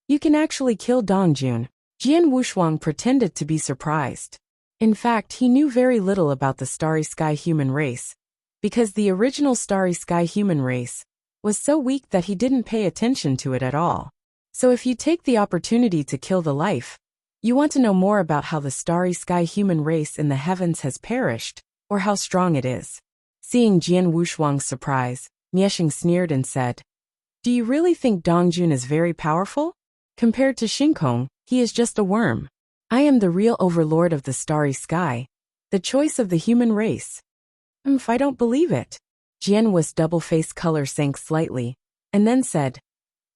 You can actually kill Dongjun. Jian Wushuang pretended to be surprised. In fact, he knew very little about the Starry Sky human race, because the original Starry Sky human race was so weak that he didn't pay attention to it at all. So if you take the opportunity to kill the life, you want to know more about how the Starry Sky human race in the heavens has perished, or how strong it is. Seeing Jian Wushuang's surprise, Meisheng sneered and said, Do you really think Dongjun is very powerful? Compared to Shinkong, he is just a worm. I am the real overlord of the starry sky, the choice of the human race. I don't believe it. Jian Wu's double-faced color sank slightly, and then said,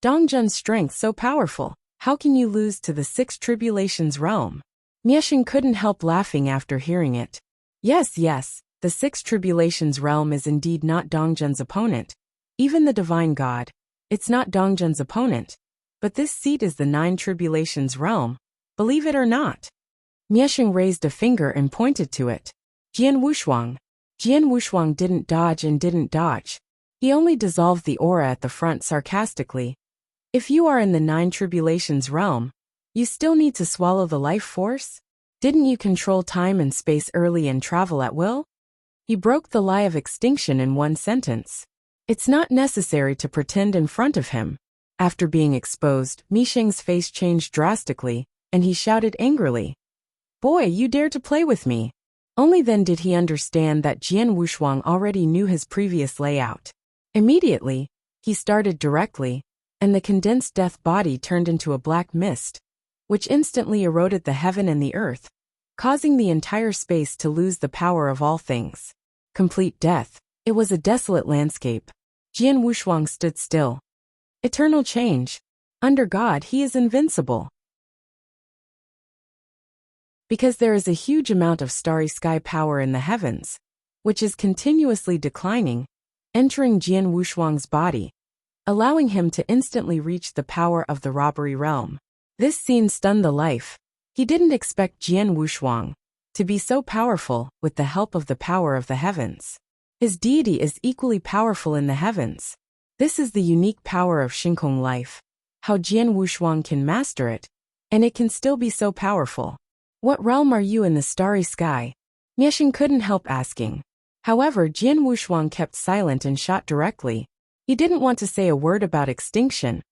Dongjun's strength so powerful, how can you lose to the Six Tribulations realm? Meisheng couldn't help laughing after hearing it. Yes, the Six Tribulations realm is indeed not Dongjun's opponent. Even the Divine God, it's not Dongjun's opponent. But this seat is the Nine Tribulations realm, believe it or not. Meisheng raised a finger and pointed to it. Jian Wushuang. Jian Wushuang didn't dodge and didn't dodge. He only dissolved the aura at the front sarcastically. If you are in the Nine Tribulations realm, you still need to swallow the life force? Didn't you control time and space early and travel at will? He broke the lie of extinction in one sentence. It's not necessary to pretend in front of him. After being exposed, Meisheng's face changed drastically, and he shouted angrily, Boy, you dare to play with me! Only then did he understand that Jian Wushuang already knew his previous layout. Immediately, he started directly, and the condensed death body turned into a black mist, which instantly eroded the heaven and the earth, causing the entire space to lose the power of all things. Complete death. It was a desolate landscape. Jian Wushuang stood still. Eternal change. Under God, he is invincible. Because there is a huge amount of starry sky power in the heavens, which is continuously declining, entering Jian Wushuang's body, allowing him to instantly reach the power of the robbery realm. This scene stunned the life. He didn't expect Jian Wushuang to be so powerful with the help of the power of the heavens. His deity is equally powerful in the heavens. This is the unique power of Shinkong life, how Jian Wushuang can master it, and it can still be so powerful. What realm are you in the starry sky? Meisheng couldn't help asking. However, Jian Wushuang kept silent and shot directly. He didn't want to say a word about extinction,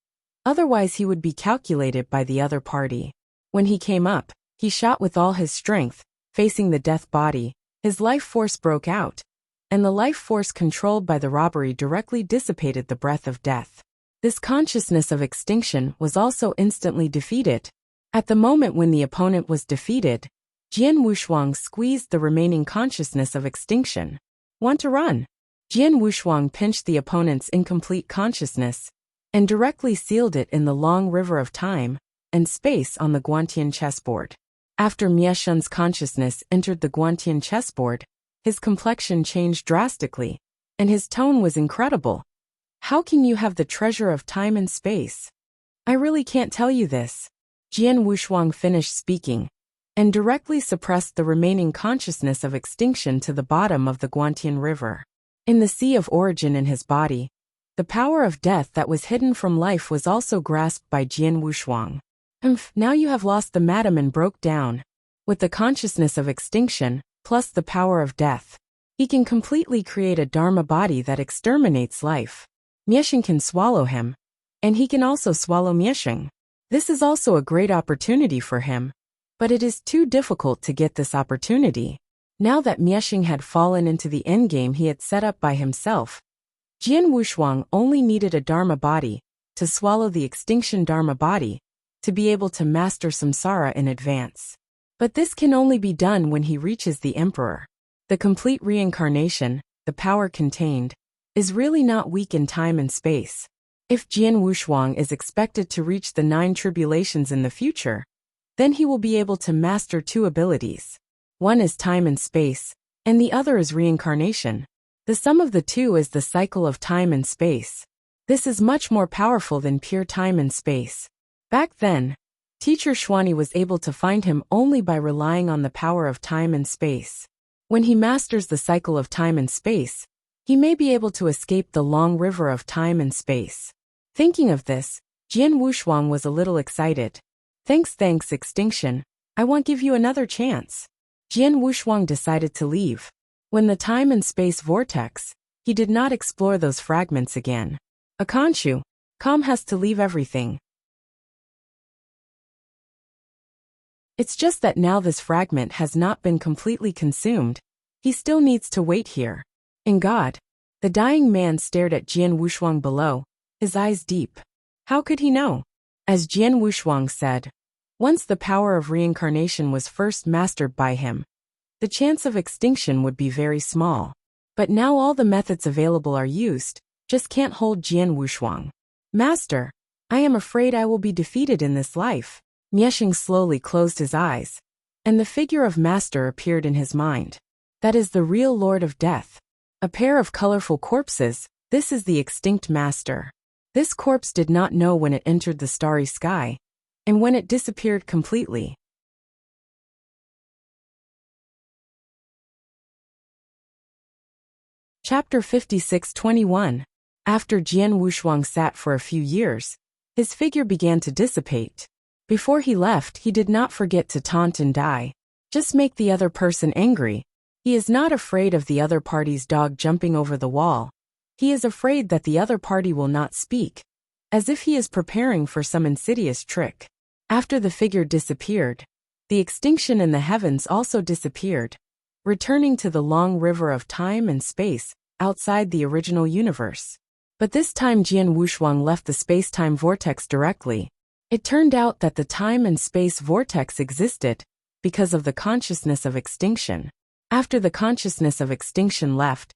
otherwise he would be calculated by the other party. When he came up, he shot with all his strength, facing the death body. His life force broke out, and the life force controlled by the robbery directly dissipated the breath of death. This consciousness of extinction was also instantly defeated. At the moment when the opponent was defeated, Jian Wushuang squeezed the remaining consciousness of extinction. Want to run? Jian Wushuang pinched the opponent's incomplete consciousness and directly sealed it in the long river of time and space on the Guantian chessboard. After Mieshun's consciousness entered the Guantian chessboard, his complexion changed drastically, and his tone was incredible. How can you have the treasure of time and space? I really can't tell you this. Jian Wushuang finished speaking, and directly suppressed the remaining consciousness of extinction to the bottom of the Guantian River. In the sea of origin in his body, the power of death that was hidden from life was also grasped by Jian Wushuang. Now you have lost the madam and broke down. With the consciousness of extinction, plus the power of death, he can completely create a Dharma body that exterminates life. Miesheng can swallow him, and he can also swallow Miesheng. This is also a great opportunity for him, but it is too difficult to get this opportunity. Now that Miesheng had fallen into the endgame he had set up by himself, Jian Wushuang only needed a Dharma body to swallow the extinction Dharma body to be able to master samsara in advance. But this can only be done when he reaches the Emperor. The complete reincarnation, the power contained, is really not weak in time and space. If Jian Wushuang is expected to reach the 9 tribulations in the future, then he will be able to master 2 abilities. One is time and space, and the other is reincarnation. The sum of the 2 is the cycle of time and space. This is much more powerful than pure time and space. Back then, Teacher Xuanyi was able to find him only by relying on the power of time and space. When he masters the cycle of time and space, he may be able to escape the long river of time and space. Thinking of this, Jian Wushuang was a little excited. Thanks, extinction. I won't give you another chance. Jian Wushuang decided to leave. When the time and space vortex, he did not explore those fragments again. Akanshu, Kam has to leave everything. It's just that now this fragment has not been completely consumed. He still needs to wait here. In God, the dying man stared at Jian Wushuang below, his eyes deep. How could he know? As Jian Wushuang said, once the power of reincarnation was first mastered by him, the chance of extinction would be very small. But now all the methods available are used, just can't hold Jian Wushuang. Master, I am afraid I will be defeated in this life. Miesheng slowly closed his eyes, and the figure of Master appeared in his mind. That is the real Lord of Death. A pair of colorful corpses, this is the extinct Master. This corpse did not know when it entered the starry sky, and when it disappeared completely. Chapter 56:21. After Jian Wushuang sat for a few years, his figure began to dissipate. Before he left, he did not forget to taunt and die. Just make the other person angry. He is not afraid of the other party's dog jumping over the wall. He is afraid that the other party will not speak, as if he is preparing for some insidious trick. After the figure disappeared, the extinction in the heavens also disappeared, returning to the long river of time and space outside the original universe. But this time Jian Wushuang left the space-time vortex directly. It turned out that the time and space vortex existed because of the consciousness of extinction. After the consciousness of extinction left,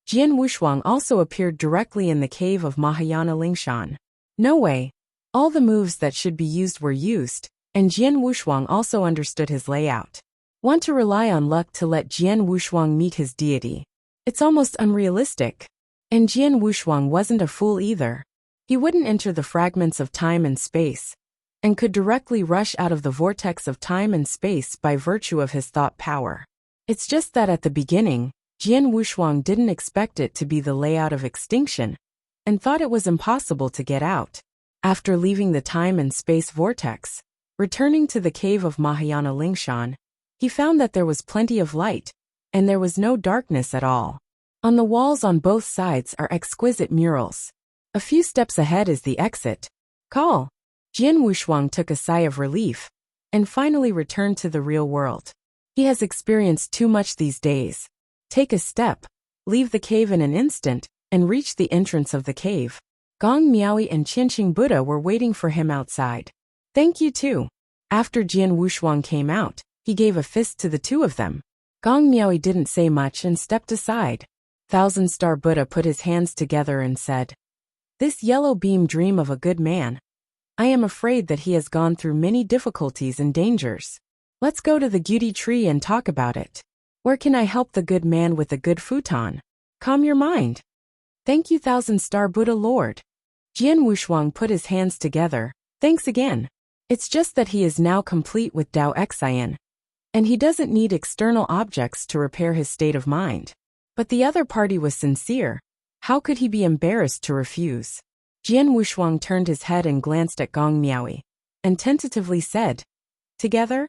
Jian Wushuang also appeared directly in the cave of Mahayana Lingshan. No way. All the moves that should be used were used, and Jian Wushuang also understood his layout. Want to rely on luck to let Jian Wushuang meet his deity. It's almost unrealistic. And Jian Wushuang wasn't a fool either. He wouldn't enter the fragments of time and space, and could directly rush out of the vortex of time and space by virtue of his thought power. It's just that at the beginning, Jian Wushuang didn't expect it to be the layout of extinction, and thought it was impossible to get out. After leaving the time and space vortex, returning to the cave of Mahayana Lingshan, he found that there was plenty of light, and there was no darkness at all. On the walls on both sides are exquisite murals. A few steps ahead is the exit. Call. Jian Wushuang took a sigh of relief and finally returned to the real world. He has experienced too much these days. Take a step, leave the cave in an instant, and reach the entrance of the cave. Gong Miaoi and Qianqing Buddha were waiting for him outside. Thank you too. After Jian Wushuang came out, he gave a fist to the two of them. Gong Miaoi didn't say much and stepped aside. Thousand Star Buddha put his hands together and said, "This yellow beam dream of a good man. I am afraid that he has gone through many difficulties and dangers. Let's go to the Gyuti tree and talk about it. Where can I help the good man with a good futon? Calm your mind." Thank you, Thousand Star Buddha Lord. Jian Wushuang put his hands together. Thanks again. It's just that he is now complete with Dao Xian, and he doesn't need external objects to repair his state of mind. But the other party was sincere. How could he be embarrassed to refuse? Jian Wushuang turned his head and glanced at Gong Miaoi, and tentatively said, "Together?"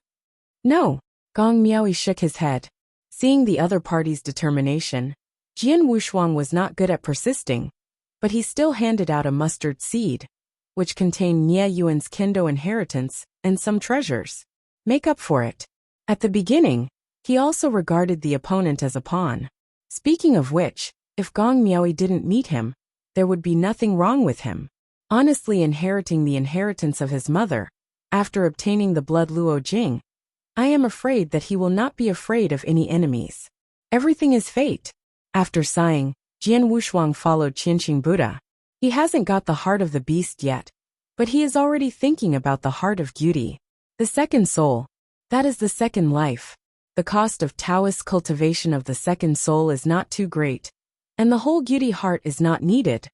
"No." Gong Miaoi shook his head. Seeing the other party's determination, Jian Wushuang was not good at persisting, but he still handed out a mustard seed, which contained Nie Yuan's Kendo inheritance and some treasures. Make up for it. At the beginning, he also regarded the opponent as a pawn. Speaking of which, if Gong Miaoi didn't meet him, there would be nothing wrong with him. Honestly, inheriting the inheritance of his mother, after obtaining the blood Luo Jing, I am afraid that he will not be afraid of any enemies. Everything is fate. After sighing, Jian Wushuang followed Qianqing Buddha. He hasn't got the heart of the beast yet, but he is already thinking about the heart of Gyuti. The second soul. That is the second life. The cost of Taoist cultivation of the second soul is not too great, and the whole Gyuti heart is not needed.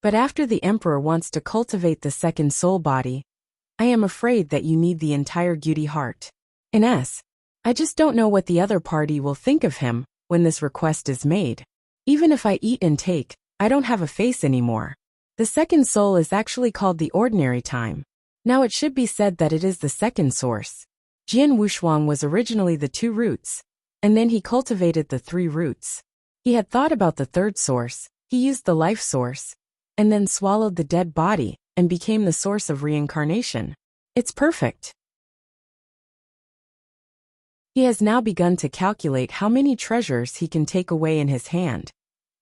But after the emperor wants to cultivate the second soul body, I am afraid that you need the entire Gyuti heart. I just don't know what the other party will think of him when this request is made. Even if I eat and take, I don't have a face anymore. The second soul is actually called the ordinary time. Now it should be said that it is the second source. Jian Wushuang was originally the 2 roots, and then he cultivated the 3 roots. He had thought about the third source, he used the life source, and then swallowed the dead body, and became the source of reincarnation. It's perfect. He has now begun to calculate how many treasures he can take away in his hand,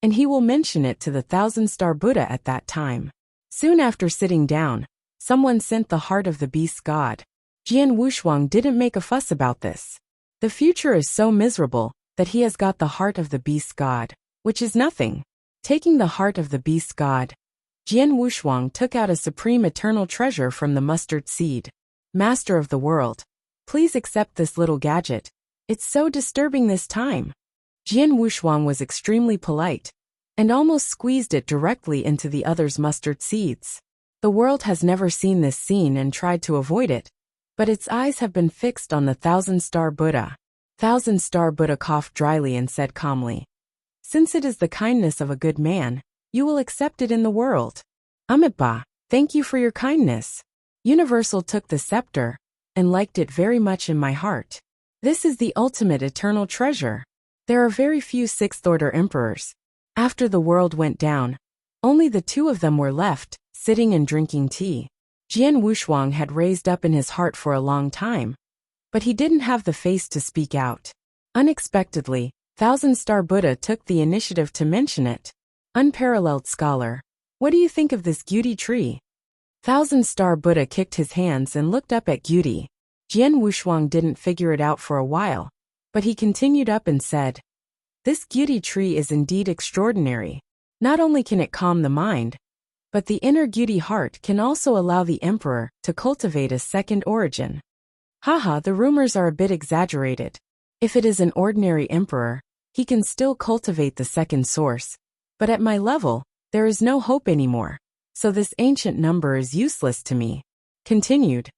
and he will mention it to the Thousand Star Buddha at that time. Soon after sitting down, someone sent the heart of the beast god. Jian Wushuang didn't make a fuss about this. The future is so miserable that he has got the heart of the beast god, which is nothing. Taking the heart of the beast god, Jian Wushuang took out a supreme eternal treasure from the mustard seed. Master of the world, please accept this little gadget. It's so disturbing this time. Jian Wushuang was extremely polite and almost squeezed it directly into the other's mustard seeds. The world has never seen this scene and tried to avoid it, but its eyes have been fixed on the Thousand Star Buddha. Thousand Star Buddha coughed dryly and said calmly, "Since it is the kindness of a good man, you will accept it in the world. Amitabha, thank you for your kindness. Universal took the scepter and liked it very much in my heart. This is the ultimate eternal treasure. There are very few sixth-order emperors. After the world went down, only the 2 of them were left, sitting and drinking tea." Jian Wushuang had raised up in his heart for a long time, but he didn't have the face to speak out. Unexpectedly, Thousand Star Buddha took the initiative to mention it. "Unparalleled scholar, what do you think of this Gyuti tree?" Thousand Star Buddha kicked his hands and looked up at Gyuti. Jian Wushuang didn't figure it out for a while, but he continued up and said, "This Gyuti tree is indeed extraordinary. Not only can it calm the mind, but the inner Gyuti heart can also allow the emperor to cultivate a second origin." Haha, the rumors are a bit exaggerated. If it is an ordinary emperor, he can still cultivate the second source, but at my level, there is no hope anymore. So this ancient number is useless to me. Continued.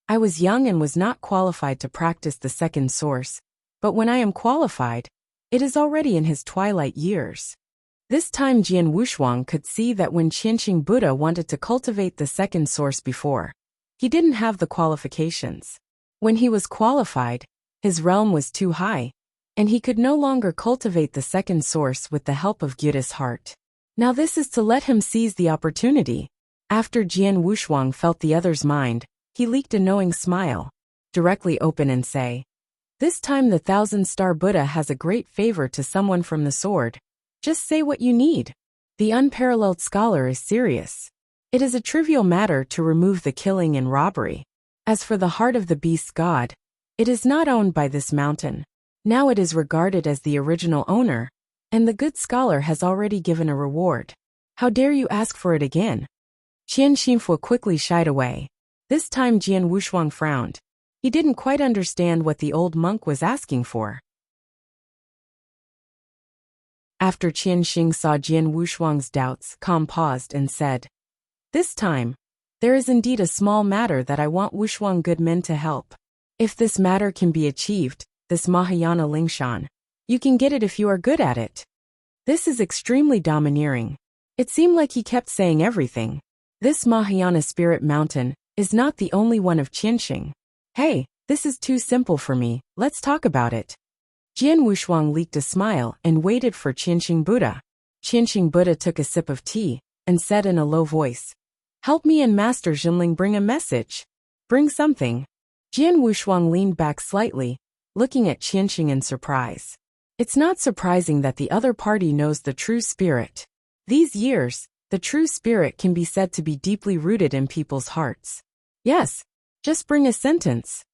I was young and was not qualified to practice the second source, but when I am qualified, it is already in his twilight years. This time Jian Wushuang could see that when Qianqing Buddha wanted to cultivate the second source before, he didn't have the qualifications. When he was qualified, his realm was too high, and he could no longer cultivate the second source with the help of Gyuda's heart. Now this is to let him seize the opportunity. After Jian Wushuang felt the other's mind, he leaked a knowing smile. Directly open and say, "This time the thousand-star Buddha has a great favor to someone from the sword. Just say what you need." The unparalleled scholar is serious. It is a trivial matter to remove the killing and robbery. As for the heart of the beast's god, it is not owned by this mountain. Now it is regarded as the original owner, and the good scholar has already given a reward. How dare you ask for it again? Qian Xinfu quickly shied away. This time Jian Wushuang frowned. He didn't quite understand what the old monk was asking for. After Qian Xing saw Jian Wushuang's doubts, calm paused and said, "This time, there is indeed a small matter that I want Wushuang good men to help. If this matter can be achieved, this Mahayana Lingshan, you can get it if you are good at it." This is extremely domineering. It seemed like he kept saying everything. This Mahayana spirit mountain is not the only one of Qianxing. Hey, this is too simple for me, let's talk about it. Jian Wushuang leaked a smile and waited for Qianxing Buddha. Qianxing Buddha took a sip of tea and said in a low voice, "Help me and Master Jinling bring a message. Bring something." Jian Wushuang leaned back slightly, looking at Qianxing in surprise. It's not surprising that the other party knows the true spirit. These years, the true spirit can be said to be deeply rooted in people's hearts. Yes, just bring a sentence.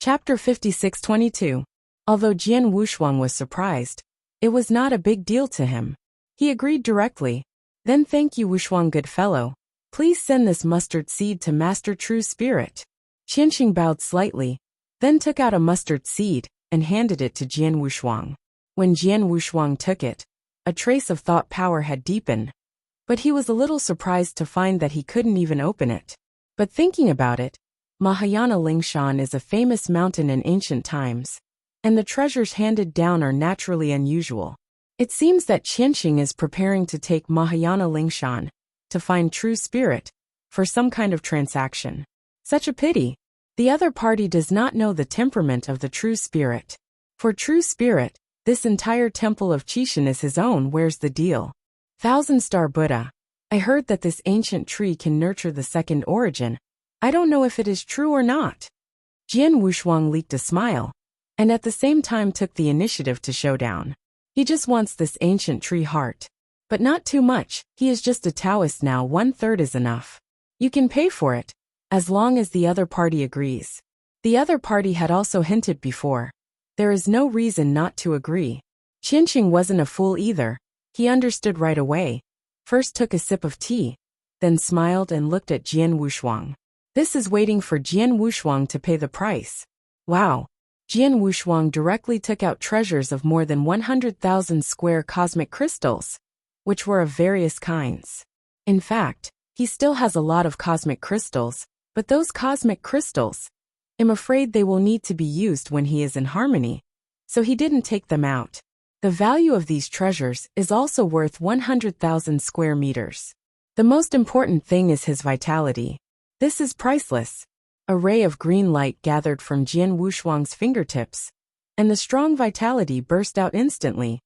Chapter 56-22. Although Jian Wushuang was surprised, it was not a big deal to him. He agreed directly. "Then thank you, Wushuang good fellow. Please send this mustard seed to Master True Spirit." Qianxing bowed slightly, then took out a mustard seed and handed it to Jian Wushuang. When Jian Wushuang took it, a trace of thought power had deepened. But he was a little surprised to find that he couldn't even open it. But thinking about it, Mahayana Lingshan is a famous mountain in ancient times, and the treasures handed down are naturally unusual. It seems that Qianxing is preparing to take Mahayana Lingshan to find true spirit for some kind of transaction. Such a pity. The other party does not know the temperament of the true spirit. For true spirit, this entire temple of Qishan is his own. Where's the deal? Thousand-star Buddha. I heard that this ancient tree can nurture the second origin. I don't know if it is true or not. Jian Wushuang leaked a smile, and at the same time took the initiative to show down. He just wants this ancient tree heart. But not too much, he is just a Taoist now, 1/3 is enough. You can pay for it, as long as the other party agrees. The other party had also hinted before. There is no reason not to agree. Qianxing wasn't a fool either. He understood right away. First took a sip of tea, then smiled and looked at Jian Wushuang. This is waiting for Jian Wushuang to pay the price. Wow. Jian Wushuang directly took out treasures of more than 100,000 square cosmic crystals, which were of various kinds. In fact, he still has a lot of cosmic crystals, but those cosmic crystals, I'm afraid they will need to be used when he is in harmony, so he didn't take them out. The value of these treasures is also worth 100,000 square meters. The most important thing is his vitality. This is priceless. A ray of green light gathered from Jian Wushuang's fingertips, and the strong vitality burst out instantly,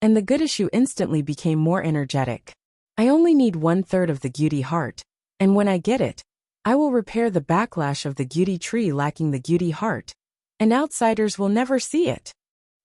and the good issue instantly became more energetic. I only need 1/3 of the Gyudi heart, and when I get it, I will repair the backlash of the Gyudi tree lacking the Gyudi heart, and outsiders will never see it.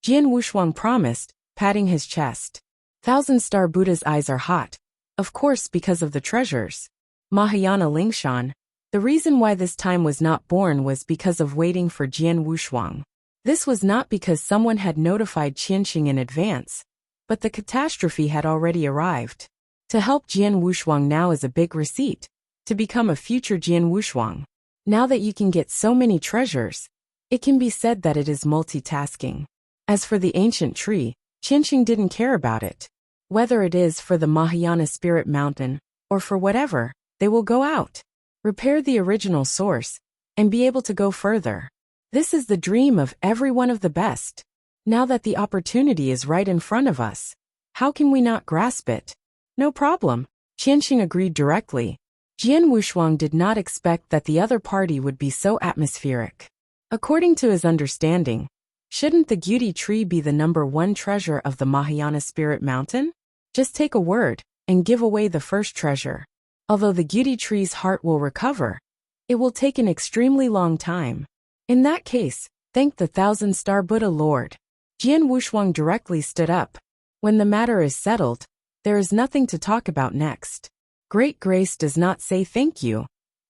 Jian Wushuang promised, patting his chest. Thousand-star Buddha's eyes are hot, of course because of the treasures. Mahayana Lingshan. The reason why this time was not born was because of waiting for Jian Wushuang. This was not because someone had notified Qianxing in advance, but the catastrophe had already arrived. To help Jian Wushuang now is a big receipt, to become a future Jian Wushuang. Now that you can get so many treasures, it can be said that it is multitasking. As for the ancient tree, Qianxing didn't care about it. Whether it is for the Mahayana Spirit Mountain, or for whatever, they will go out, repair the original source, and be able to go further. This is the dream of every one of the best. Now that the opportunity is right in front of us, how can we not grasp it? No problem. Qianxing agreed directly. Jian Wushuang did not expect that the other party would be so atmospheric. According to his understanding, shouldn't the Gyuti tree be the #1 treasure of the Mahayana Spirit Mountain? Just take a word and give away the first treasure. Although the Gyuti tree's heart will recover, it will take an extremely long time. In that case, thank the Thousand-Star Buddha Lord. Jian Wushuang directly stood up. When the matter is settled, there is nothing to talk about next. Great grace does not say thank you.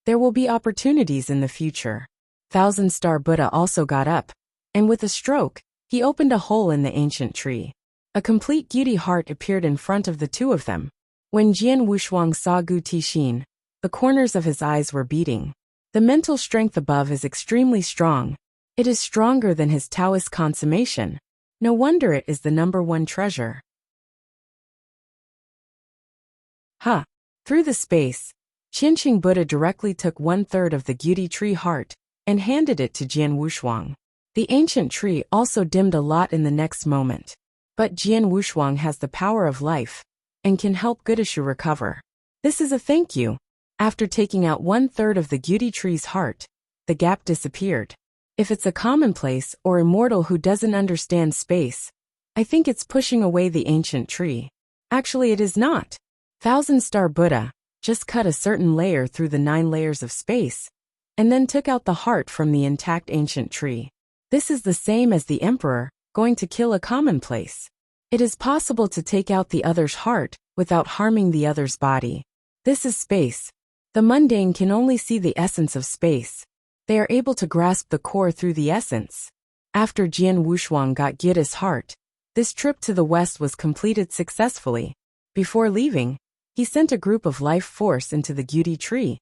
There will be opportunities in the future. Thousand-Star Buddha also got up, and with a stroke, he opened a hole in the ancient tree. A complete Gyuti heart appeared in front of the two of them. When Jian Wushuang saw Gu Tixin, the corners of his eyes were beating. The mental strength above is extremely strong. It is stronger than his Taoist consummation. No wonder it is the #1 treasure. Through the space, Qianqing Buddha directly took 1/3 of the Gyuti tree heart and handed it to Jian Wushuang. The ancient tree also dimmed a lot in the next moment. But Jian Wushuang has the power of life and can help Gudashu recover. This is a thank you. After taking out 1/3 of the Gyuti tree's heart, the gap disappeared. If it's a commonplace or immortal who doesn't understand space, I think it's pushing away the ancient tree. Actually, it is not. Thousand-Star Buddha just cut a certain layer through the 9 layers of space, and then took out the heart from the intact ancient tree. This is the same as the emperor going to kill a commonplace. It is possible to take out the other's heart without harming the other's body. This is space. The mundane can only see the essence of space. They are able to grasp the core through the essence. After Jian Wushuang got Gyuta's heart, this trip to the west was completed successfully. Before leaving, he sent a group of life force into the Gyuti tree,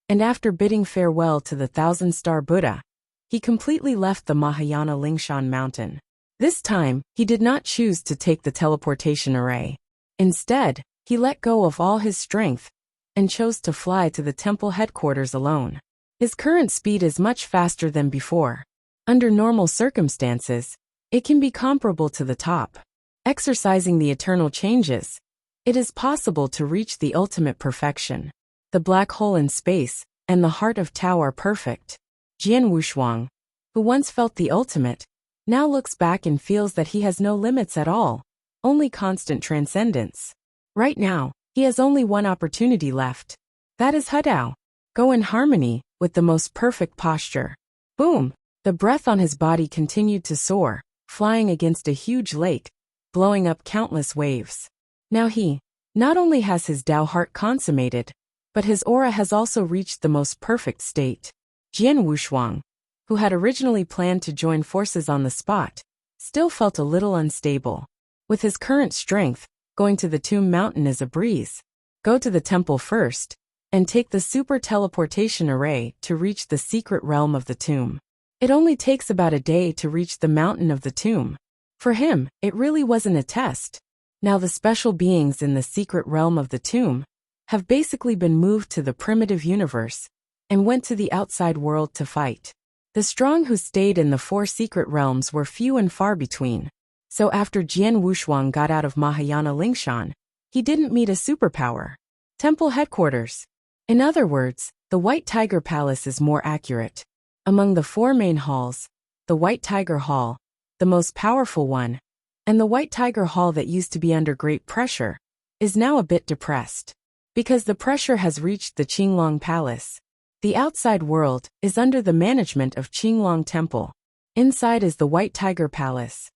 and after bidding farewell to the Thousand-Star Buddha, he completely left the Mahayana Lingshan mountain. This time, he did not choose to take the teleportation array. Instead, he let go of all his strength and chose to fly to the temple headquarters alone. His current speed is much faster than before. Under normal circumstances, it can be comparable to the top. Exercising the eternal changes, it is possible to reach the ultimate perfection. The black hole in space and the heart of Tao are perfect. Jian Wushuang, who once felt the ultimate, now looks back and feels that he has no limits at all, only constant transcendence. Right now, he has only one opportunity left. That is Hudao. Go in harmony with the most perfect posture. Boom! The breath on his body continued to soar, flying against a huge lake, blowing up countless waves. Now he not only has his Tao heart consummated, but his aura has also reached the most perfect state. Jian Wushuang, who had originally planned to join forces on the spot, still felt a little unstable. With his current strength, going to the tomb mountain is a breeze. Go to the temple first, and take the super teleportation array to reach the secret realm of the tomb. It only takes about a day to reach the mountain of the tomb. For him, it really wasn't a test. Now the special beings in the secret realm of the tomb have basically been moved to the primitive universe and went to the outside world to fight. The strong who stayed in the 4 secret realms were few and far between. So after Jian Wushuang got out of Mahayana Lingshan, he didn't meet a superpower. Temple headquarters. In other words, the White Tiger Palace is more accurate. Among the 4 main halls, the White Tiger Hall, the most powerful one, and the White Tiger Hall that used to be under great pressure, is now a bit depressed. Because the pressure has reached the Qinglong Palace. The outside world is under the management of Qinglong Temple. Inside is the White Tiger Palace.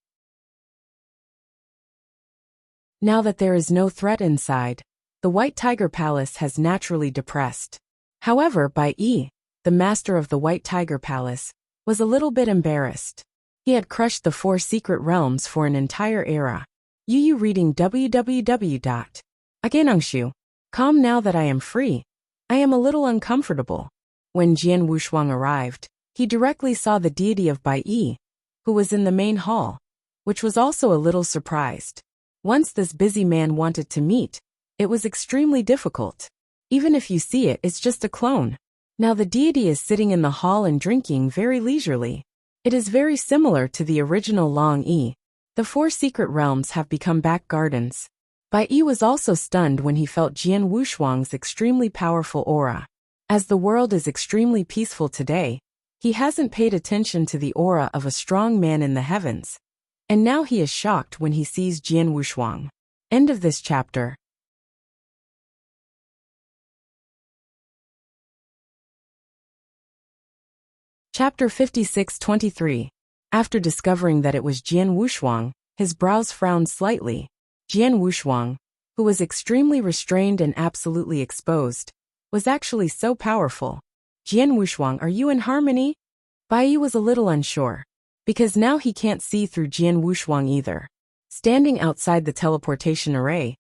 Now that there is no threat inside, the White Tiger Palace has naturally depressed. However, Bai Yi, the master of the White Tiger Palace, was a little bit embarrassed. He had crushed the 4 secret realms for an entire era. Yu reading www.againangshu.com. Now that I am free, I am a little uncomfortable. When Jian Wushuang arrived, he directly saw the deity of Bai Yi, who was in the main hall, which was also a little surprised. Once this busy man wanted to meet, it was extremely difficult. Even if you see it, it's just a clone. Now the deity is sitting in the hall and drinking very leisurely. It is very similar to the original Long Yi. The 4 secret realms have become back gardens. Bai Yi was also stunned when he felt Jian Wushuang's extremely powerful aura. As the world is extremely peaceful today, he hasn't paid attention to the aura of a strong man in the heavens. And now he is shocked when he sees Jian Wushuang. End of this chapter. Chapter 56-23. After discovering that it was Jian Wushuang, his brows frowned slightly. Jian Wushuang, who was extremely restrained and absolutely exposed, was actually so powerful. Jian Wushuang, are you in harmony? Bai Yi was a little unsure, because now he can't see through Jian Wushuang either. Standing outside the teleportation array,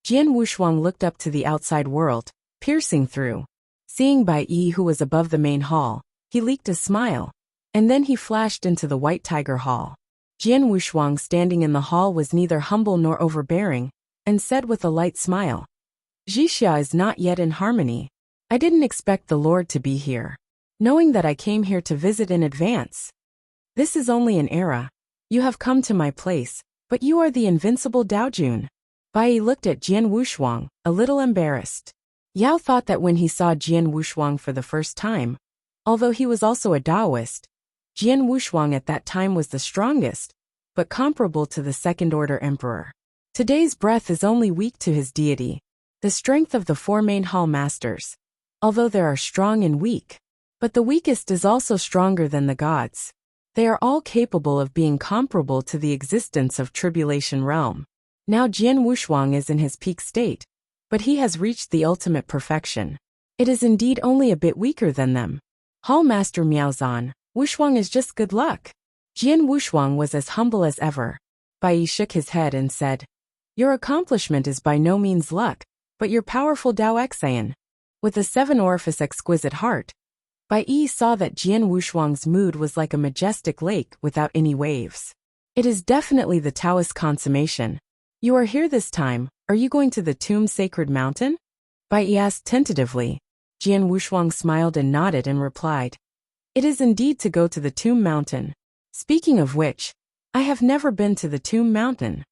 Jian Wushuang looked up to the outside world, piercing through. Seeing Bai Yi, who was above the main hall, he leaked a smile, and then he flashed into the White Tiger Hall. Jian Wushuang, standing in the hall, was neither humble nor overbearing, and said with a light smile, Wuxia is not yet in harmony. I didn't expect the Lord to be here, knowing that I came here to visit in advance. This is only an era. You have come to my place, but you are the invincible Daojun. Bai Yi looked at Jian Wushuang, a little embarrassed. Yao thought that when he saw Jian Wushuang for the first time, although he was also a Taoist, Jian Wushuang at that time was the strongest, but comparable to the second-order emperor. Today's breath is only weak to his deity, the strength of the four main hall masters, although there are strong and weak. But the weakest is also stronger than the gods. They are all capable of being comparable to the existence of Tribulation Realm. Now Jian Wushuang is in his peak state, but he has reached the ultimate perfection. It is indeed only a bit weaker than them. Hall Master Miaozan, Wushuang is just good luck. Jian Wushuang was as humble as ever. Bai Yi shook his head and said, Your accomplishment is by no means luck, but your powerful Dao Xian. With a seven-orifice exquisite heart, Bai Yi saw that Jian Wushuang's mood was like a majestic lake without any waves. It is definitely the Taoist consummation. You are here this time. Are you going to the Tomb Sacred Mountain? Bai Yi asked tentatively. Jian Wushuang smiled and nodded and replied, It is indeed to go to the Tomb Mountain. Speaking of which, I have never been to the Tomb Mountain.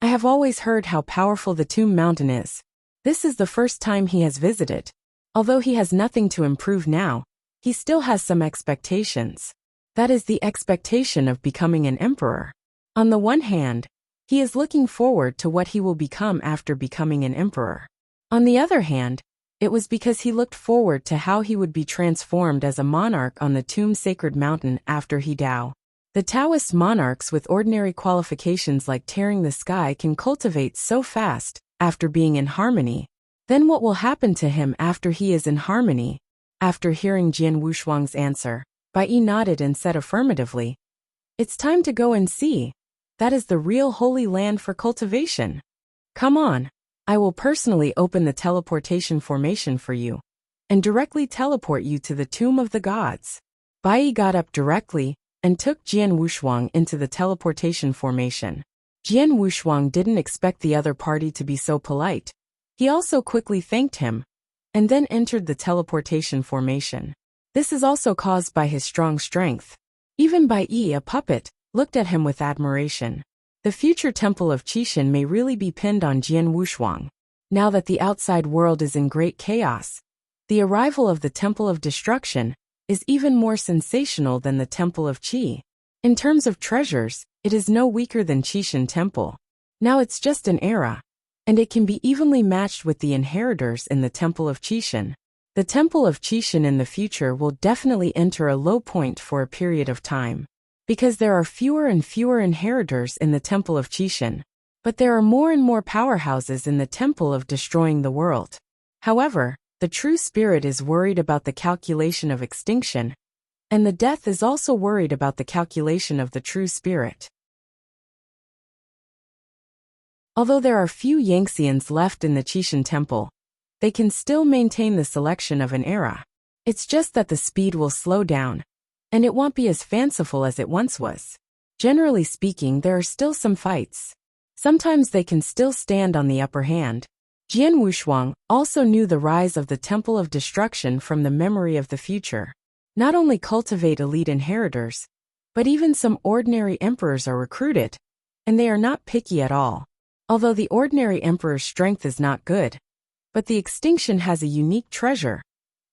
I have always heard how powerful the Tomb Mountain is. This is the first time he has visited. Although he has nothing to improve now, he still has some expectations. That is the expectation of becoming an emperor. On the one hand, he is looking forward to what he will become after becoming an emperor. On the other hand, it was because he looked forward to how he would be transformed as a monarch on the Tomb Sacred Mountain after he Dao. The Taoist monarchs with ordinary qualifications like tearing the sky can cultivate so fast after being in harmony. Then what will happen to him after he is in harmony? After hearing Jian Wushuang's answer, Bai Yi nodded and said affirmatively, It's time to go and see. That is the real holy land for cultivation. Come on. I will personally open the teleportation formation for you, and directly teleport you to the Tomb of the Gods. Bai Yi got up directly, and took Jian Wushuang into the teleportation formation. Jian Wushuang didn't expect the other party to be so polite. He also quickly thanked him, and then entered the teleportation formation. This is also caused by his strong strength. Even Bai Yi, a puppet, looked at him with admiration. The future temple of Qixin may really be pinned on Jian Wushuang. Now that the outside world is in great chaos, the arrival of the Temple of Destruction is even more sensational than the Temple of Qi. In terms of treasures, it is no weaker than Qixin Temple. Now it's just an era, and it can be evenly matched with the inheritors in the Temple of Qixin. The Temple of Qixin in the future will definitely enter a low point for a period of time, because there are fewer and fewer inheritors in the Temple of Qixin, but there are more and more powerhouses in the Temple of Destroying the World. However, the true spirit is worried about the calculation of extinction, and the death is also worried about the calculation of the true spirit. Although there are few Yangxians left in the Qixin Temple, they can still maintain the selection of an era. It's just that the speed will slow down, and it won't be as fanciful as it once was. Generally speaking, there are still some fights. Sometimes they can still stand on the upper hand. Jian Wushuang also knew the rise of the Temple of Destruction from the memory of the future. Not only cultivate elite inheritors, but even some ordinary emperors are recruited, and they are not picky at all. Although the ordinary emperor's strength is not good, but the extinction has a unique treasure,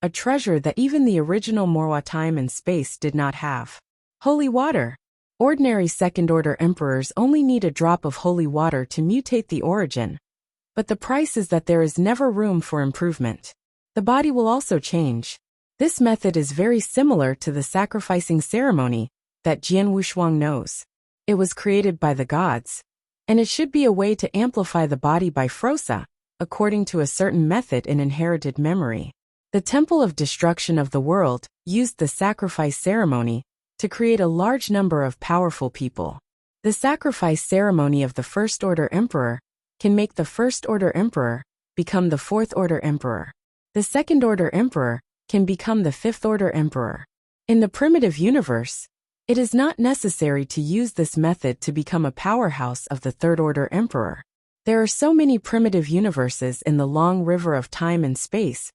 a treasure that even the original Morwa time and space did not have. Holy water. Ordinary second-order emperors only need a drop of holy water to mutate the origin, but the price is that there is never room for improvement. The body will also change. This method is very similar to the sacrificing ceremony that Jian Wushuang knows. It was created by the gods, and it should be a way to amplify the body by Frosa, according to a certain method in inherited memory. The Temple of Destruction of the World used the sacrifice ceremony to create a large number of powerful people. The sacrifice ceremony of the First-Order Emperor can make the First-Order Emperor become the Fourth-Order Emperor. The Second-Order Emperor can become the Fifth-Order Emperor. In the primitive universe, it is not necessary to use this method to become a powerhouse of the Third-Order Emperor. There are so many primitive universes in the long river of time and space,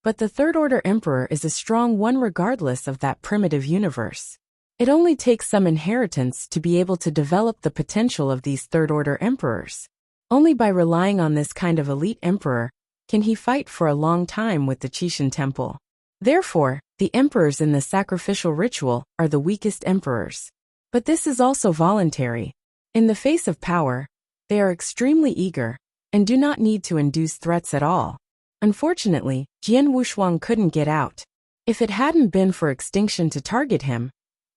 but the Third-Order Emperor is a strong one regardless of that primitive universe. It only takes some inheritance to be able to develop the potential of these Third-Order Emperors. Only by relying on this kind of elite emperor can he fight for a long time with the Qishan Temple. Therefore, the emperors in the sacrificial ritual are the weakest emperors. But this is also voluntary. In the face of power, they are extremely eager and do not need to induce threats at all. Unfortunately, Jian Wushuang couldn't get out. If it hadn't been for extinction to target him,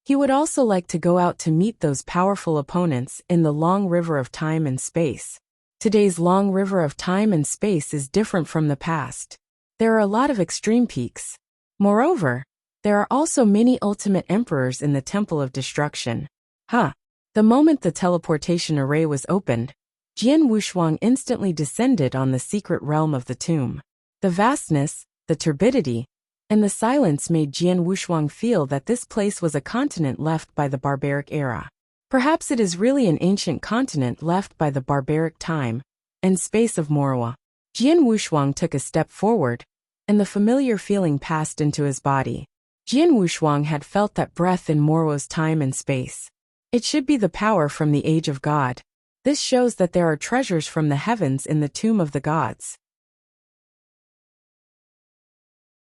he would also like to go out to meet those powerful opponents in the long river of time and space. Today's long river of time and space is different from the past. There are a lot of extreme peaks. Moreover, there are also many ultimate emperors in the Temple of Destruction. The moment the teleportation array was opened, Jian Wushuang instantly descended on the secret realm of the tomb. The vastness, the turbidity, and the silence made Jian Wushuang feel that this place was a continent left by the barbaric era. Perhaps it is really an ancient continent left by the barbaric time and space of Morwa. Jian Wushuang took a step forward, and the familiar feeling passed into his body. Jian Wushuang had felt that breath in Morwa's time and space. It should be the power from the age of God. This shows that there are treasures from the heavens in the tomb of the gods.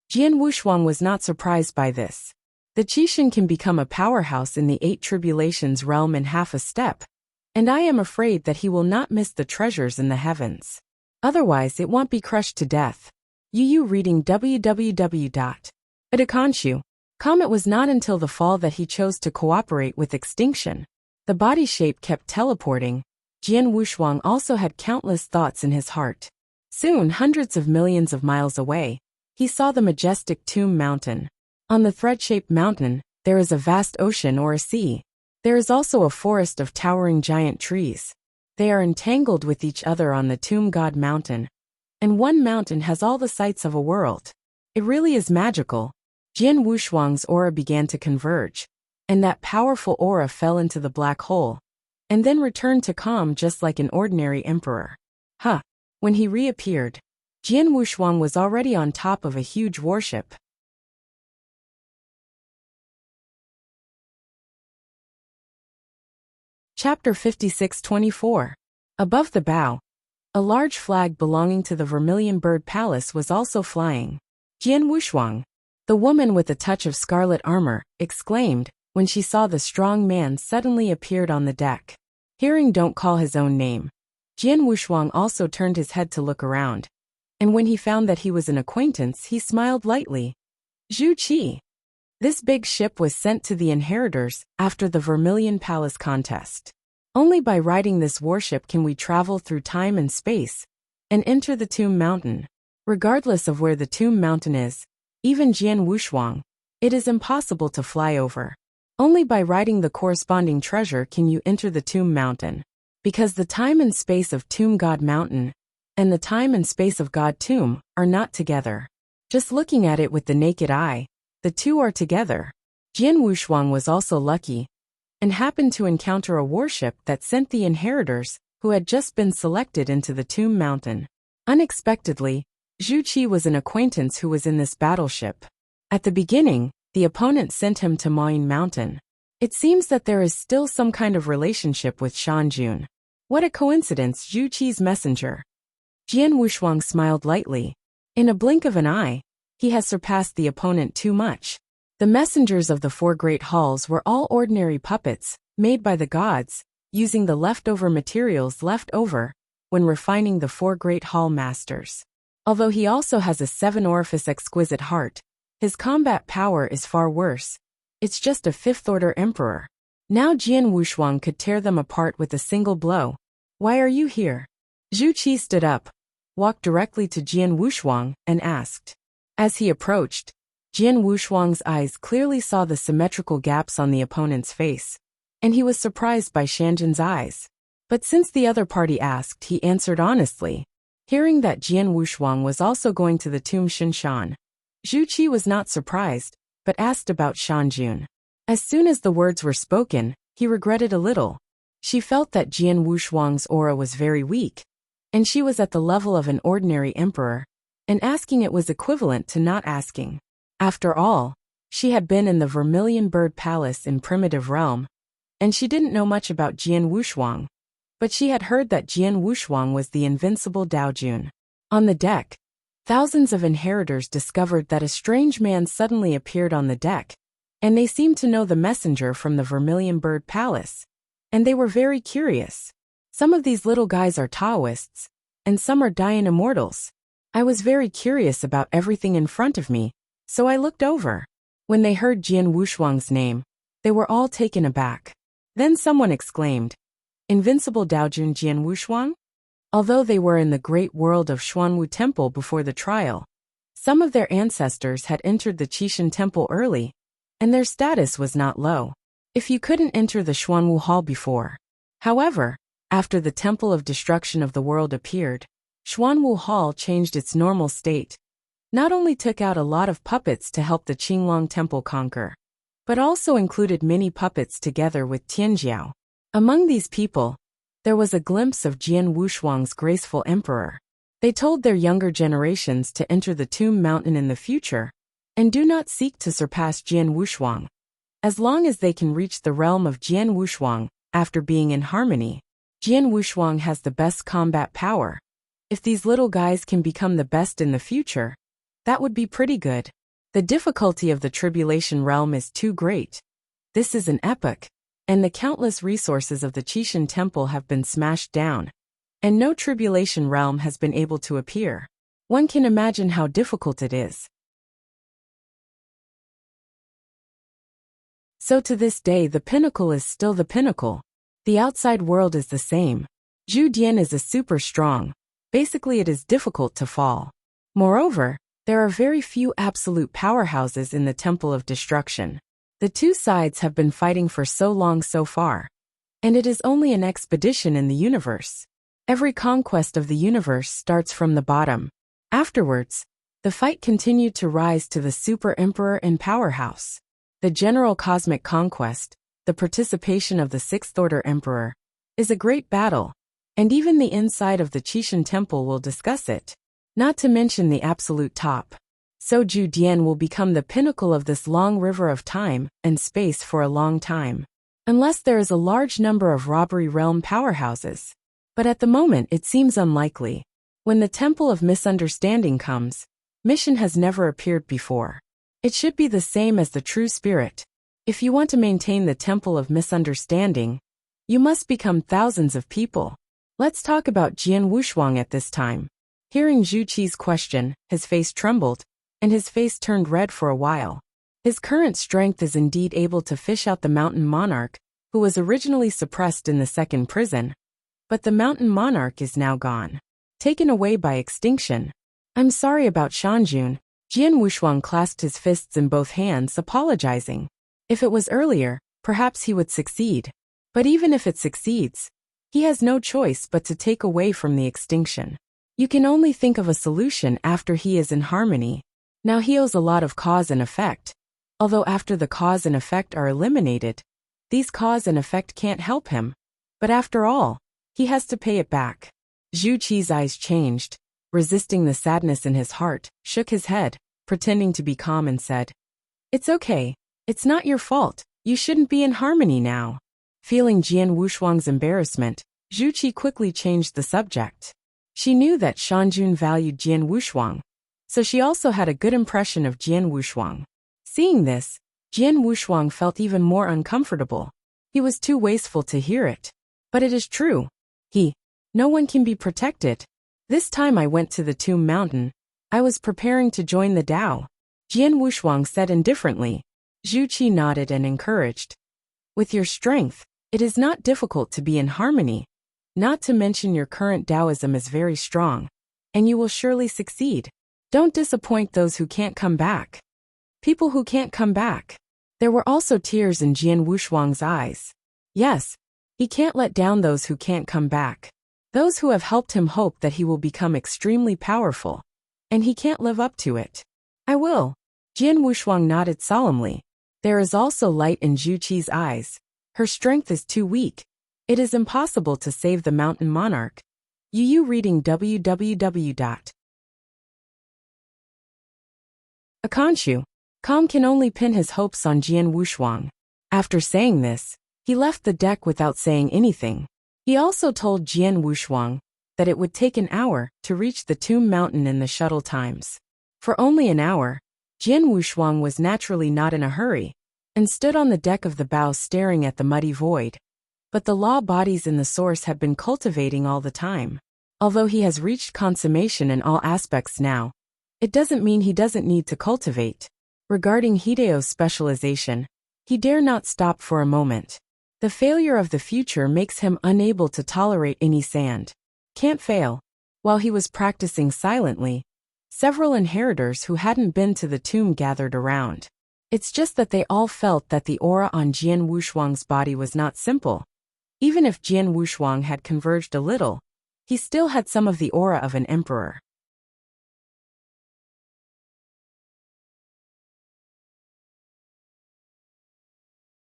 Jian Wushuang was not surprised by this. The Qishan can become a powerhouse in the 8 tribulations realm in half a step, and I am afraid that he will not miss the treasures in the heavens. Otherwise it won't be crushed to death. Yu reading www.Adakanshu. It was not until the fall that he chose to cooperate with extinction. The body shape kept teleporting. Jian Wushuang also had countless thoughts in his heart. Soon, hundreds of millions of miles away, he saw the majestic Tomb Mountain. On the thread-shaped mountain, there is a vast ocean or a sea. There is also a forest of towering giant trees. They are entangled with each other on the Tomb God Mountain. And one mountain has all the sights of a world. It really is magical. Jian Wushuang's aura began to converge, and that powerful aura fell into the black hole, and then returned to calm just like an ordinary emperor. When he reappeared, Jian Wushuang was already on top of a huge warship. Chapter 56-24. Above the bow, a large flag belonging to the Vermilion Bird Palace was also flying. Jian Wushuang, the woman with a touch of scarlet armor, exclaimed when she saw the strong man suddenly appeared on the deck. Hearing don't call his own name, Jian Wushuang also turned his head to look around, and when he found that he was an acquaintance, he smiled lightly. Zhu Qi. This big ship was sent to the inheritors after the Vermilion Palace contest. Only by riding this warship can we travel through time and space and enter the Tomb Mountain. Regardless of where the Tomb Mountain is, even Jian Wushuang, it is impossible to fly over. Only by riding the corresponding treasure can you enter the Tomb Mountain. Because the time and space of Tomb God Mountain and the time and space of God Tomb are not together. Just looking at it with the naked eye, the two are together. Jian Wushuang was also lucky and happened to encounter a warship that sent the inheritors who had just been selected into the Tomb Mountain. Unexpectedly, Zhu Qi was an acquaintance who was in this battleship. At the beginning, the opponent sent him to Maoyin Mountain. It seems that there is still some kind of relationship with Shanjun. What a coincidence, Zhu Qi's messenger. Jian Wushuang smiled lightly. In a blink of an eye, he has surpassed the opponent too much. The messengers of the four great halls were all ordinary puppets, made by the gods, using the leftover materials left over when refining the four great hall masters. Although he also has a 7-orifice exquisite heart, his combat power is far worse. It's just a 5th-order emperor. Now Jian Wushuang could tear them apart with a single blow. Why are you here? Zhu Qi stood up, walked directly to Jian Wushuang, and asked. As he approached, Jian Wushuang's eyes clearly saw the symmetrical gaps on the opponent's face, and he was surprised by Shanjin's eyes. But since the other party asked, he answered honestly. Hearing that Jian Wushuang was also going to the tomb Shinshan, Zhu Qi was not surprised, but asked about Shanjun. As soon as the words were spoken, he regretted a little. She felt that Jian Wushuang's aura was very weak, and she was at the level of an ordinary emperor, and asking it was equivalent to not asking. After all, she had been in the Vermilion Bird Palace in Primitive Realm, and she didn't know much about Jian Wushuang, but she had heard that Jian Wushuang was the invincible Daojun. On the deck, thousands of inheritors discovered that a strange man suddenly appeared on the deck, and they seemed to know the messenger from the Vermilion Bird Palace, and they were very curious. Some of these little guys are Taoists, and some are Dayan immortals. I was very curious about everything in front of me, so I looked over. When they heard Jian Wushuang's name, they were all taken aback. Then someone exclaimed, Invincible Daojun Jian Wushuang? Although they were in the great world of Xuanwu Temple before the trial, some of their ancestors had entered the Qishan Temple early, and their status was not low. If you couldn't enter the Xuanwu Hall before. However, after the Temple of Destruction of the World appeared, Xuanwu Hall changed its normal state. Not only took out a lot of puppets to help the Qinglong Temple conquer, but also included many puppets together with Tianjiao. Among these people, there was a glimpse of Jian Wushuang's graceful emperor. They told their younger generations to enter the Tomb Mountain in the future, and do not seek to surpass Jian Wushuang. As long as they can reach the realm of Jian Wushuang, after being in harmony, Jian Wushuang has the best combat power. If these little guys can become the best in the future, that would be pretty good. The difficulty of the Tribulation Realm is too great. This is an epoch, and the countless resources of the Qishan Temple have been smashed down, and no Tribulation Realm has been able to appear. One can imagine how difficult it is. So to this day the pinnacle is still the pinnacle. The outside world is the same. Zhu Dian is a super strong. Basically it is difficult to fall. Moreover, there are very few absolute powerhouses in the Temple of Destruction. The two sides have been fighting for so long so far, and it is only an expedition in the universe. Every conquest of the universe starts from the bottom. Afterwards, the fight continued to rise to the Super Emperor and Powerhouse. The general cosmic conquest, the participation of the 6th Order Emperor, is a great battle, and even the inside of the Qishan Temple will discuss it. Not to mention the absolute top. So Zhu Dian will become the pinnacle of this long river of time and space for a long time. Unless there is a large number of robbery realm powerhouses. But at the moment it seems unlikely. When the Temple of Misunderstanding comes, mission has never appeared before. It should be the same as the true spirit. If you want to maintain the Temple of Misunderstanding, you must become thousands of people. Let's talk about Jian Wushuang at this time. Hearing Zhu Qi's question, his face trembled, and his face turned red for a while. His current strength is indeed able to fish out the mountain monarch, who was originally suppressed in the second prison. But the mountain monarch is now gone. Taken away by extinction. I'm sorry about Shanjun. Jian Wushuang clasped his fists in both hands, apologizing. If it was earlier, perhaps he would succeed. But even if it succeeds, he has no choice but to take away from the extinction. You can only think of a solution after he is in harmony. Now he owes a lot of cause and effect. Although after the cause and effect are eliminated, these cause and effect can't help him. But after all, he has to pay it back. Zhu Qi's eyes changed, resisting the sadness in his heart, shook his head, pretending to be calm and said, It's okay. It's not your fault. You shouldn't be in harmony now. Feeling Jian Wushuang's embarrassment, Zhu Qi quickly changed the subject. She knew that Shanjun valued Jian Wushuang, so she also had a good impression of Jian Wushuang. Seeing this, Jian Wushuang felt even more uncomfortable. He was too wasteful to hear it. But it is true. No one can be protected. This time I went to the Tomb Mountain. I was preparing to join the Dao. Jian Wushuang said indifferently. Zhu Qi nodded and encouraged. With your strength, it is not difficult to be in harmony. Not to mention your current Taoism is very strong. And you will surely succeed. Don't disappoint those who can't come back. People who can't come back. There were also tears in Jian Wushuang's eyes. Yes, he can't let down those who can't come back. Those who have helped him hope that he will become extremely powerful. And he can't live up to it. I will. Jian Wushuang nodded solemnly. There is also light in Zhu Qi's eyes. Her strength is too weak. It is impossible to save the mountain monarch. Yu reading www. Akanshu. Calm can only pin his hopes on Jian Wushuang. After saying this, he left the deck without saying anything. He also told Jian Wushuang that it would take an hour to reach the Tomb Mountain in the shuttle times. For only an hour, Jian Wushuang was naturally not in a hurry, and stood on the deck of the bow staring at the muddy void. But the law bodies in the source have been cultivating all the time. Although he has reached consummation in all aspects now, it doesn't mean he doesn't need to cultivate. Regarding Hideo's specialization, he dare not stop for a moment. The failure of the future makes him unable to tolerate any sand. Can't fail. While he was practicing silently, several inheritors who hadn't been to the tomb gathered around. It's just that they all felt that the aura on Jian Wushuang's body was not simple. Even if Jian Wushuang had converged a little, he still had some of the aura of an emperor.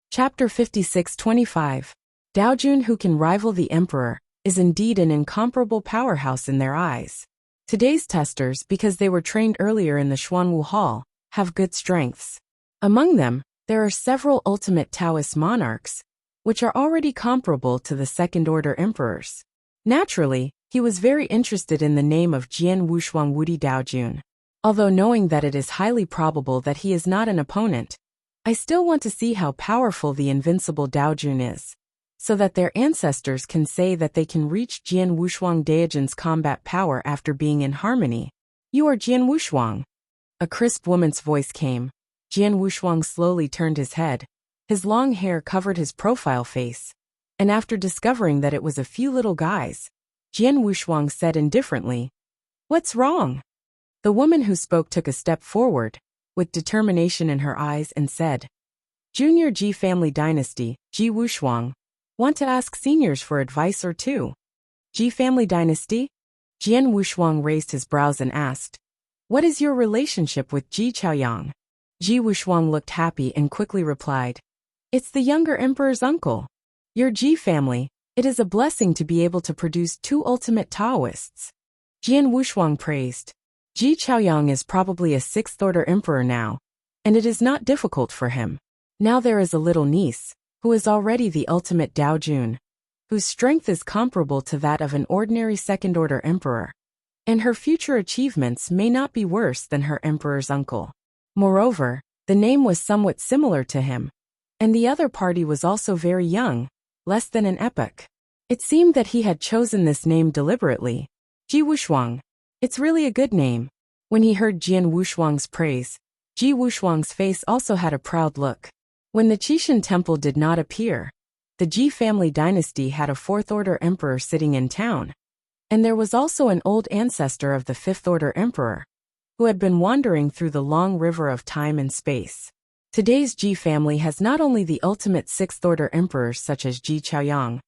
Chapter 56-25. Daojun, who can rival the emperor, is indeed an incomparable powerhouse in their eyes. Today's testers, because they were trained earlier in the Xuanwu Hall, have good strengths. Among them, there are several ultimate Taoist monarchs, which are already comparable to the second-order emperors. Naturally, he was very interested in the name of Jian Wushuang Wudi Daojun. Although knowing that it is highly probable that he is not an opponent, I still want to see how powerful the invincible Daojun is, so that their ancestors can say that they can reach Jian Wushuang Daojun's combat power after being in harmony. You are Jian Wushuang. A crisp woman's voice came. Jian Wushuang slowly turned his head. His long hair covered his profile face. And after discovering that it was a few little guys, Jian Wushuang said indifferently, "What's wrong?" The woman who spoke took a step forward, with determination in her eyes, and said, "Junior Ji family dynasty, Ji Wushuang. Want to ask seniors for advice or two?" Ji family dynasty? Jian Wushuang raised his brows and asked, "What is your relationship with Ji Chaoyang?" Ji Wushuang looked happy and quickly replied, "It's the younger emperor's uncle. Your Ji family, it is a blessing to be able to produce two ultimate Taoists." Jian Wushuang praised. Ji Chaoyang is probably a sixth-order emperor now, and it is not difficult for him. Now there is a little niece, who is already the ultimate Daojun, whose strength is comparable to that of an ordinary second-order emperor, and her future achievements may not be worse than her emperor's uncle. Moreover, the name was somewhat similar to him, and the other party was also very young, less than an epoch. It seemed that he had chosen this name deliberately. Ji Wushuang. It's really a good name. When he heard Jian Wushuang's praise, Ji Wushuang's face also had a proud look. When the Qixin temple did not appear, the Ji family dynasty had a fourth-order emperor sitting in town. And there was also an old ancestor of the fifth-order emperor, who had been wandering through the long river of time and space. Today's Ji family has not only the ultimate sixth-order emperors such as Ji Chaoyang,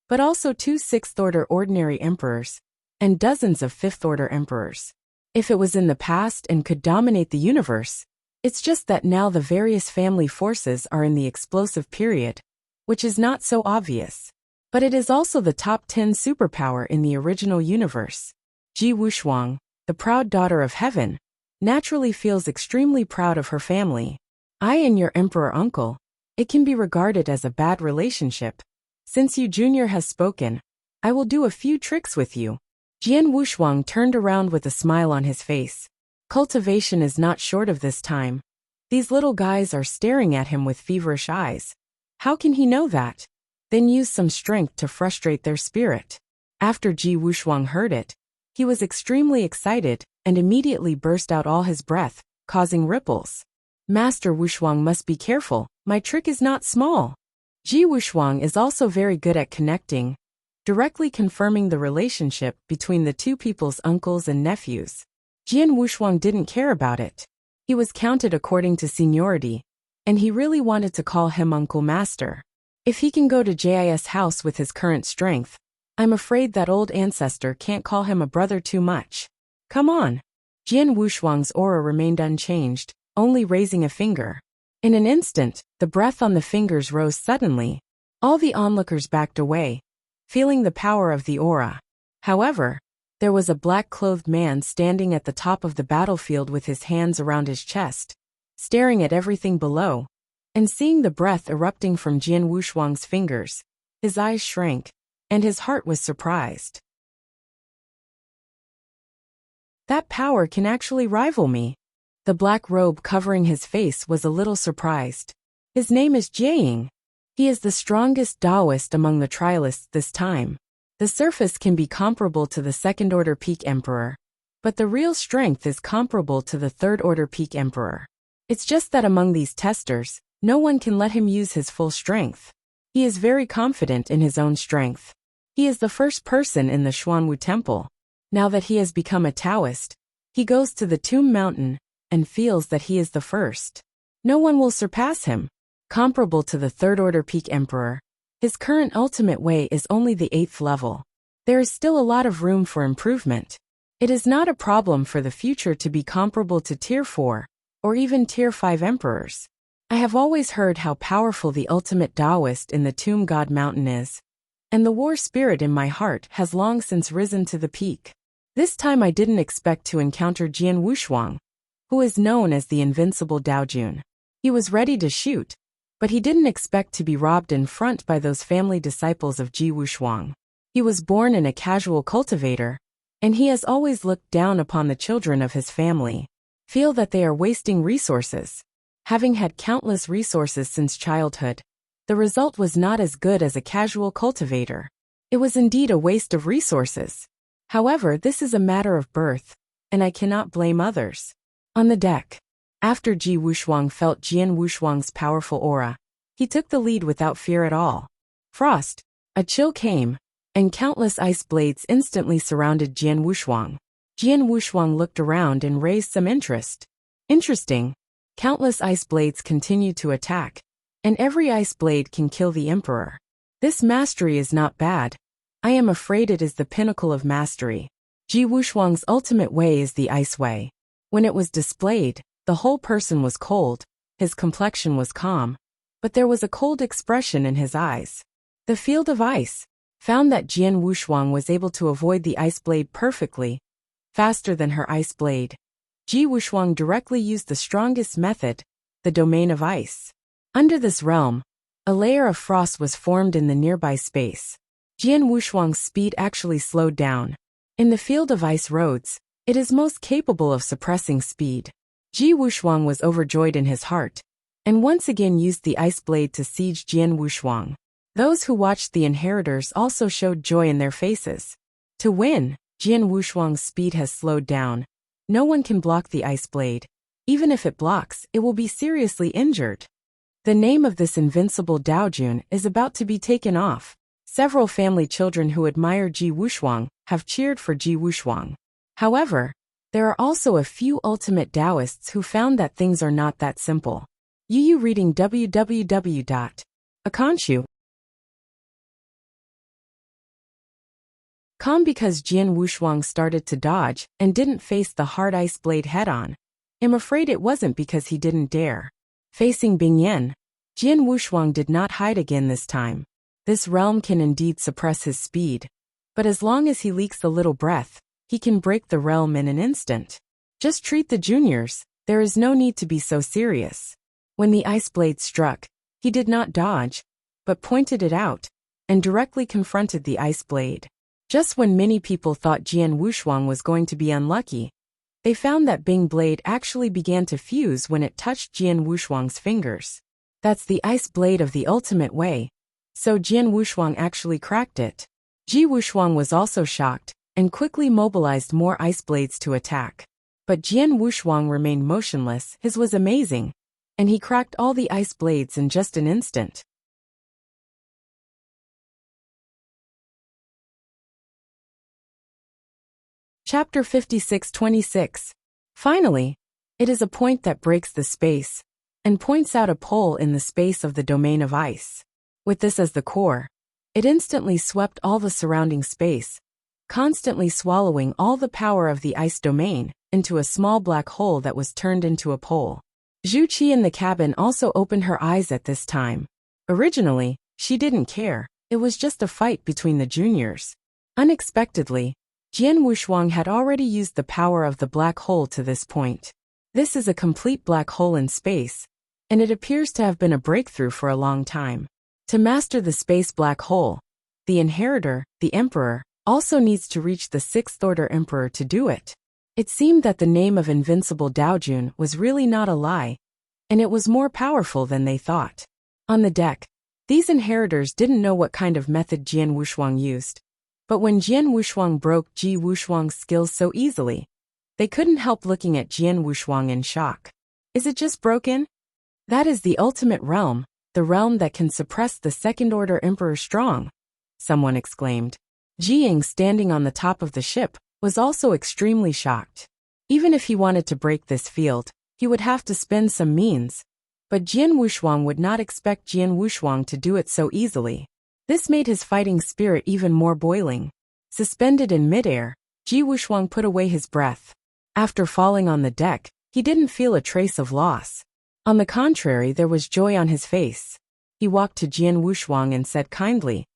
but also two sixth-order ordinary emperors, and dozens of fifth-order emperors. If it was in the past and could dominate the universe, it's just that now the various family forces are in the explosive period, which is not so obvious. But it is also the top 10 superpower in the original universe. Ji Wushuang, the proud daughter of heaven, naturally feels extremely proud of her family. I and your emperor uncle, it can be regarded as a bad relationship. Since you junior has spoken, I will do a few tricks with you. Jian Wushuang turned around with a smile on his face. Cultivation is not short of this time. These little guys are staring at him with feverish eyes. How can he know that? Then use some strength to frustrate their spirit. After Ji Wushuang heard it, he was extremely excited and immediately burst out all his breath, causing ripples. Master Wushuang must be careful, my trick is not small. Ji Wushuang is also very good at connecting, directly confirming the relationship between the two people's uncles and nephews. Jian Wushuang didn't care about it. He was counted according to seniority, and he really wanted to call him Uncle Master. If he can go to Jis house with his current strength, I'm afraid that old ancestor can't call him a brother too much. Come on. Jian Wushuang's aura remained unchanged, only raising a finger. In an instant, the breath on the fingers rose suddenly. All the onlookers backed away, feeling the power of the aura. However, there was a black-clothed man standing at the top of the battlefield with his hands around his chest, staring at everything below, and seeing the breath erupting from Jian Wushuang's fingers. His eyes shrank, and his heart was surprised. That power can actually rival me. The black robe covering his face was a little surprised. His name is Jiaying. He is the strongest Taoist among the trialists this time. The surface can be comparable to the second-order peak emperor, but the real strength is comparable to the third-order peak emperor. It's just that among these testers, no one can let him use his full strength. He is very confident in his own strength. He is the first person in the Xuanwu Temple. Now that he has become a Taoist, he goes to the Tomb Mountain and feels that he is the first. No one will surpass him. Comparable to the third-order peak emperor, his current ultimate way is only the 8th level. There is still a lot of room for improvement. It is not a problem for the future to be comparable to Tier 4, or even Tier 5 emperors. I have always heard how powerful the ultimate Taoist in the Tomb God Mountain is, and the war spirit in my heart has long since risen to the peak. This time I didn't expect to encounter Jian Wushuang, who is known as the invincible Daojun. He was ready to shoot, but he didn't expect to be robbed in front by those family disciples of Ji Wushuang. He was born in a casual cultivator, and he has always looked down upon the children of his family, feel that they are wasting resources. Having had countless resources since childhood, the result was not as good as a casual cultivator. It was indeed a waste of resources. However, this is a matter of birth, and I cannot blame others. On the deck, after Ji Wushuang felt Jian Wushuang's powerful aura, he took the lead without fear at all. Frost, a chill came, and countless ice blades instantly surrounded Jian Wushuang. Jian Wushuang looked around and raised some interest. Interesting. Countless ice blades continue to attack, and every ice blade can kill the emperor. This mastery is not bad. I am afraid it is the pinnacle of mastery. Ji Wushuang's ultimate way is the ice way. When it was displayed, the whole person was cold, his complexion was calm, but there was a cold expression in his eyes. The field of ice found that Jian Wushuang was able to avoid the ice blade perfectly, faster than her ice blade. Ji Wushuang directly used the strongest method, the domain of ice. Under this realm, a layer of frost was formed in the nearby space. Jian Wushuang's speed actually slowed down. In the field of ice roads, it is most capable of suppressing speed. Ji Wushuang was overjoyed in his heart, and once again used the ice blade to siege Jian Wushuang. Those who watched the inheritors also showed joy in their faces. To win, Jian Wushuang's speed has slowed down. No one can block the ice blade. Even if it blocks, it will be seriously injured. The name of this invincible Daojun is about to be taken off. Several family children who admire Ji Wushuang have cheered for Ji Wushuang. However, there are also a few ultimate Taoists who found that things are not that simple. Yu reading www.akanshu.com because Jian Wushuang started to dodge and didn't face the hard ice blade head-on. I'm afraid it wasn't because he didn't dare. Facing Bingyan, Jian Wushuang did not hide again this time. This realm can indeed suppress his speed, but as long as he leaks a little breath, he can break the realm in an instant. Just treat the juniors, there is no need to be so serious. When the ice blade struck, he did not dodge, but pointed it out, and directly confronted the ice blade. Just when many people thought Jian Wushuang was going to be unlucky, they found that Bing blade actually began to fuse when it touched Jian Wushuang's fingers. That's the ice blade of the ultimate way. So Jian Wushuang actually cracked it. Ji Wushuang was also shocked, and quickly mobilized more ice blades to attack. But Jian Wushuang remained motionless. His was amazing, and he cracked all the ice blades in just an instant. Chapter 56:26. Finally, it is a point that breaks the space, and points out a pole in the space of the domain of ice. With this as the core, it instantly swept all the surrounding space, constantly swallowing all the power of the ice domain into a small black hole that was turned into a pole. Zhu Qi in the cabin also opened her eyes at this time. Originally, she didn't care, it was just a fight between the juniors. Unexpectedly, Jian Wushuang had already used the power of the black hole to this point. This is a complete black hole in space, and it appears to have been a breakthrough for a long time. To master the space black hole, the inheritor, the emperor, also needs to reach the 6th order emperor to do it. It seemed that the name of invincible Daojun was really not a lie, and it was more powerful than they thought. On the deck, these inheritors didn't know what kind of method Jian Wushuang used. But when Jian Wushuang broke Ji Wushuang's skills so easily, they couldn't help looking at Jian Wushuang in shock. Is it just broken? That is the ultimate realm, the realm that can suppress the 2nd order emperor strong, someone exclaimed. Jiying, standing on the top of the ship, was also extremely shocked. Even if he wanted to break this field, he would have to spend some means. But Jian Wushuang would not expect Jian Wushuang to do it so easily. This made his fighting spirit even more boiling. Suspended in midair, Ji Wushuang put away his breath. After falling on the deck, he didn't feel a trace of loss. On the contrary, there was joy on his face. He walked to Jian Wushuang and said kindly,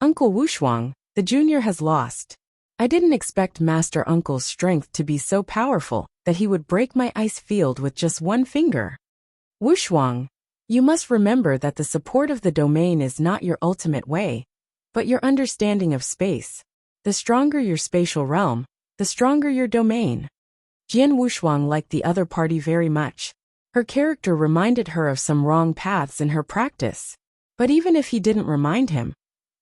"Uncle Wushuang, the junior has lost. I didn't expect Master Uncle's strength to be so powerful that he would break my ice field with just one finger. Wushuang, you must remember that the support of the domain is not your ultimate way, but your understanding of space. The stronger your spatial realm, the stronger your domain." Jian Wushuang liked the other party very much. Her character reminded her of some wrong paths in her practice. But even if he didn't remind him,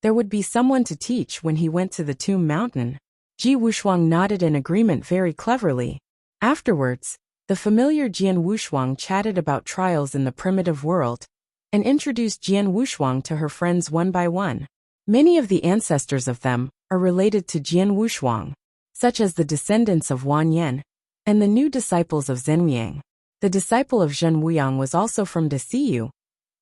there would be someone to teach when he went to the Tomb Mountain. Ji Wushuang nodded in agreement very cleverly. Afterwards, the familiar Jian Wushuang chatted about trials in the primitive world, and introduced Jian Wushuang to her friends one by one. Many of the ancestors of them are related to Jian Wushuang, such as the descendants of Wan Yan, and the new disciples of Zhenliang. The disciple of Zhen Wuyang was also from Desiyu,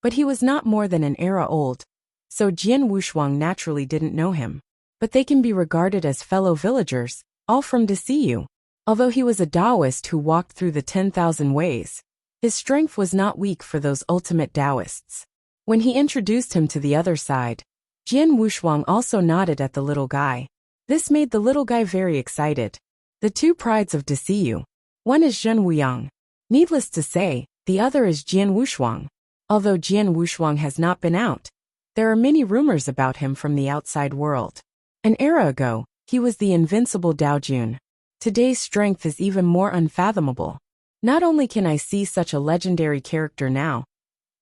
but he was not more than an era old, so Jian Wushuang naturally didn't know him. But they can be regarded as fellow villagers, all from Desiyu. Although he was a Taoist who walked through the 10,000 ways, his strength was not weak for those ultimate Taoists. When he introduced him to the other side, Jian Wushuang also nodded at the little guy. This made the little guy very excited. The two prides of Desiyu. One is Zhen Wuyang. Needless to say, the other is Jian Wushuang. Although Jian Wushuang has not been out, there are many rumors about him from the outside world. An era ago, he was the invincible Daojun. Today's strength is even more unfathomable. Not only can I see such a legendary character now,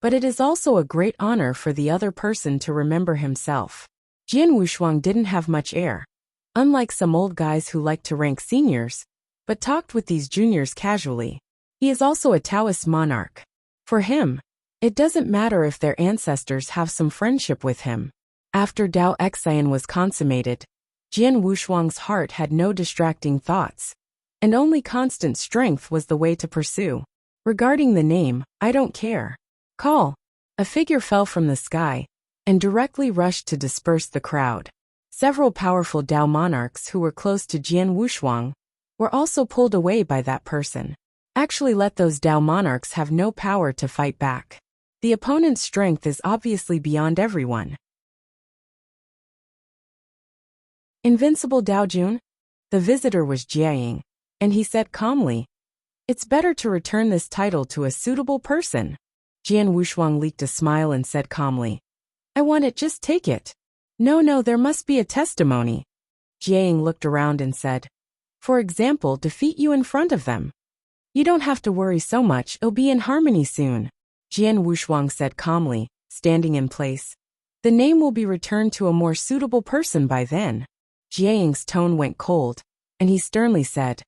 but it is also a great honor for the other person to remember himself. Jian Wushuang didn't have much air. Unlike some old guys who like to rank seniors, but talked with these juniors casually. He is also a Taoist monarch. For him, it doesn't matter if their ancestors have some friendship with him. After Dao Xian was consummated, Jian Wushuang's heart had no distracting thoughts, and only constant strength was the way to pursue. Regarding the name, I don't care. Call. A figure fell from the sky, and directly rushed to disperse the crowd. Several powerful Dao monarchs who were close to Jian Wushuang were also pulled away by that person. Actually let those Dao monarchs have no power to fight back. The opponent's strength is obviously beyond everyone. Invincible Daojun? The visitor was Jiaying, and he said calmly, "It's better to return this title to a suitable person." Jian Wushuang leaked a smile and said calmly, "I want it, just take it." No, there must be a testimony. Jiang looked around and said, for example, defeat you in front of them. You don't have to worry so much, it'll be in harmony soon. Jian Wushuang said calmly, standing in place. The name will be returned to a more suitable person by then. Jiang's tone went cold, and he sternly said,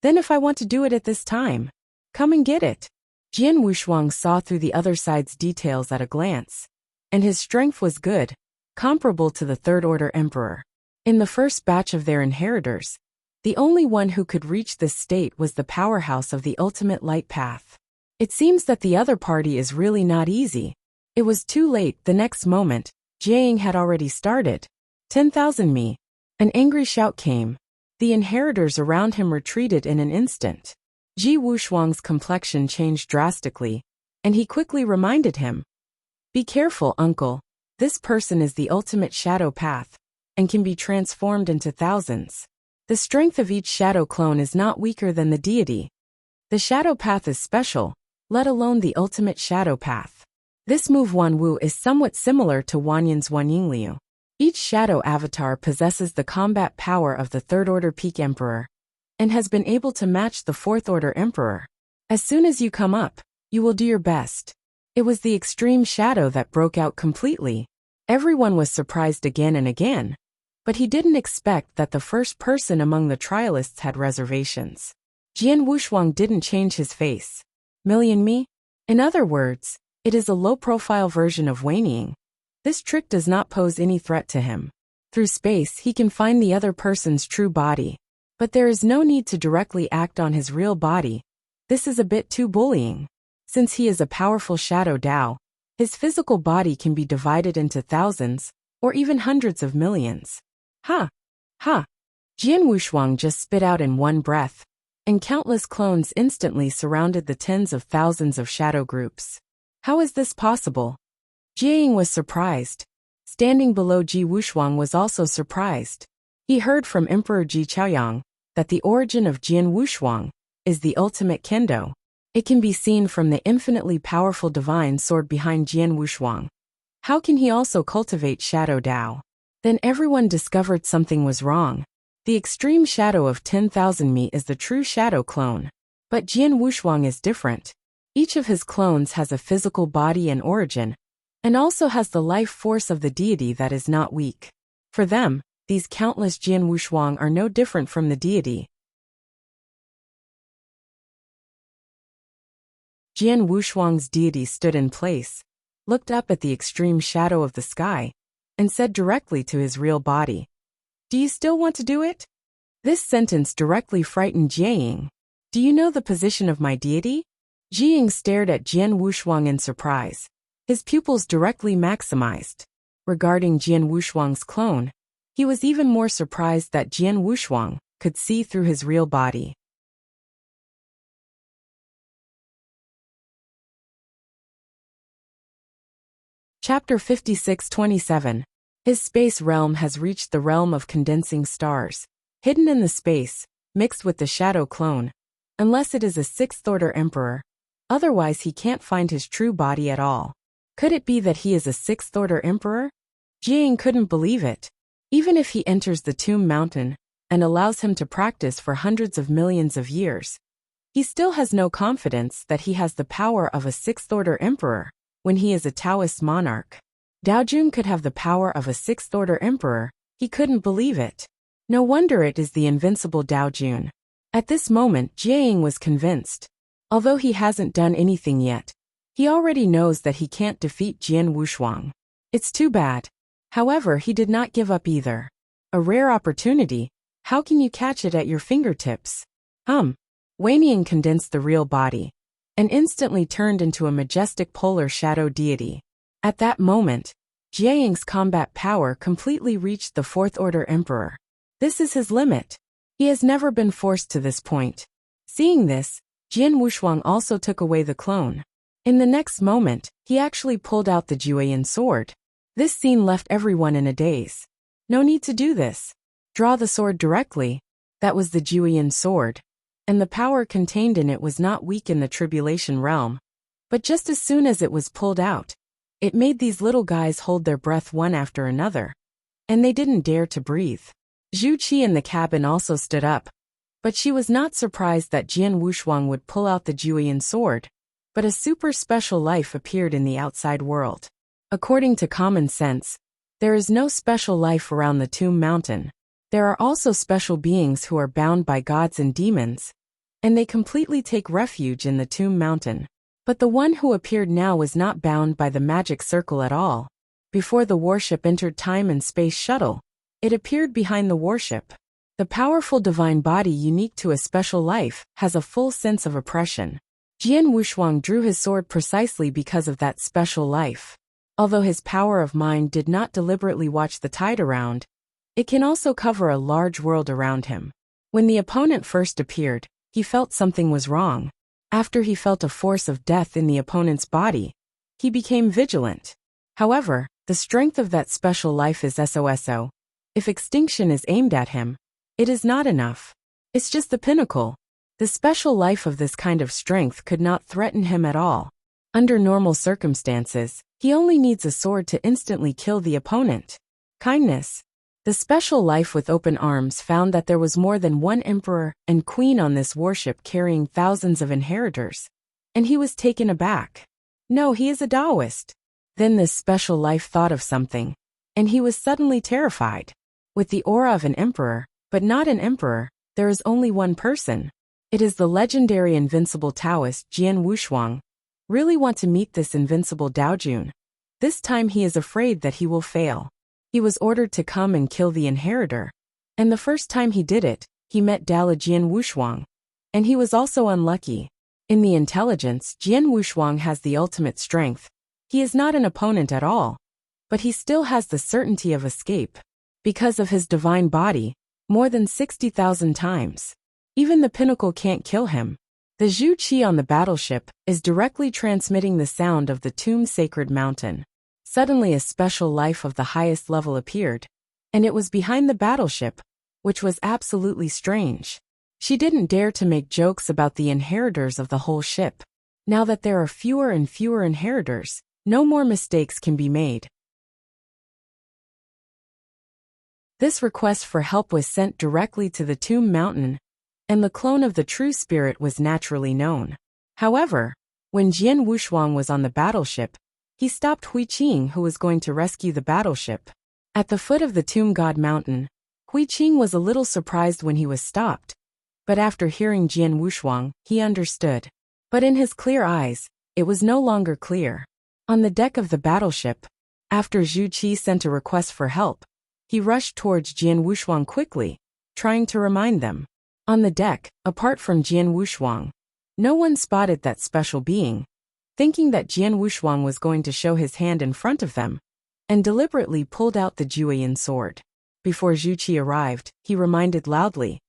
then if I want to do it at this time, come and get it. Jian Wushuang saw through the other side's details at a glance, and his strength was good, comparable to the Third Order Emperor. In the first batch of their inheritors, the only one who could reach this state was the powerhouse of the ultimate light path. It seems that the other party is really not easy. It was too late. The next moment, Jiang had already started. 10,000 mi. An angry shout came. The inheritors around him retreated in an instant. Ji Wushuang's complexion changed drastically, and he quickly reminded him. Be careful, uncle. This person is the ultimate shadow path, and can be transformed into thousands. The strength of each shadow clone is not weaker than the deity. The shadow path is special, let alone the ultimate shadow path. This move Wan Wu is somewhat similar to Wanyan's Wanyingliu. Each shadow avatar possesses the combat power of the Third Order Peak Emperor, and has been able to match the Fourth Order Emperor. As soon as you come up, you will do your best. It was the extreme shadow that broke out completely. Everyone was surprised again and again, but he didn't expect that the first person among the trialists had reservations. Jian Wushuang didn't change his face. Million mi? In other words, it is a low-profile version of Wanying. This trick does not pose any threat to him. Through space, he can find the other person's true body. But there is no need to directly act on his real body. This is a bit too bullying. Since he is a powerful shadow Dao, his physical body can be divided into thousands, or even hundreds of millions. Ha! Ha! Jian Wushuang just spit out in one breath, and countless clones instantly surrounded the tens of thousands of shadow groups. How is this possible? Jiang was surprised. Standing below Ji Wushuang was also surprised. He heard from Emperor Ji Chaoyang that the origin of Jian Wushuang is the ultimate kendo. It can be seen from the infinitely powerful divine sword behind Jian Wushuang. How can he also cultivate shadow Dao? Then everyone discovered something was wrong. The extreme shadow of 10,000 mi is the true shadow clone. But Jian Wushuang is different. Each of his clones has a physical body and origin, and also has the life force of the deity that is not weak. For them, these countless Jian Wushuang are no different from the deity. Jian Wushuang's deity stood in place, looked up at the extreme shadow of the sky, and said directly to his real body, do you still want to do it? This sentence directly frightened Jiang. Do you know the position of my deity? Jiang stared at Jian Wushuang in surprise, his pupils directly maximized. Regarding Jian Wushuang's clone, he was even more surprised that Jian Wushuang could see through his real body. Chapter 56-27. His space realm has reached the realm of condensing stars, hidden in the space, mixed with the shadow clone, unless it is a Sixth Order Emperor. Otherwise he can't find his true body at all. Could it be that he is a Sixth Order Emperor? Jiang couldn't believe it. Even if he enters the Tomb Mountain and allows him to practice for hundreds of millions of years, he still has no confidence that he has the power of a Sixth Order Emperor when he is a Taoist monarch. Daojun could have the power of a Sixth Order Emperor. He couldn't believe it. No wonder it is the invincible Daojun. At this moment, Jiang was convinced. Although he hasn't done anything yet, he already knows that he can't defeat Jian Wushuang. It's too bad. However, he did not give up either. A rare opportunity. How can you catch it at your fingertips? Wanying condensed the real body, and instantly turned into a majestic polar shadow deity. At that moment, Jiang's combat power completely reached the Fourth Order Emperor. This is his limit. He has never been forced to this point. Seeing this, Jian Wushuang also took away the clone. In the next moment, he actually pulled out the Jueyan sword. This scene left everyone in a daze. No need to do this. Draw the sword directly. That was the Jueyan sword, and the power contained in it was not weak in the tribulation realm. But just as soon as it was pulled out, it made these little guys hold their breath one after another. and they didn't dare to breathe. Zhu Qi in the cabin also stood up, but she was not surprised that Jian Wushuang would pull out the Jueyan sword, but a super special life appeared in the outside world. According to common sense, there is no special life around the Tomb Mountain. There are also special beings who are bound by gods and demons, and they completely take refuge in the Tomb Mountain. But the one who appeared now was not bound by the magic circle at all. Before the warship entered time and space shuttle, it appeared behind the warship. The powerful divine body unique to a special life has a full sense of oppression. Jian Wushuang drew his sword precisely because of that special life. Although his power of mind did not deliberately watch the tide around, it can also cover a large world around him. When the opponent first appeared, he felt something was wrong. After he felt a force of death in the opponent's body, he became vigilant. However, the strength of that special life is SOSO. If extinction is aimed at him, it is not enough. It's just the pinnacle. The special life of this kind of strength could not threaten him at all. Under normal circumstances, he only needs a sword to instantly kill the opponent. Kindness. The special life with open arms found that there was more than one emperor and queen on this warship carrying thousands of inheritors, and he was taken aback. No, he is a Taoist. Then this special life thought of something, and he was suddenly terrified. With the aura of an emperor, but not an emperor, there is only one person. It is the legendary invincible Taoist Jian Wushuang. Really want to meet this invincible Daojun. This time he is afraid that he will fail. He was ordered to come and kill the inheritor, and the first time he did it, he met Dala Jian Wushuang, and he was also unlucky. In the intelligence, Jian Wushuang has the ultimate strength. He is not an opponent at all, but he still has the certainty of escape. Because of his divine body, more than 60,000 times. Even the pinnacle can't kill him. The Zhu Qi on the battleship is directly transmitting the sound of the Tomb Sacred Mountain. Suddenly a special life of the highest level appeared, and it was behind the battleship, which was absolutely strange. She didn't dare to make jokes about the inheritors of the whole ship. Now that there are fewer and fewer inheritors, no more mistakes can be made. This request for help was sent directly to the Tomb Mountain, and the clone of the true spirit was naturally known. However, when Jian Wushuang was on the battleship, he stopped Hui Qing, who was going to rescue the battleship. At the foot of the Tomb God Mountain, Hui Qing was a little surprised when he was stopped, but after hearing Jian Wushuang, he understood. But in his clear eyes, it was no longer clear. On the deck of the battleship, after Zhu Qi sent a request for help, he rushed towards Jian Wushuang quickly, trying to remind them. On the deck, apart from Jian Wushuang, no one spotted that special being, thinking that Jian Wushuang was going to show his hand in front of them, and deliberately pulled out the Jueyan sword. Before Zhu Qi arrived, he reminded loudly,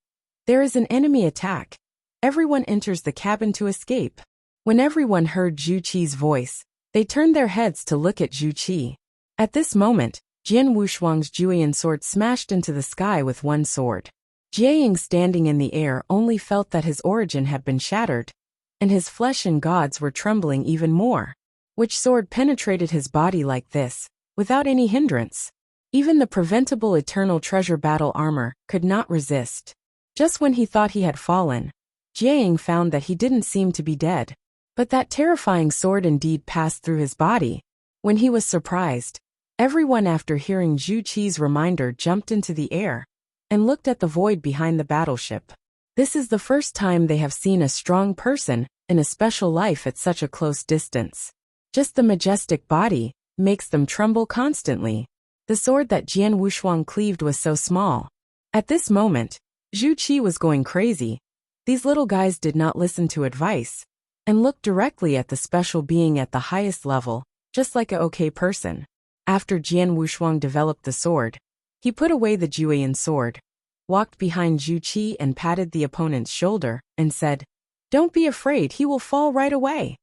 "There is an enemy attack. Everyone enters the cabin to escape." When everyone heard Zhu Qi's voice, they turned their heads to look at Zhu Qi. At this moment, Jian Wushuang's Jueyan sword smashed into the sky with one sword. Jiaying standing in the air only felt that his origin had been shattered, and his flesh and gods were trembling even more. Which sword penetrated his body like this, without any hindrance? Even the preventable eternal treasure battle armor could not resist. Just when he thought he had fallen, Jiaying found that he didn't seem to be dead. But that terrifying sword indeed passed through his body. When he was surprised, everyone after hearing Zhu Qi's reminder jumped into the air and looked at the void behind the battleship. This is the first time they have seen a strong person in a special life at such a close distance. Just the majestic body makes them tremble constantly. The sword that Jian Wushuang cleaved was so small. At this moment, Zhu Qi was going crazy. These little guys did not listen to advice and looked directly at the special being at the highest level, just like a okay person. After Jian Wushuang developed the sword, he put away the Jueyan sword, walked behind Zhu Qi and patted the opponent's shoulder, and said, "Don't be afraid, he will fall right away.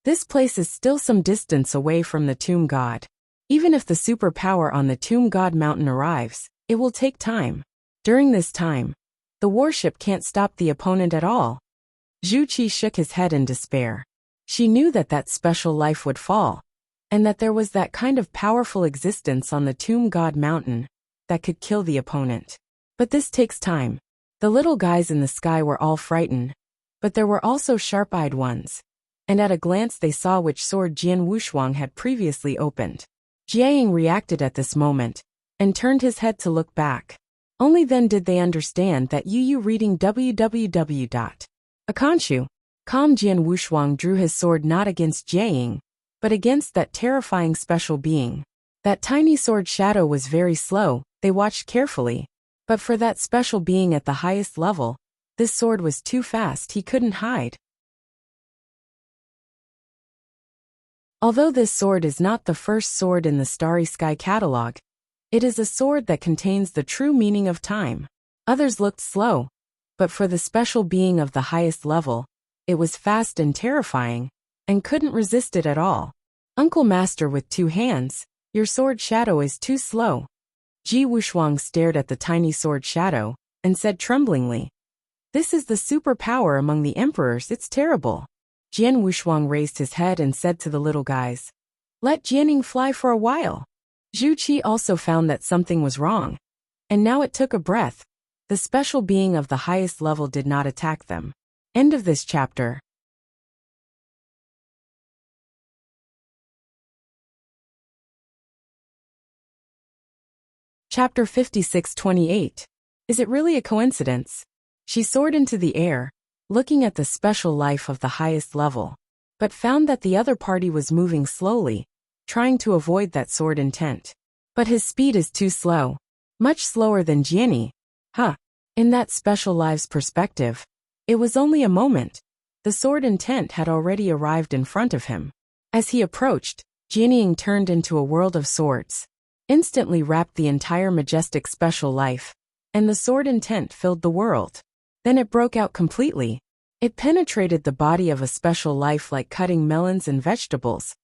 This place is still some distance away from the Tomb God. Even if the superpower on the Tomb God Mountain arrives, it will take time. During this time, the warship can't stop the opponent at all." Zhu Qi shook his head in despair. She knew that that special life would fall, and that there was that kind of powerful existence on the Tomb God Mountain, that could kill the opponent. But this takes time. The little guys in the sky were all frightened, but there were also sharp-eyed ones. And at a glance they saw which sword Jian Wushuang had previously opened. Jiaying reacted at this moment, and turned his head to look back. Only then did they understand that Yu reading www.akanshu. Calm Jian Wushuang drew his sword not against Jiaying, but against that terrifying special being. That tiny sword shadow was very slow, they watched carefully. But for that special being at the highest level, this sword was too fast, he couldn't hide. Although this sword is not the first sword in the Starry Sky catalog, it is a sword that contains the true meaning of time. Others looked slow, but for the special being of the highest level, it was fast and terrifying, and couldn't resist it at all. Uncle Master with 2 hands, your sword shadow is too slow. Ji Wushuang stared at the tiny sword shadow, and said tremblingly, "This is the superpower among the emperors, it's terrible." Jian Wushuang raised his head and said to the little guys, "Let Jianing fly for a while." Zhu Qi also found that something was wrong, and now it took a breath. The special being of the highest level did not attack them. End of this chapter. Chapter 56-28. Is it really a coincidence? She soared into the air, looking at the special life of the highest level, but found that the other party was moving slowly, trying to avoid that sword intent. But his speed is too slow, much slower than Jiani. In that special live's perspective, it was only a moment. The sword intent had already arrived in front of him. As he approached, Jianing turned into a world of swords, instantly wrapped the entire majestic special life, and the sword intent filled the world. Then it broke out completely. It penetrated the body of a special life like cutting melons and vegetables,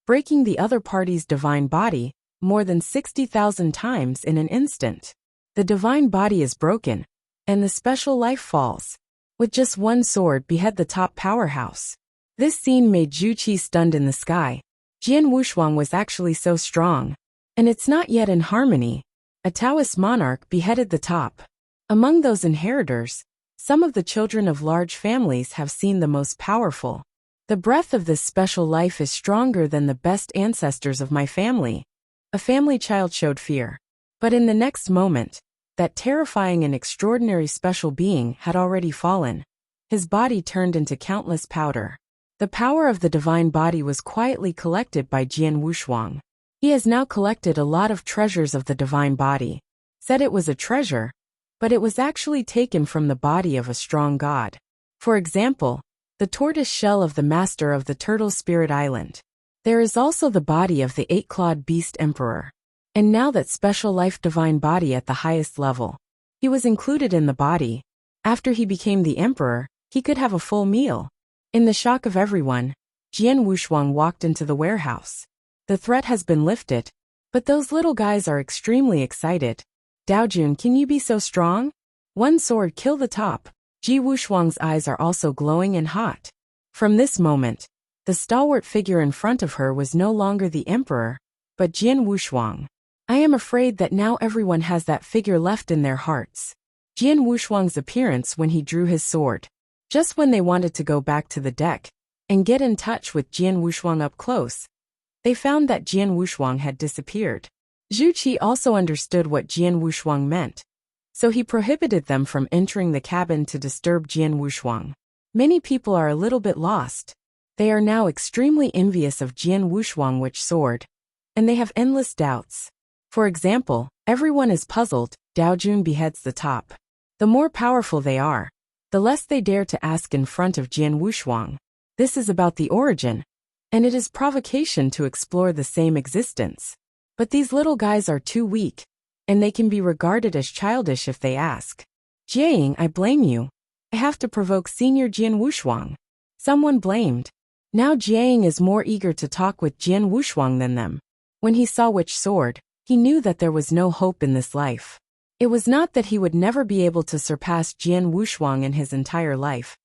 breaking the other party's divine body more than 60,000 times in an instant. The divine body is broken, and the special life falls. With just one sword behead the top powerhouse. This scene made Zhu Qi stunned in the sky. Jian Wushuang was actually so strong. And it's not yet in harmony. A Taoist monarch beheaded the top. Among those inheritors, some of the children of large families have seen the most powerful. The breath of this special life is stronger than the best ancestors of my family. A family child showed fear. But in the next moment, that terrifying and extraordinary special being had already fallen. His body turned into countless powder. The power of the divine body was quietly collected by Jian Wushuang. He has now collected a lot of treasures of the divine body. Said it was a treasure, but it was actually taken from the body of a strong god. For example, the tortoise shell of the master of the Turtle Spirit Island. There is also the body of the 8-clawed beast emperor. And now that special life divine body at the highest level. He was included in the body. After he became the emperor, he could have a full meal. In the shock of everyone, Jian Wushuang walked into the warehouse. The threat has been lifted, but those little guys are extremely excited. Daojun, can you be so strong? One sword kill the top. Ji Wushuang's eyes are also glowing and hot. From this moment, the stalwart figure in front of her was no longer the emperor, but Jian Wushuang. I am afraid that now everyone has that figure left in their hearts. Jian Wushuang's appearance when he drew his sword. Just when they wanted to go back to the deck and get in touch with Jian Wushuang up close, they found that Jian Wushuang had disappeared. Zhu Qi also understood what Jian Wushuang meant, so he prohibited them from entering the cabin to disturb Jian Wushuang. Many people are a little bit lost. They are now extremely envious of Jian Wushuang which sword, and they have endless doubts. For example, everyone is puzzled. Daojun beheads the top. The more powerful they are, the less they dare to ask in front of Jian Wushuang. This is about the origin, and it is provocation to explore the same existence. But these little guys are too weak, and they can be regarded as childish if they ask. Jiaying, I blame you. I have to provoke Senior Jian Wushuang. Someone blamed. Now Jiaying is more eager to talk with Jian Wushuang than them. When he saw which sword, he knew that there was no hope in this life. It was not that he would never be able to surpass Jian Wushuang in his entire life,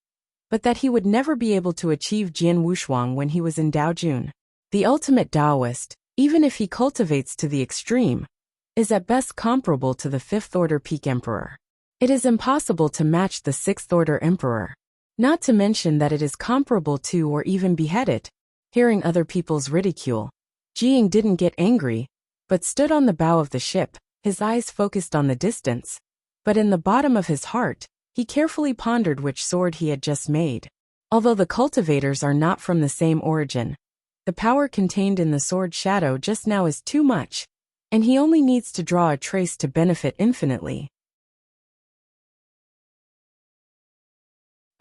but that he would never be able to achieve Jian Wushuang when he was in Daojun. The ultimate Taoist, even if he cultivates to the extreme, is at best comparable to the Fifth-order peak emperor. It is impossible to match the Sixth-order emperor. Not to mention that it is comparable to or even beheaded. Hearing other people's ridicule, Jiang didn't get angry, but stood on the bow of the ship, his eyes focused on the distance. But in the bottom of his heart, he carefully pondered which sword he had just made. Although the cultivators are not from the same origin, the power contained in the sword shadow just now is too much, and he only needs to draw a trace to benefit infinitely.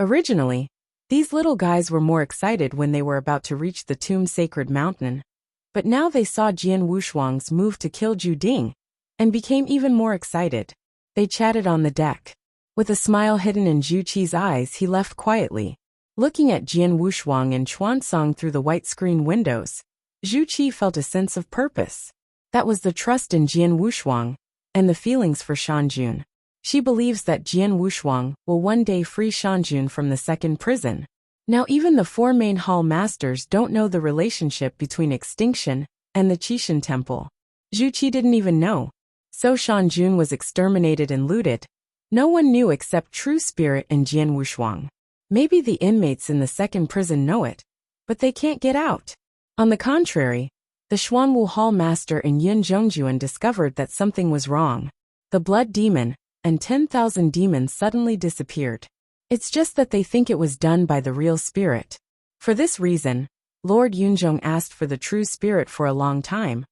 Originally, these little guys were more excited when they were about to reach the tomb sacred mountain, but now they saw Jian Wushuang's move to kill Zhu Ding, and became even more excited. They chatted on the deck. With a smile hidden in Zhu Qi's eyes, he left quietly. Looking at Jian Wushuang and Xuansong through the white screen windows, Zhu Qi felt a sense of purpose. That was the trust in Jian Wushuang, and the feelings for Shanjun. She believes that Jian Wushuang will one day free Shanjun from the second prison. Now even the four main hall masters don't know the relationship between extinction and the Qixin temple. Zhu Qi didn't even know. So Shanjun was exterminated and looted. No one knew except True Spirit and Jian Wushuang. Maybe the inmates in the second prison know it, but they can't get out. On the contrary, the Xuanwu Hall Master and Yun Zhongjuan discovered that something was wrong. The blood demon and 10,000 demons suddenly disappeared. It's just that they think it was done by the real spirit. For this reason, Lord Yunzhong asked for the true spirit for a long time,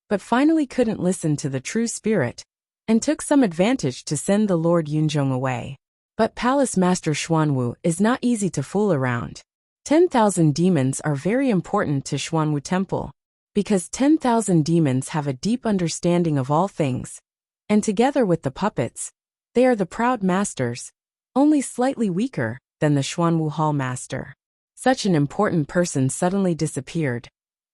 but finally couldn't listen to the true spirit, and took some advantage to send the Lord Yunzhong away. But Palace Master Xuanwu is not easy to fool around. 10,000 demons are very important to Xuanwu Temple, because 10,000 demons have a deep understanding of all things, and together with the puppets, they are the proud masters, only slightly weaker than the Xuanwu Hall Master. Such an important person suddenly disappeared,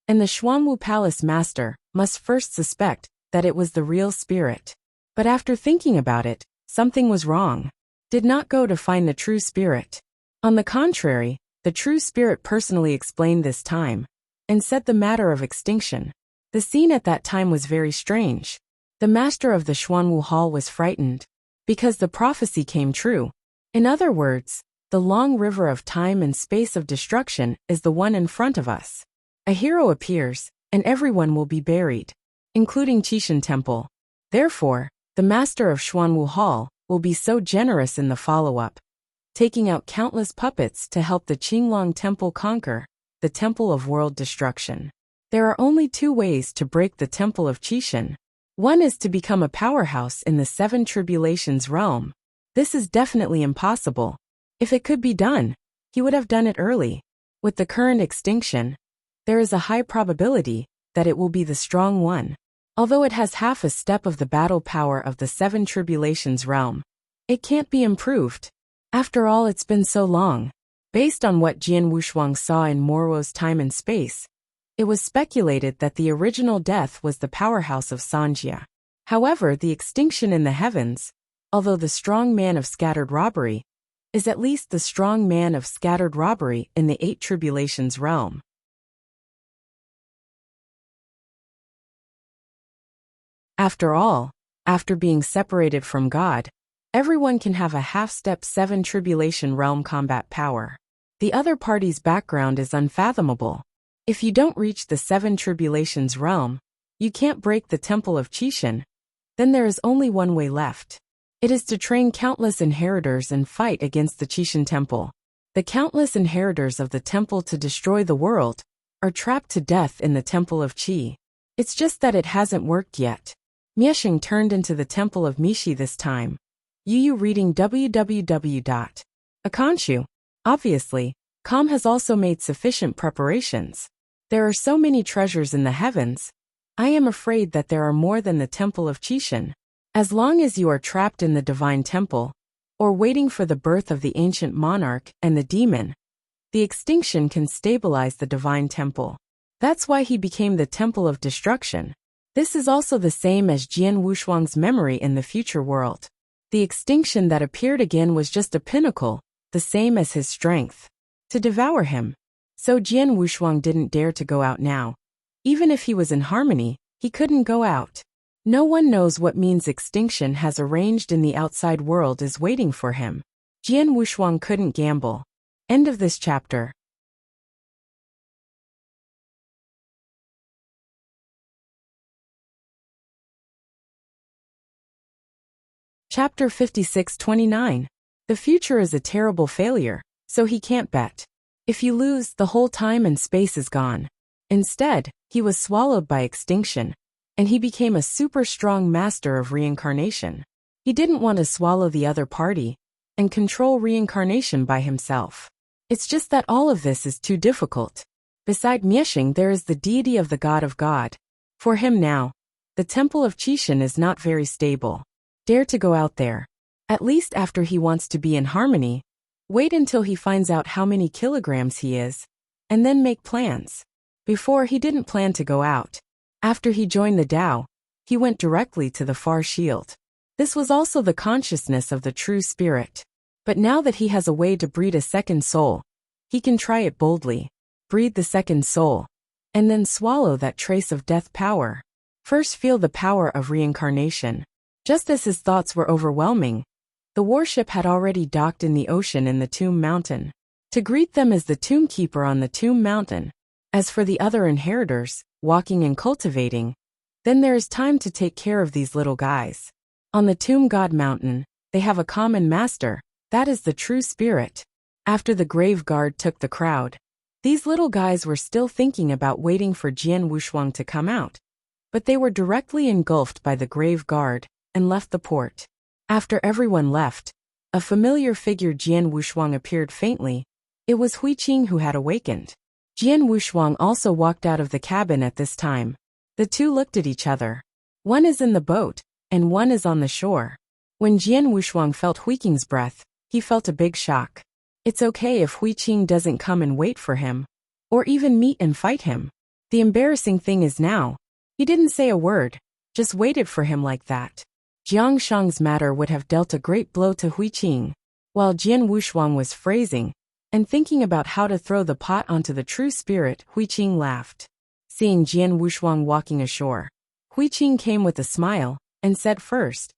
and the Xuanwu Palace Master must first suspect that it was the real spirit. But after thinking about it, something was wrong. Did not go to find the true spirit. On the contrary, the true spirit personally explained this time, and said the matter of extinction. The scene at that time was very strange. The master of the Xuanwu Hall was frightened, because the prophecy came true. In other words, the long river of time and space of destruction is the one in front of us. A hero appears, and everyone will be buried, including Qixin Temple. Therefore, the master of Xuanwu Hall will be so generous in the follow-up, taking out countless puppets to help the Qinglong Temple conquer the Temple of World Destruction. There are only two ways to break the Temple of Qixin. One is to become a powerhouse in the Seven Tribulations realm. This is definitely impossible. If it could be done, he would have done it early. With the current extinction, there is a high probability that it will be the strong one. Although it has half a step of the battle power of the Seven Tribulations realm, it can't be improved. After all, it's been so long. Based on what Jian Wushuang saw in Moruo's time and space, it was speculated that the original death was the powerhouse of Sanjia. However, the extinction in the heavens, although the strong man of scattered robbery, is at least the strong man of scattered robbery in the Eight Tribulations realm. After all, after being separated from God, everyone can have a half-step Seven Tribulation realm combat power. The other party's background is unfathomable. If you don't reach the Seven Tribulations realm, you can't break the Temple of Qixin. Then there is only one way left. It is to train countless inheritors and fight against the Qixin Temple. The countless inheritors of the temple to destroy the world are trapped to death in the Temple of Qi. It's just that it hasn't worked yet. Miesheng turned into the Temple of Mishi this time. Yu reading www.akanshu. Obviously, Com has also made sufficient preparations. There are so many treasures in the heavens. I am afraid that there are more than the Temple of Qixin. As long as you are trapped in the Divine Temple, or waiting for the birth of the ancient monarch and the demon, the extinction can stabilize the Divine Temple. That's why he became the Temple of Destruction. This is also the same as Jian Wushuang's memory in the future world. The extinction that appeared again was just a pinnacle, the same as his strength, to devour him. So Jian Wushuang didn't dare to go out now. Even if he was in harmony, he couldn't go out. No one knows what means extinction has arranged in the outside world is waiting for him. Jian Wushuang couldn't gamble. End of this chapter. Chapter 56-29. The future is a terrible failure, so he can't bet. If you lose, the whole time and space is gone. Instead, he was swallowed by extinction, and he became a super strong master of reincarnation. He didn't want to swallow the other party and control reincarnation by himself. It's just that all of this is too difficult. Beside Mieshing, there is the deity of the god of God. For him now, the temple of Qishan is not very stable. Dare to go out there. At least after he wants to be in harmony. Wait until he finds out how many kilograms he is, and then make plans. Before, he didn't plan to go out. After he joined the Tao, he went directly to the far shield. This was also the consciousness of the true spirit. But now that he has a way to breed a second soul, he can try it boldly. Breed the second soul, and then swallow that trace of death power. First, feel the power of reincarnation. Just as his thoughts were overwhelming, the warship had already docked in the ocean in the Tomb Mountain. To greet them is the Tomb Keeper on the Tomb Mountain. As for the other inheritors, walking and cultivating, then there is time to take care of these little guys. On the Tomb God Mountain, they have a common master, that is the true spirit. After the grave guard took the crowd, these little guys were still thinking about waiting for Jian Wushuang to come out, but they were directly engulfed by the grave guard and left the port. After everyone left, a familiar figure Jian Wushuang appeared faintly. It was Huiqing who had awakened. Jian Wushuang also walked out of the cabin at this time. The two looked at each other. One is in the boat, and one is on the shore. When Jian Wushuang felt Huiqing's breath, he felt a big shock. It's okay if Huiqing doesn't come and wait for him, or even meet and fight him. The embarrassing thing is now, he didn't say a word, just waited for him like that. Jiang Shang's matter would have dealt a great blow to Huiqing. While Jian Wushuang was phrasing and thinking about how to throw the pot onto the true spirit, Huiqing laughed. Seeing Jian Wushuang walking ashore, Huiqing came with a smile and said, "First,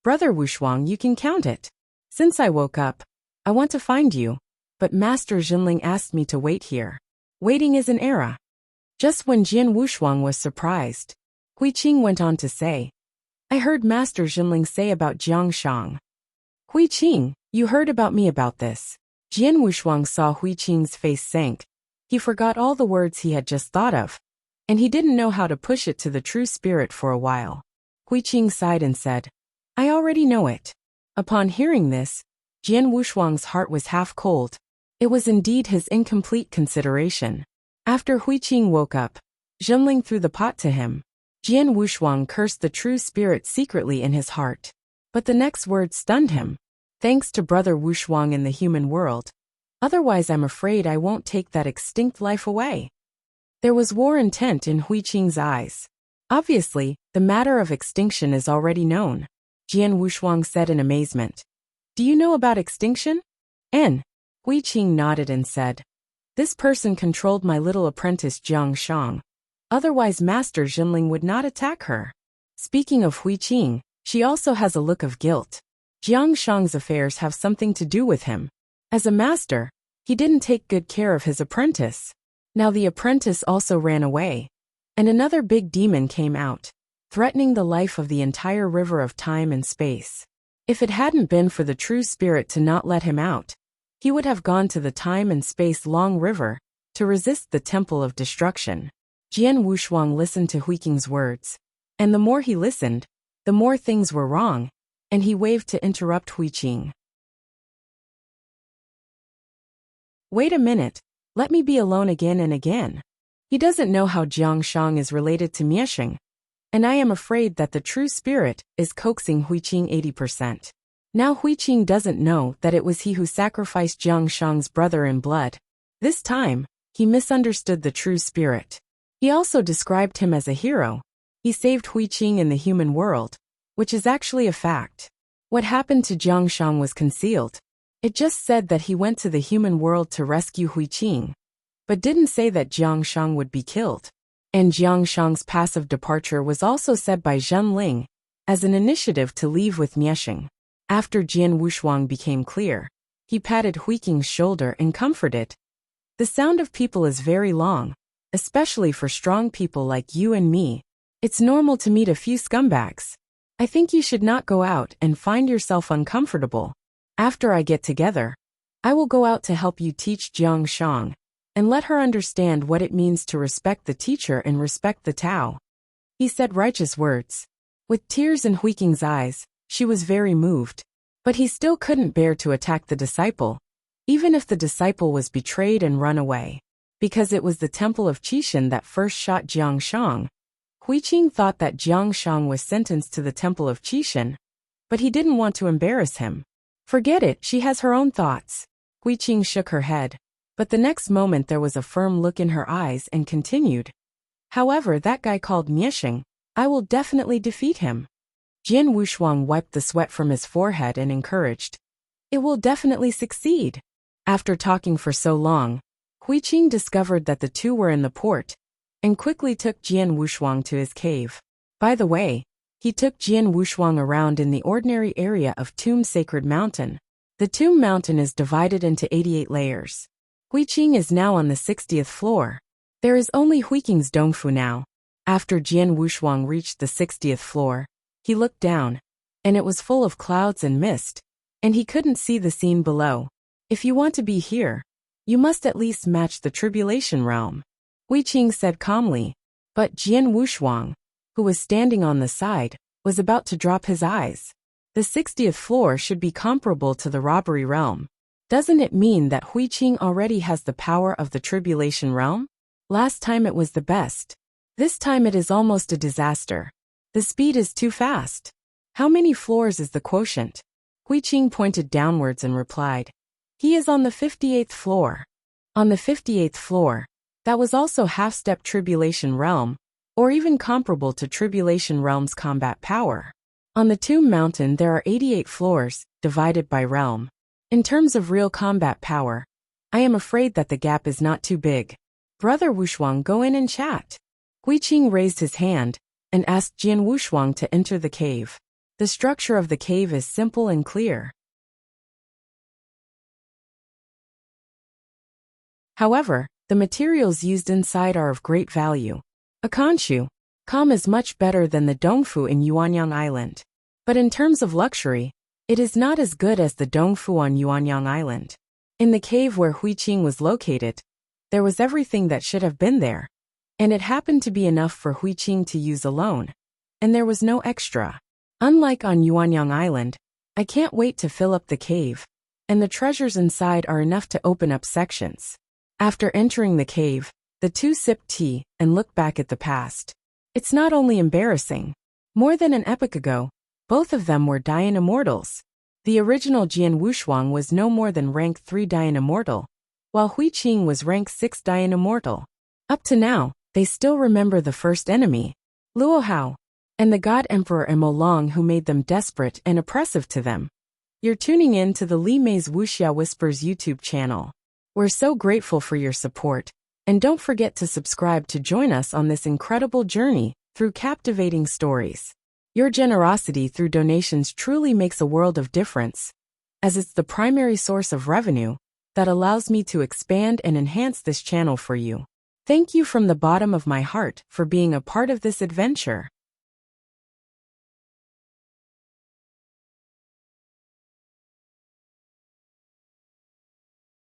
Brother Wushuang, you can count it. Since I woke up, I want to find you, but Master Jinling asked me to wait here. Waiting is an era." Just when Jian Wushuang was surprised, Huiqing went on to say, "I heard Master Jinling say about Jiang Shang." "Huiqing, you heard about me about this." Jian Wushuang saw Huiqing's face sank. He forgot all the words he had just thought of, and he didn't know how to push it to the true spirit for a while. Huiqing sighed and said, "I already know it." Upon hearing this, Jian Wushuang's heart was half cold. It was indeed his incomplete consideration. After Huiqing woke up, Jinling threw the pot to him. Jian Wushuang cursed the true spirit secretly in his heart. But the next word stunned him. "Thanks to Brother Wushuang in the human world. Otherwise I'm afraid I won't take that extinct life away." There was war intent in Huiqing's eyes. "Obviously, the matter of extinction is already known," Jian Wushuang said in amazement. "Do you know about extinction?" Huiqing nodded and said, "This person controlled my little apprentice Jiang Shang. Otherwise Master Jinling would not attack her." Speaking of Huiqing, she also has a look of guilt. Jiang Shang's affairs have something to do with him. As a master, he didn't take good care of his apprentice. Now the apprentice also ran away, and another big demon came out, threatening the life of the entire river of time and space. If it hadn't been for the true spirit to not let him out, he would have gone to the time and space long river to resist the temple of destruction. Jian Wushuang listened to Huiqing's words, and the more he listened, the more things were wrong, and he waved to interrupt Huiqing. "Wait a minute, let me be alone again and again. He doesn't know how Jiang Shang is related to Mieshing, and I am afraid that the true spirit is coaxing Huiqing 80%. Now Huiqing doesn't know that it was he who sacrificed Jiang Shang's brother in blood. This time, he misunderstood the true spirit. He also described him as a hero. He saved Huiqing in the human world, which is actually a fact. What happened to Jiang Shang was concealed. It just said that he went to the human world to rescue Huiqing, but didn't say that Jiang Shang would be killed. And Jiang Shang's passive departure was also said by Zhen Ling as an initiative to leave with Miesheng. After Jian Wushuang became clear, he patted Huiqing's shoulder and comforted. The sound of people is very long, especially for strong people like you and me. It's normal to meet a few scumbags. I think you should not go out and find yourself uncomfortable. After I get together, I will go out to help you teach Jiang Shang and let her understand what it means to respect the teacher and respect the Tao. He said righteous words. With tears in Huiqing's eyes, she was very moved. But he still couldn't bear to attack the disciple, even if the disciple was betrayed and run away. Because it was the temple of Qishan that first shot Jiang Shang. Huiqing thought that Jiang Shang was sentenced to the temple of Qishan, but he didn't want to embarrass him. Forget it, she has her own thoughts. Huiqing shook her head, but the next moment there was a firm look in her eyes and continued. However, that guy called Miesheng, I will definitely defeat him. Jian Wushuang wiped the sweat from his forehead and encouraged. It will definitely succeed. After talking for so long, Huiqing discovered that the two were in the port, and quickly took Jian Wushuang to his cave. By the way, he took Jian Wushuang around in the ordinary area of Tomb Sacred Mountain. The Tomb Mountain is divided into 88 layers. Huiqing is now on the 60th floor. There is only Huiqing's Dongfu now. After Jian Wushuang reached the 60th floor, he looked down, and it was full of clouds and mist, and he couldn't see the scene below. If you want to be here, you must at least match the Tribulation Realm, Huiqing said calmly. But Jian Wushuang, who was standing on the side, was about to drop his eyes. The 60th floor should be comparable to the Robbery Realm. Doesn't it mean that Huiqing already has the power of the Tribulation Realm? Last time it was the best. This time it is almost a disaster. The speed is too fast. How many floors is the quotient? Huiqing pointed downwards and replied. He is on the 58th floor. On the 58th floor, that was also half-step Tribulation Realm, or even comparable to Tribulation Realm's combat power. On the Tomb Mountain there are 88 floors, divided by realm. In terms of real combat power, I am afraid that the gap is not too big. Brother Wushuang, go in and chat. Huiqing raised his hand and asked Jian Wushuang to enter the cave. The structure of the cave is simple and clear. However, the materials used inside are of great value. A kanshu, kam is much better than the dongfu in Yuanyang Island. But in terms of luxury, it is not as good as the dongfu on Yuanyang Island. In the cave where Huiqing was located, there was everything that should have been there. And it happened to be enough for Huiqing to use alone. And there was no extra. Unlike on Yuanyang Island, I can't wait to fill up the cave, and the treasures inside are enough to open up sections. After entering the cave, the two sipped tea and looked back at the past. It's not only embarrassing. More than an epoch ago, both of them were Dayan Immortals. The original Jian Wushuang was no more than rank 3 Dayan Immortal, while Huiqing was rank 6 Dayan Immortal. Up to now, they still remember the first enemy, Luo Hao, and the God Emperor Emo Long, who made them desperate and oppressive to them. You're tuning in to the Li Mei's Wuxia Whispers YouTube channel. We're so grateful for your support, and don't forget to subscribe to join us on this incredible journey through captivating stories. Your generosity through donations truly makes a world of difference, as it's the primary source of revenue that allows me to expand and enhance this channel for you. Thank you from the bottom of my heart for being a part of this adventure.